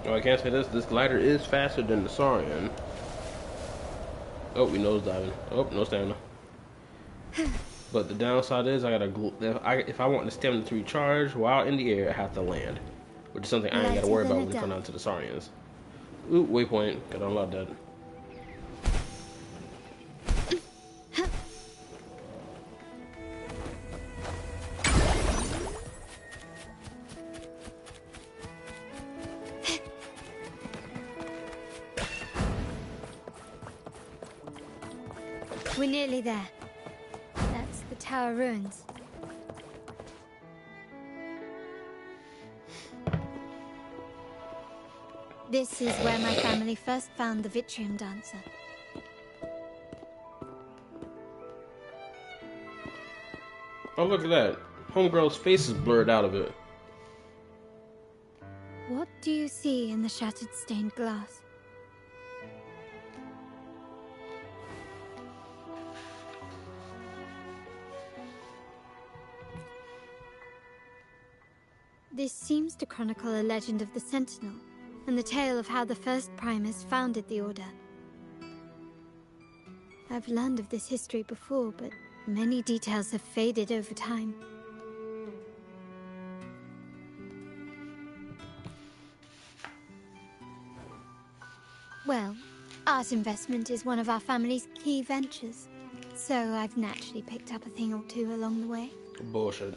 Oh, I can't say this. This glider is faster than the Saurian. Oh, we nose diving. Oh, no stamina. But the downside is I gotta if I want the stamina to recharge while in the air, I have to land, which is something I ain't gotta worry about when it comes down to the Saurians. Ooh, waypoint. Gotta unlock that. We're nearly there. That's the tower ruins. This is where my family first found the Vitrium dancer. Oh, look at that. Homegirl's face is blurred out of it. What do you see in the shattered stained glass? This seems to chronicle a legend of the Sentinel, and the tale of how the first Primus founded the Order. I've learned of this history before, but many details have faded over time. Well, art investment is one of our family's key ventures, so I've naturally picked up a thing or two along the way. Bullshit.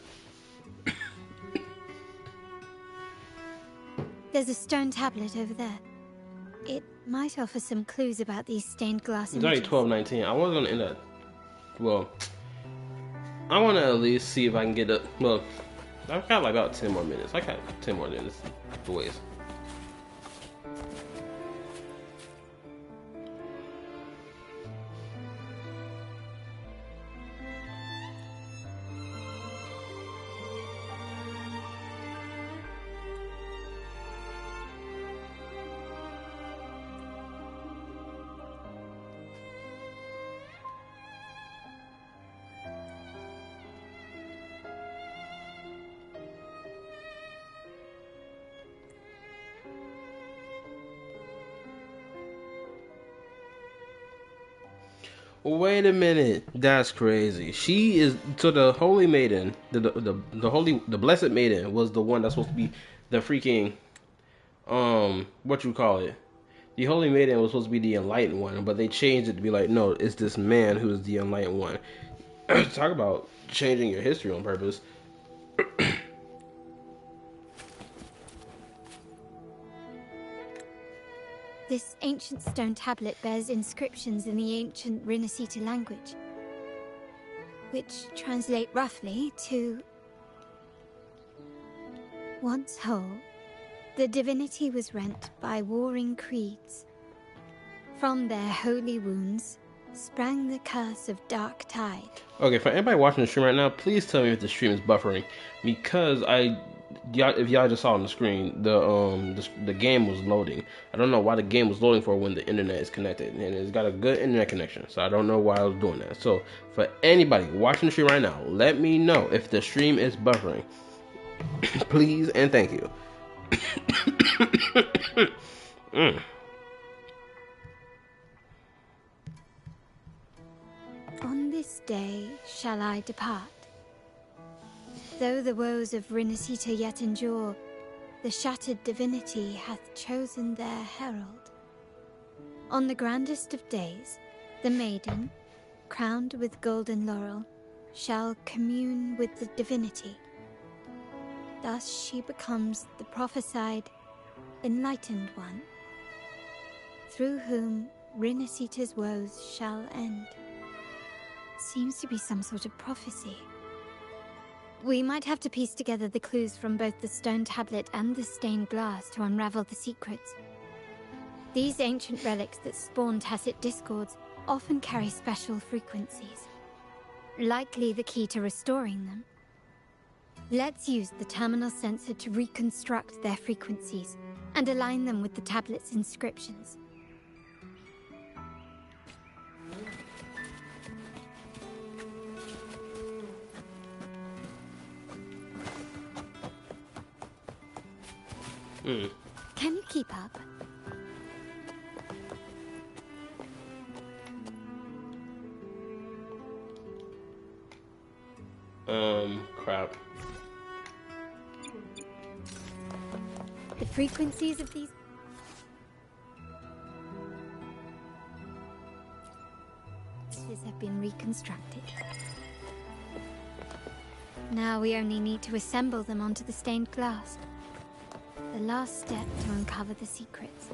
There's a stone tablet over there. It might offer some clues about these stained glass It's already images. 12:19. I was gonna end up. Well, I want to at least see if I can get up. Well, I've got like about 10 more minutes. I got 10 more minutes to waste. Wait a minute, that's crazy. She is so the Holy Maiden, the Blessed Maiden was the one that's supposed to be the freaking what you call it? The Holy Maiden was supposed to be the enlightened one, but they changed it to be like, no, it's this man who's the enlightened one. Talk about changing your history on purpose. This ancient stone tablet bears inscriptions in the ancient Rinascita language, which translate roughly to... Once whole, the divinity was rent by warring creeds. From their holy wounds sprang the curse of dark tide. Okay, for anybody watching the stream right now, please tell me if the stream is buffering, because if y'all just saw on the screen, the game was loading. I don't know why the game was loading for when the internet is connected, and it's got a good internet connection, so I don't know why I was doing that. So for anybody watching the stream right now, let me know if the stream is buffering, please and thank you. On this day shall I depart. Though the woes of Rinascita yet endure, the shattered divinity hath chosen their herald. On the grandest of days, the maiden, crowned with golden laurel, shall commune with the divinity. Thus she becomes the prophesied, enlightened one, through whom Rinascita's woes shall end. Seems to be some sort of prophecy. We might have to piece together the clues from both the stone tablet and the stained glass to unravel the secrets. These ancient relics that spawn tacit discords often carry special frequencies, likely the key to restoring them. Let's use the terminal sensor to reconstruct their frequencies and align them with the tablet's inscriptions. Can you keep up? Crap. The frequencies of these have been reconstructed. Now we only need to assemble them onto the stained glass. The last step to uncover the secrets.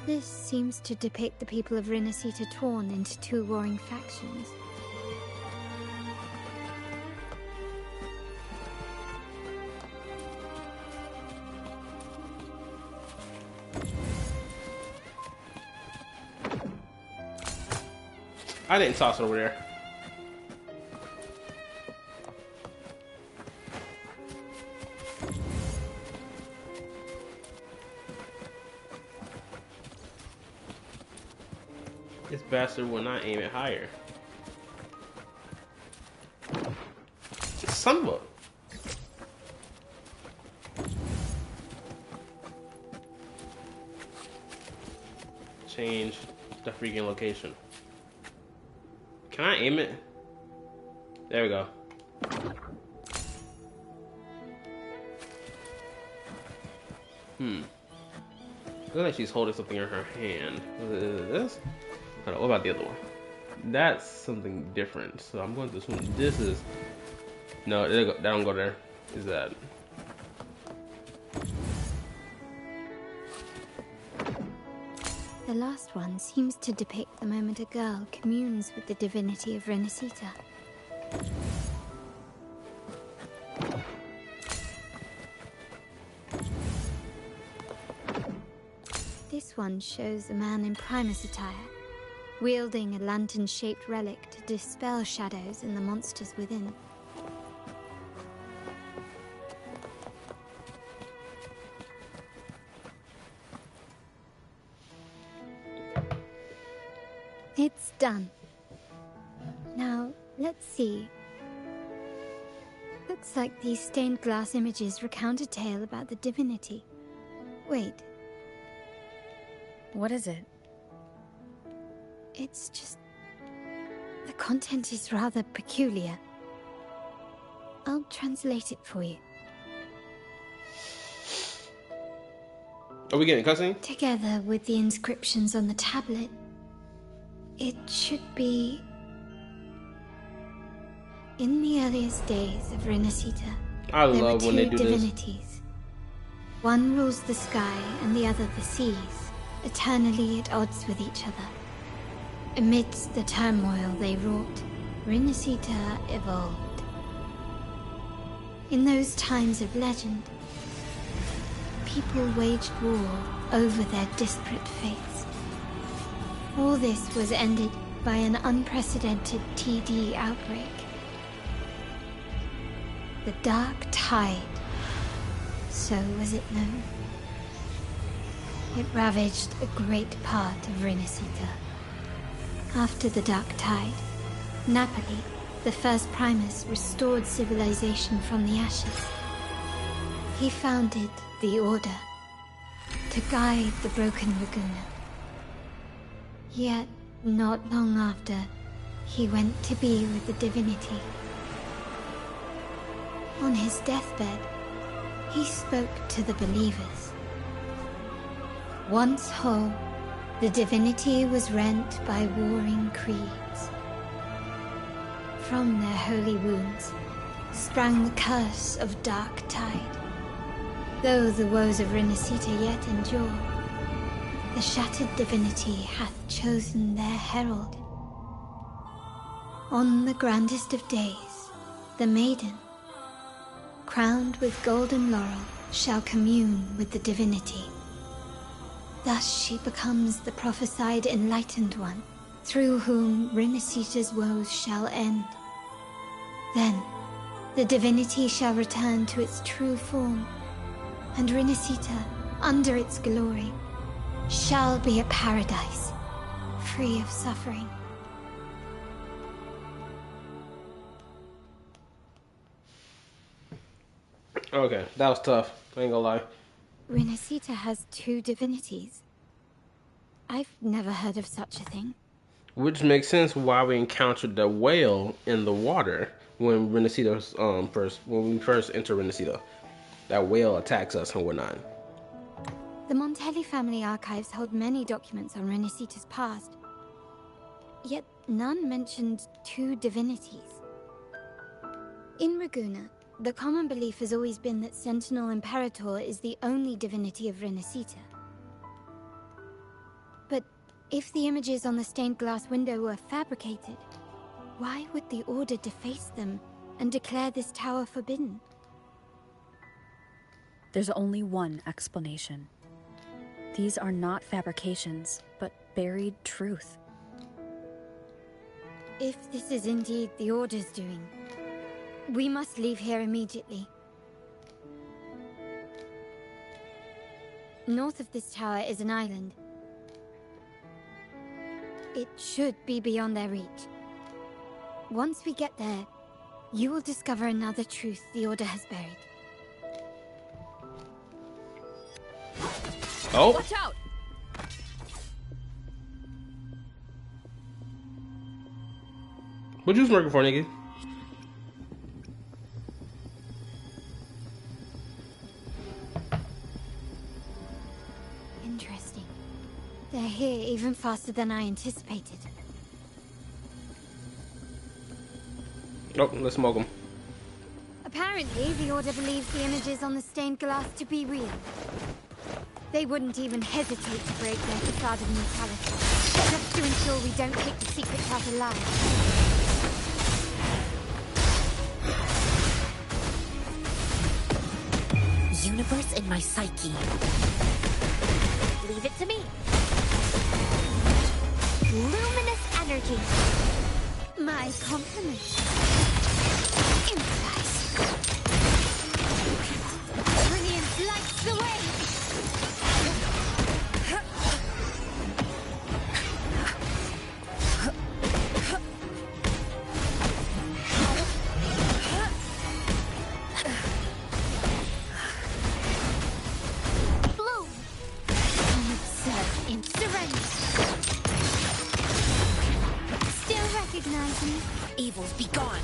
This seems to depict the people of Rinascita torn into two warring factions. I didn't toss it over there. This bastard will not aim it higher. Son of a... Change the freaking location. Can I aim it? There we go. Looks like she's holding something in her hand. Is this? Hold on, what about the other one? That's something different. So I'm going to assume this is... No, that don't go there. Is that... The last one seems to depict the moment a girl communes with the divinity of Rinascita. This one shows a man in Primus attire, wielding a lantern-shaped relic to dispel shadows and the monsters within. It's done. Now, let's see. Looks like these stained glass images recount a tale about the divinity. Wait. What is it? It's just... the content is rather peculiar. I'll translate it for you. Are we getting cussing? Together with the inscriptions on the tablet, it should be... In the earliest days of Rinascita, I there love were when they two do this. divinities. One rules the sky and the other the seas, eternally at odds with each other. Amidst the turmoil they wrought, Rinascita evolved. In those times of legend, people waged war over their disparate fates. All this was ended by an unprecedented TD outbreak. The Dark Tide, so was it known. It ravaged a great part of Rinascita. After the Dark Tide, Napoli, the first Primus, restored civilization from the ashes. He founded the Order to guide the broken Laguna. Yet, not long after, he went to be with the divinity. On his deathbed, he spoke to the believers. Once whole, the divinity was rent by warring creeds. From their holy wounds sprang the curse of Dark Tide. Though the woes of Rinascita yet endure, the shattered divinity hath chosen their herald. On the grandest of days, the maiden, crowned with golden laurel, shall commune with the divinity. Thus she becomes the prophesied enlightened one, through whom Rinascita's woes shall end. Then, the divinity shall return to its true form, and Rinascita, under its glory, shall be a paradise, free of suffering. Okay, that was tough. I ain't gonna lie. Rinascita has 2 divinities. I've never heard of such a thing. Which makes sense why we encountered the whale in the water when when we first enter Rinascita. That whale attacks us and whatnot. The Montelli family archives hold many documents on Rinascita's past. Yet none mentioned 2 divinities. In Ragusa, the common belief has always been that Sentinel Imperator is the only divinity of Rinascita. But if the images on the stained glass window were fabricated, why would the Order deface them and declare this tower forbidden? There's only one explanation. These are not fabrications, but buried truth. If this is indeed the Order's doing, we must leave here immediately. North of this tower is an island. It should be beyond their reach. Once we get there, you will discover another truth the Order has buried. Oh! Watch out! What you smirking for, nigga? Interesting. They're here even faster than I anticipated. Oh, let's smoke them. Apparently, the Order believes the images on the stained glass to be real. They wouldn't even hesitate to break their facade of neutrality, just to ensure we don't take the secret path alive. Universe in my psyche. Leave it to me. Luminous energy. My compliments. Insight. Brilliance lights the way. Evils be gone.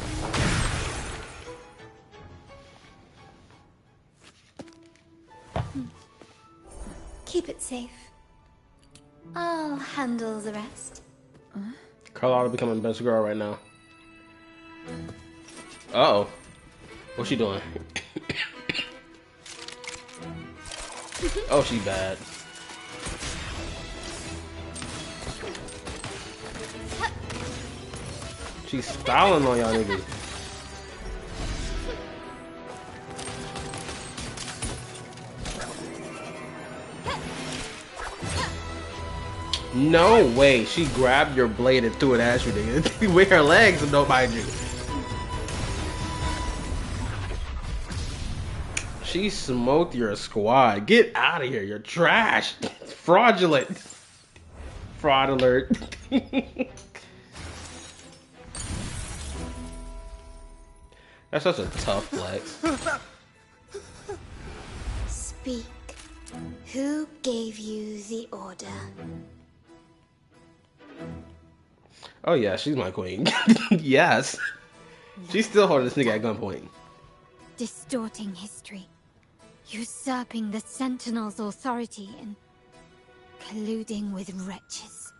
Keep it safe. I'll handle the rest. Carlotta becoming best girl right now. Uh-oh. What's she doing? Oh, she bad. She's styling on y'all niggas. No way. She grabbed your blade and threw it at you, nigga. With her legs, and don't mind you. She smoked your squad. Get out of here. You're trash. Fraudulent. Fraud alert. That's such a tough flex. Speak. Who gave you the order? Oh yeah, she's my queen. Yes. She's still holding this nigga at gunpoint. Distorting history. Usurping the Sentinel's authority and colluding with wretches.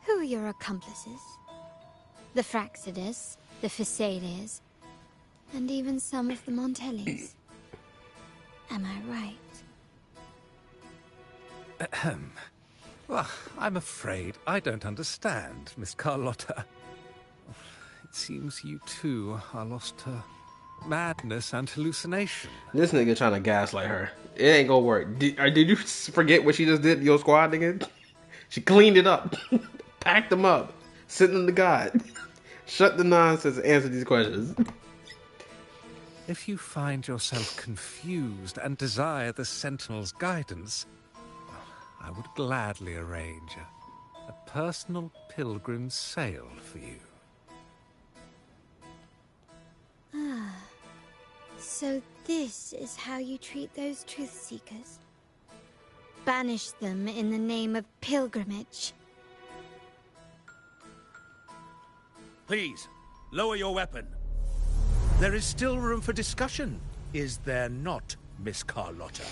Who are your accomplices? The Fraxidus, the Phisades, and even some of the Montellis. Am I right? Ahem. Well, I'm afraid I don't understand, Miss Carlotta. It seems you too are lost to madness and hallucination. This nigga trying to gaslight her. It ain't gonna work. Did you forget what she just did to your squad, nigga? She cleaned it up. Packed them up. Sent them to God. Shut the nonsense and answer these questions. If you find yourself confused and desire the Sentinel's guidance, I would gladly arrange a personal pilgrim sail for you. Ah, So this is how you treat those truth seekers? Banish them in the name of pilgrimage. Please, lower your weapon. There is still room for discussion, is there not, Miss Carlotta?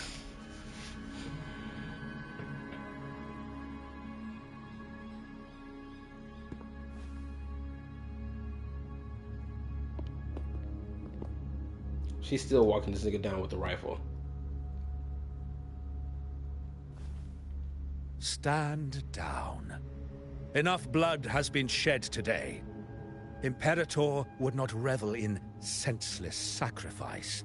She's still walking this nigga down with the rifle. Stand down. Enough blood has been shed today. Imperator would not revel in senseless sacrifice.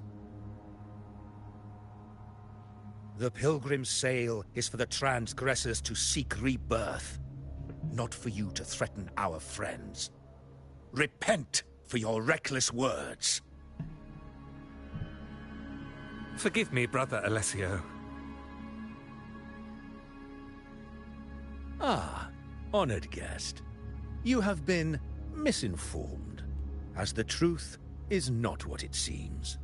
The pilgrim's sail is for the transgressors to seek rebirth, not for you to threaten our friends. Repent for your reckless words. Forgive me, Brother Alessio. Ah, honored guest. You have been misinformed, as the truth is not what it seems.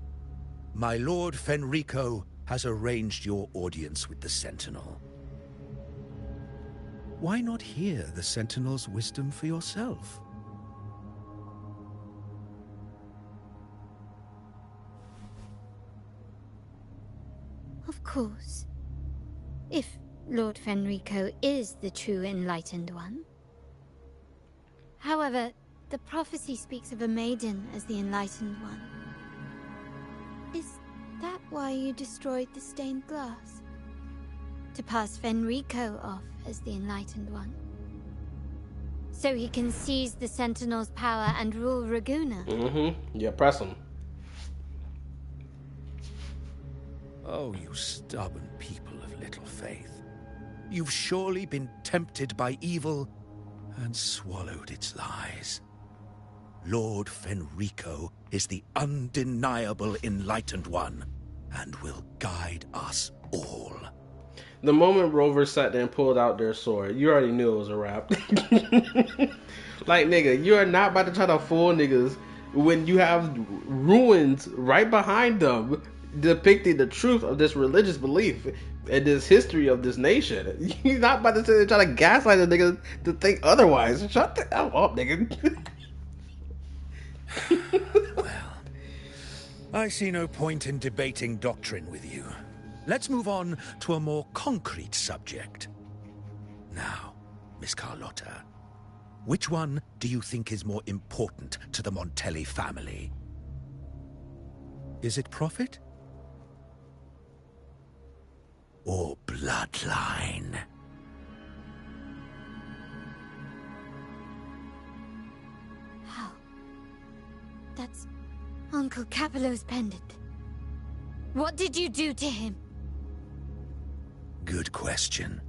My Lord Fenrico has arranged your audience with the Sentinel. Why not hear the Sentinel's wisdom for yourself? Of course. If Lord Fenrico is the true enlightened one. However, the prophecy speaks of a maiden as the enlightened one. Is that why you destroyed the stained glass? To pass Fenrico off as the enlightened one? So he can seize the Sentinel's power and rule Raguna? Mm-hmm. Yeah, press him. Oh, you stubborn people of little faith. You've surely been tempted by evil and swallowed its lies. Lord Fenrico is the undeniable enlightened one and will guide us all. The moment Rover sat there and pulled out their sword, you already knew it was a wrap. Like, nigga, you are not about to try to fool niggas when you have ruins right behind them depicting the truth of this religious belief and this history of this nation. You're not about to sit there and try to gaslight the niggas to think otherwise. Shut the hell up, nigga. Well, I see no point in debating doctrine with you. Let's move on to a more concrete subject. Now, Miss Carlotta, which one do you think is more important to the Montelli family? Is it profit? Or bloodline? How? That's Uncle Capello's pendant. What did you do to him? Good question.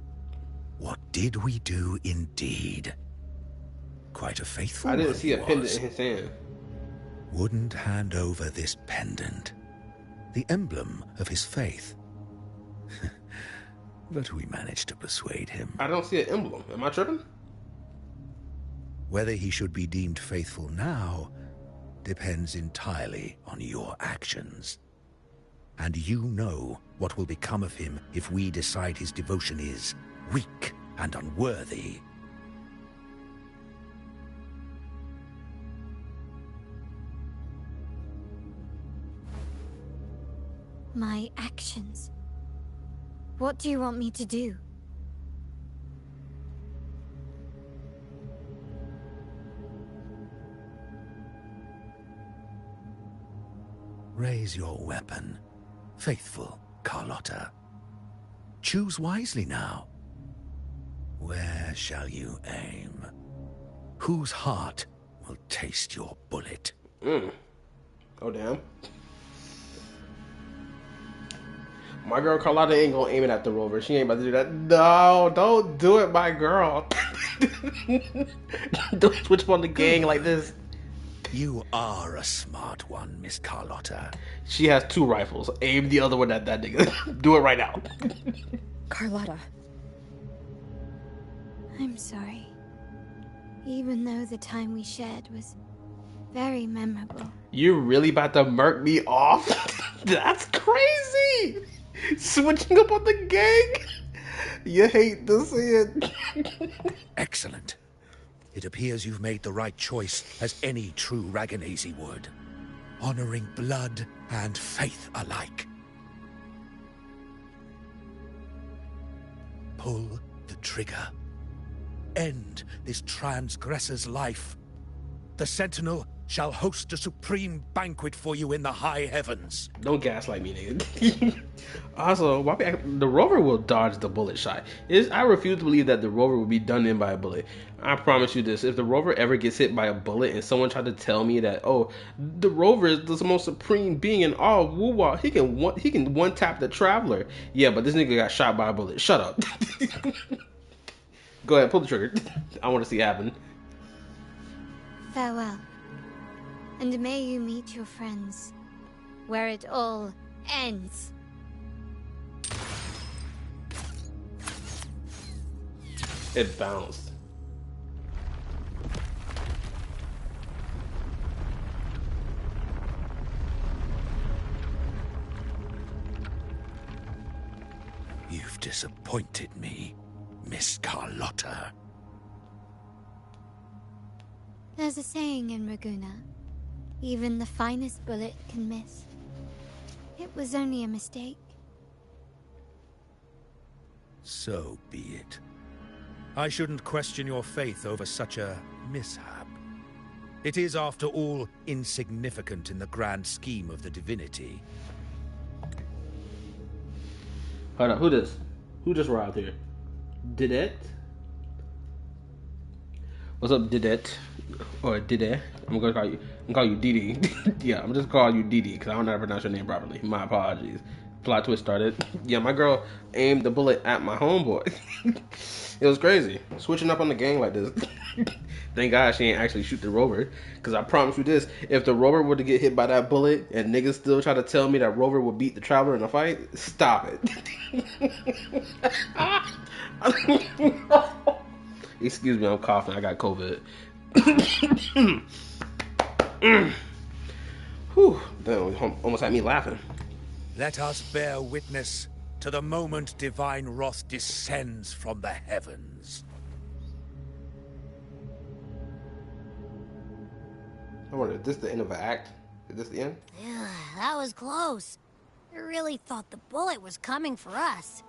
What did we do indeed? Quite a faithful I didn't one see a he pendant was. in his hand. Wouldn't hand over this pendant, the emblem of his faith. But we managed to persuade him. I don't see an emblem. Am I tripping? Whether he should be deemed faithful now depends entirely on your actions. And you know what will become of him if we decide his devotion is weak and unworthy. My actions. What do you want me to do? Raise your weapon, faithful Carlotta. Choose wisely now. Where shall you aim? Whose heart will taste your bullet? Oh, damn. My girl Carlotta ain't gonna aim it at the Rover. She ain't about to do that. No, don't do it, my girl. Don't switch on the gang like this. You are a smart one, Miss Carlotta. She has 2 rifles. Aim the other one at that nigga. Do it right now. Carlotta. I'm sorry. Even though the time we shared was very memorable. You're really about to murk me off? That's crazy. Switching up on the gang. You hate to see it. Excellent. It appears you've made the right choice, as any true Raganazi would. Honoring blood and faith alike. Pull the trigger. End this transgressor's life. The Sentinel shall host a supreme banquet for you in the high heavens. Don't gaslight me, nigga. Also, the rover will dodge the bullet shot. I refuse to believe that the rover will be done in by a bullet. I promise you this: if the rover ever gets hit by a bullet, and someone tried to tell me that, oh, the rover is the most supreme being in all of Wuwa, he can one tap the traveler. Yeah, but this nigga got shot by a bullet. Shut up. Go ahead, pull the trigger. I want to see it happen. Farewell. And may you meet your friends where it all ends. It bounced. You've disappointed me, Miss Carlotta. There's a saying in Raguna, even the finest bullet can miss. It was only a mistake. So be it. I shouldn't question your faith over such a mishap. It is, after all, insignificant in the grand scheme of the divinity. Hold on, who this? Who just arrived here? Didette? What's up, Didette? Or Didette? I'm gonna call you Didi. Yeah, I'm just calling you Didi because I don't know how to pronounce your name properly. My apologies. Plot twist started. Yeah, my girl aimed the bullet at my homeboy. It was crazy. Switching up on the gang like this. Thank God she ain't actually shoot the rover. Because I promise you this, if the rover were to get hit by that bullet and niggas still try to tell me that rover would beat the traveler in a fight, stop it. Excuse me, I'm coughing. I got COVID. Whew, that almost had me laughing. Let us bear witness to the moment divine wrath descends from the heavens. I wonder, is this the end of an act? Is this the end? Yeah, that was close. I really thought the bullet was coming for us.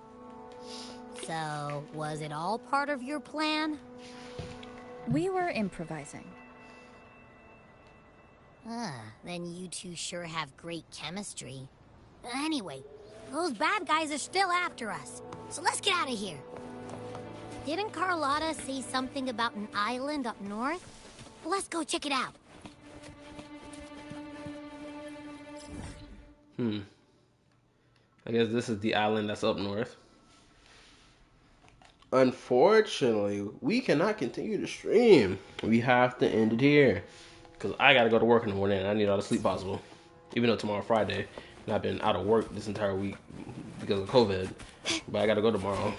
So, was it all part of your plan? We were improvising. Then you two sure have great chemistry. Anyway, those bad guys are still after us, so let's get out of here. Didn't Carlotta say something about an island up north? Let's go check it out. I guess this is the island that's up north. Unfortunately, we cannot continue to stream. We have to end it here. Because I got to go to work in the morning and I need all the sleep possible. Even though tomorrow's Friday. And I've been out of work this entire week because of COVID. But I got to go tomorrow.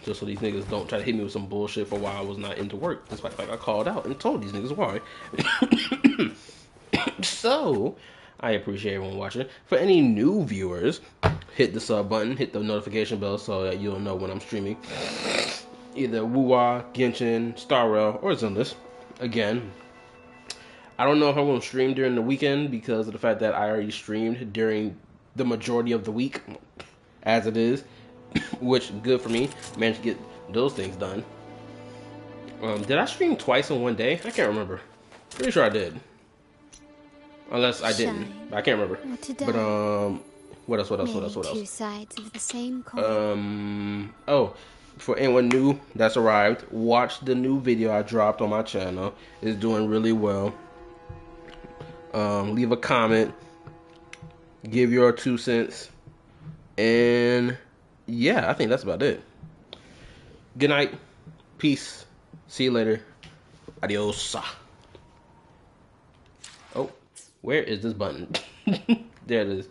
Just so these niggas don't try to hit me with some bullshit for why I was not into work. Despite the fact I called out and told these niggas why. So, I appreciate everyone watching. For any new viewers, hit the sub button, hit the notification bell so that you'll know when I'm streaming. Either Wuwa, Genshin, Star Rail, or Zenless. Again, I don't know if I'm going to stream during the weekend because of the fact that I already streamed during the majority of the week, as it is, which good for me. Managed to get those things done. Did I stream twice in one day? I can't remember. Pretty sure I did. Unless I didn't. I can't remember. But, what else? Two sides of the same coin. Oh, for anyone new that's arrived, watch the new video I dropped on my channel. It's doing really well. Leave a comment. Give your 2 cents. And yeah, I think that's about it. Good night. Peace. See you later. Adios. Oh, where is this button? There it is.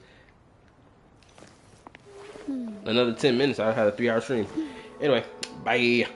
Another 10 minutes. I had a 3-hour stream. Anyway, bye.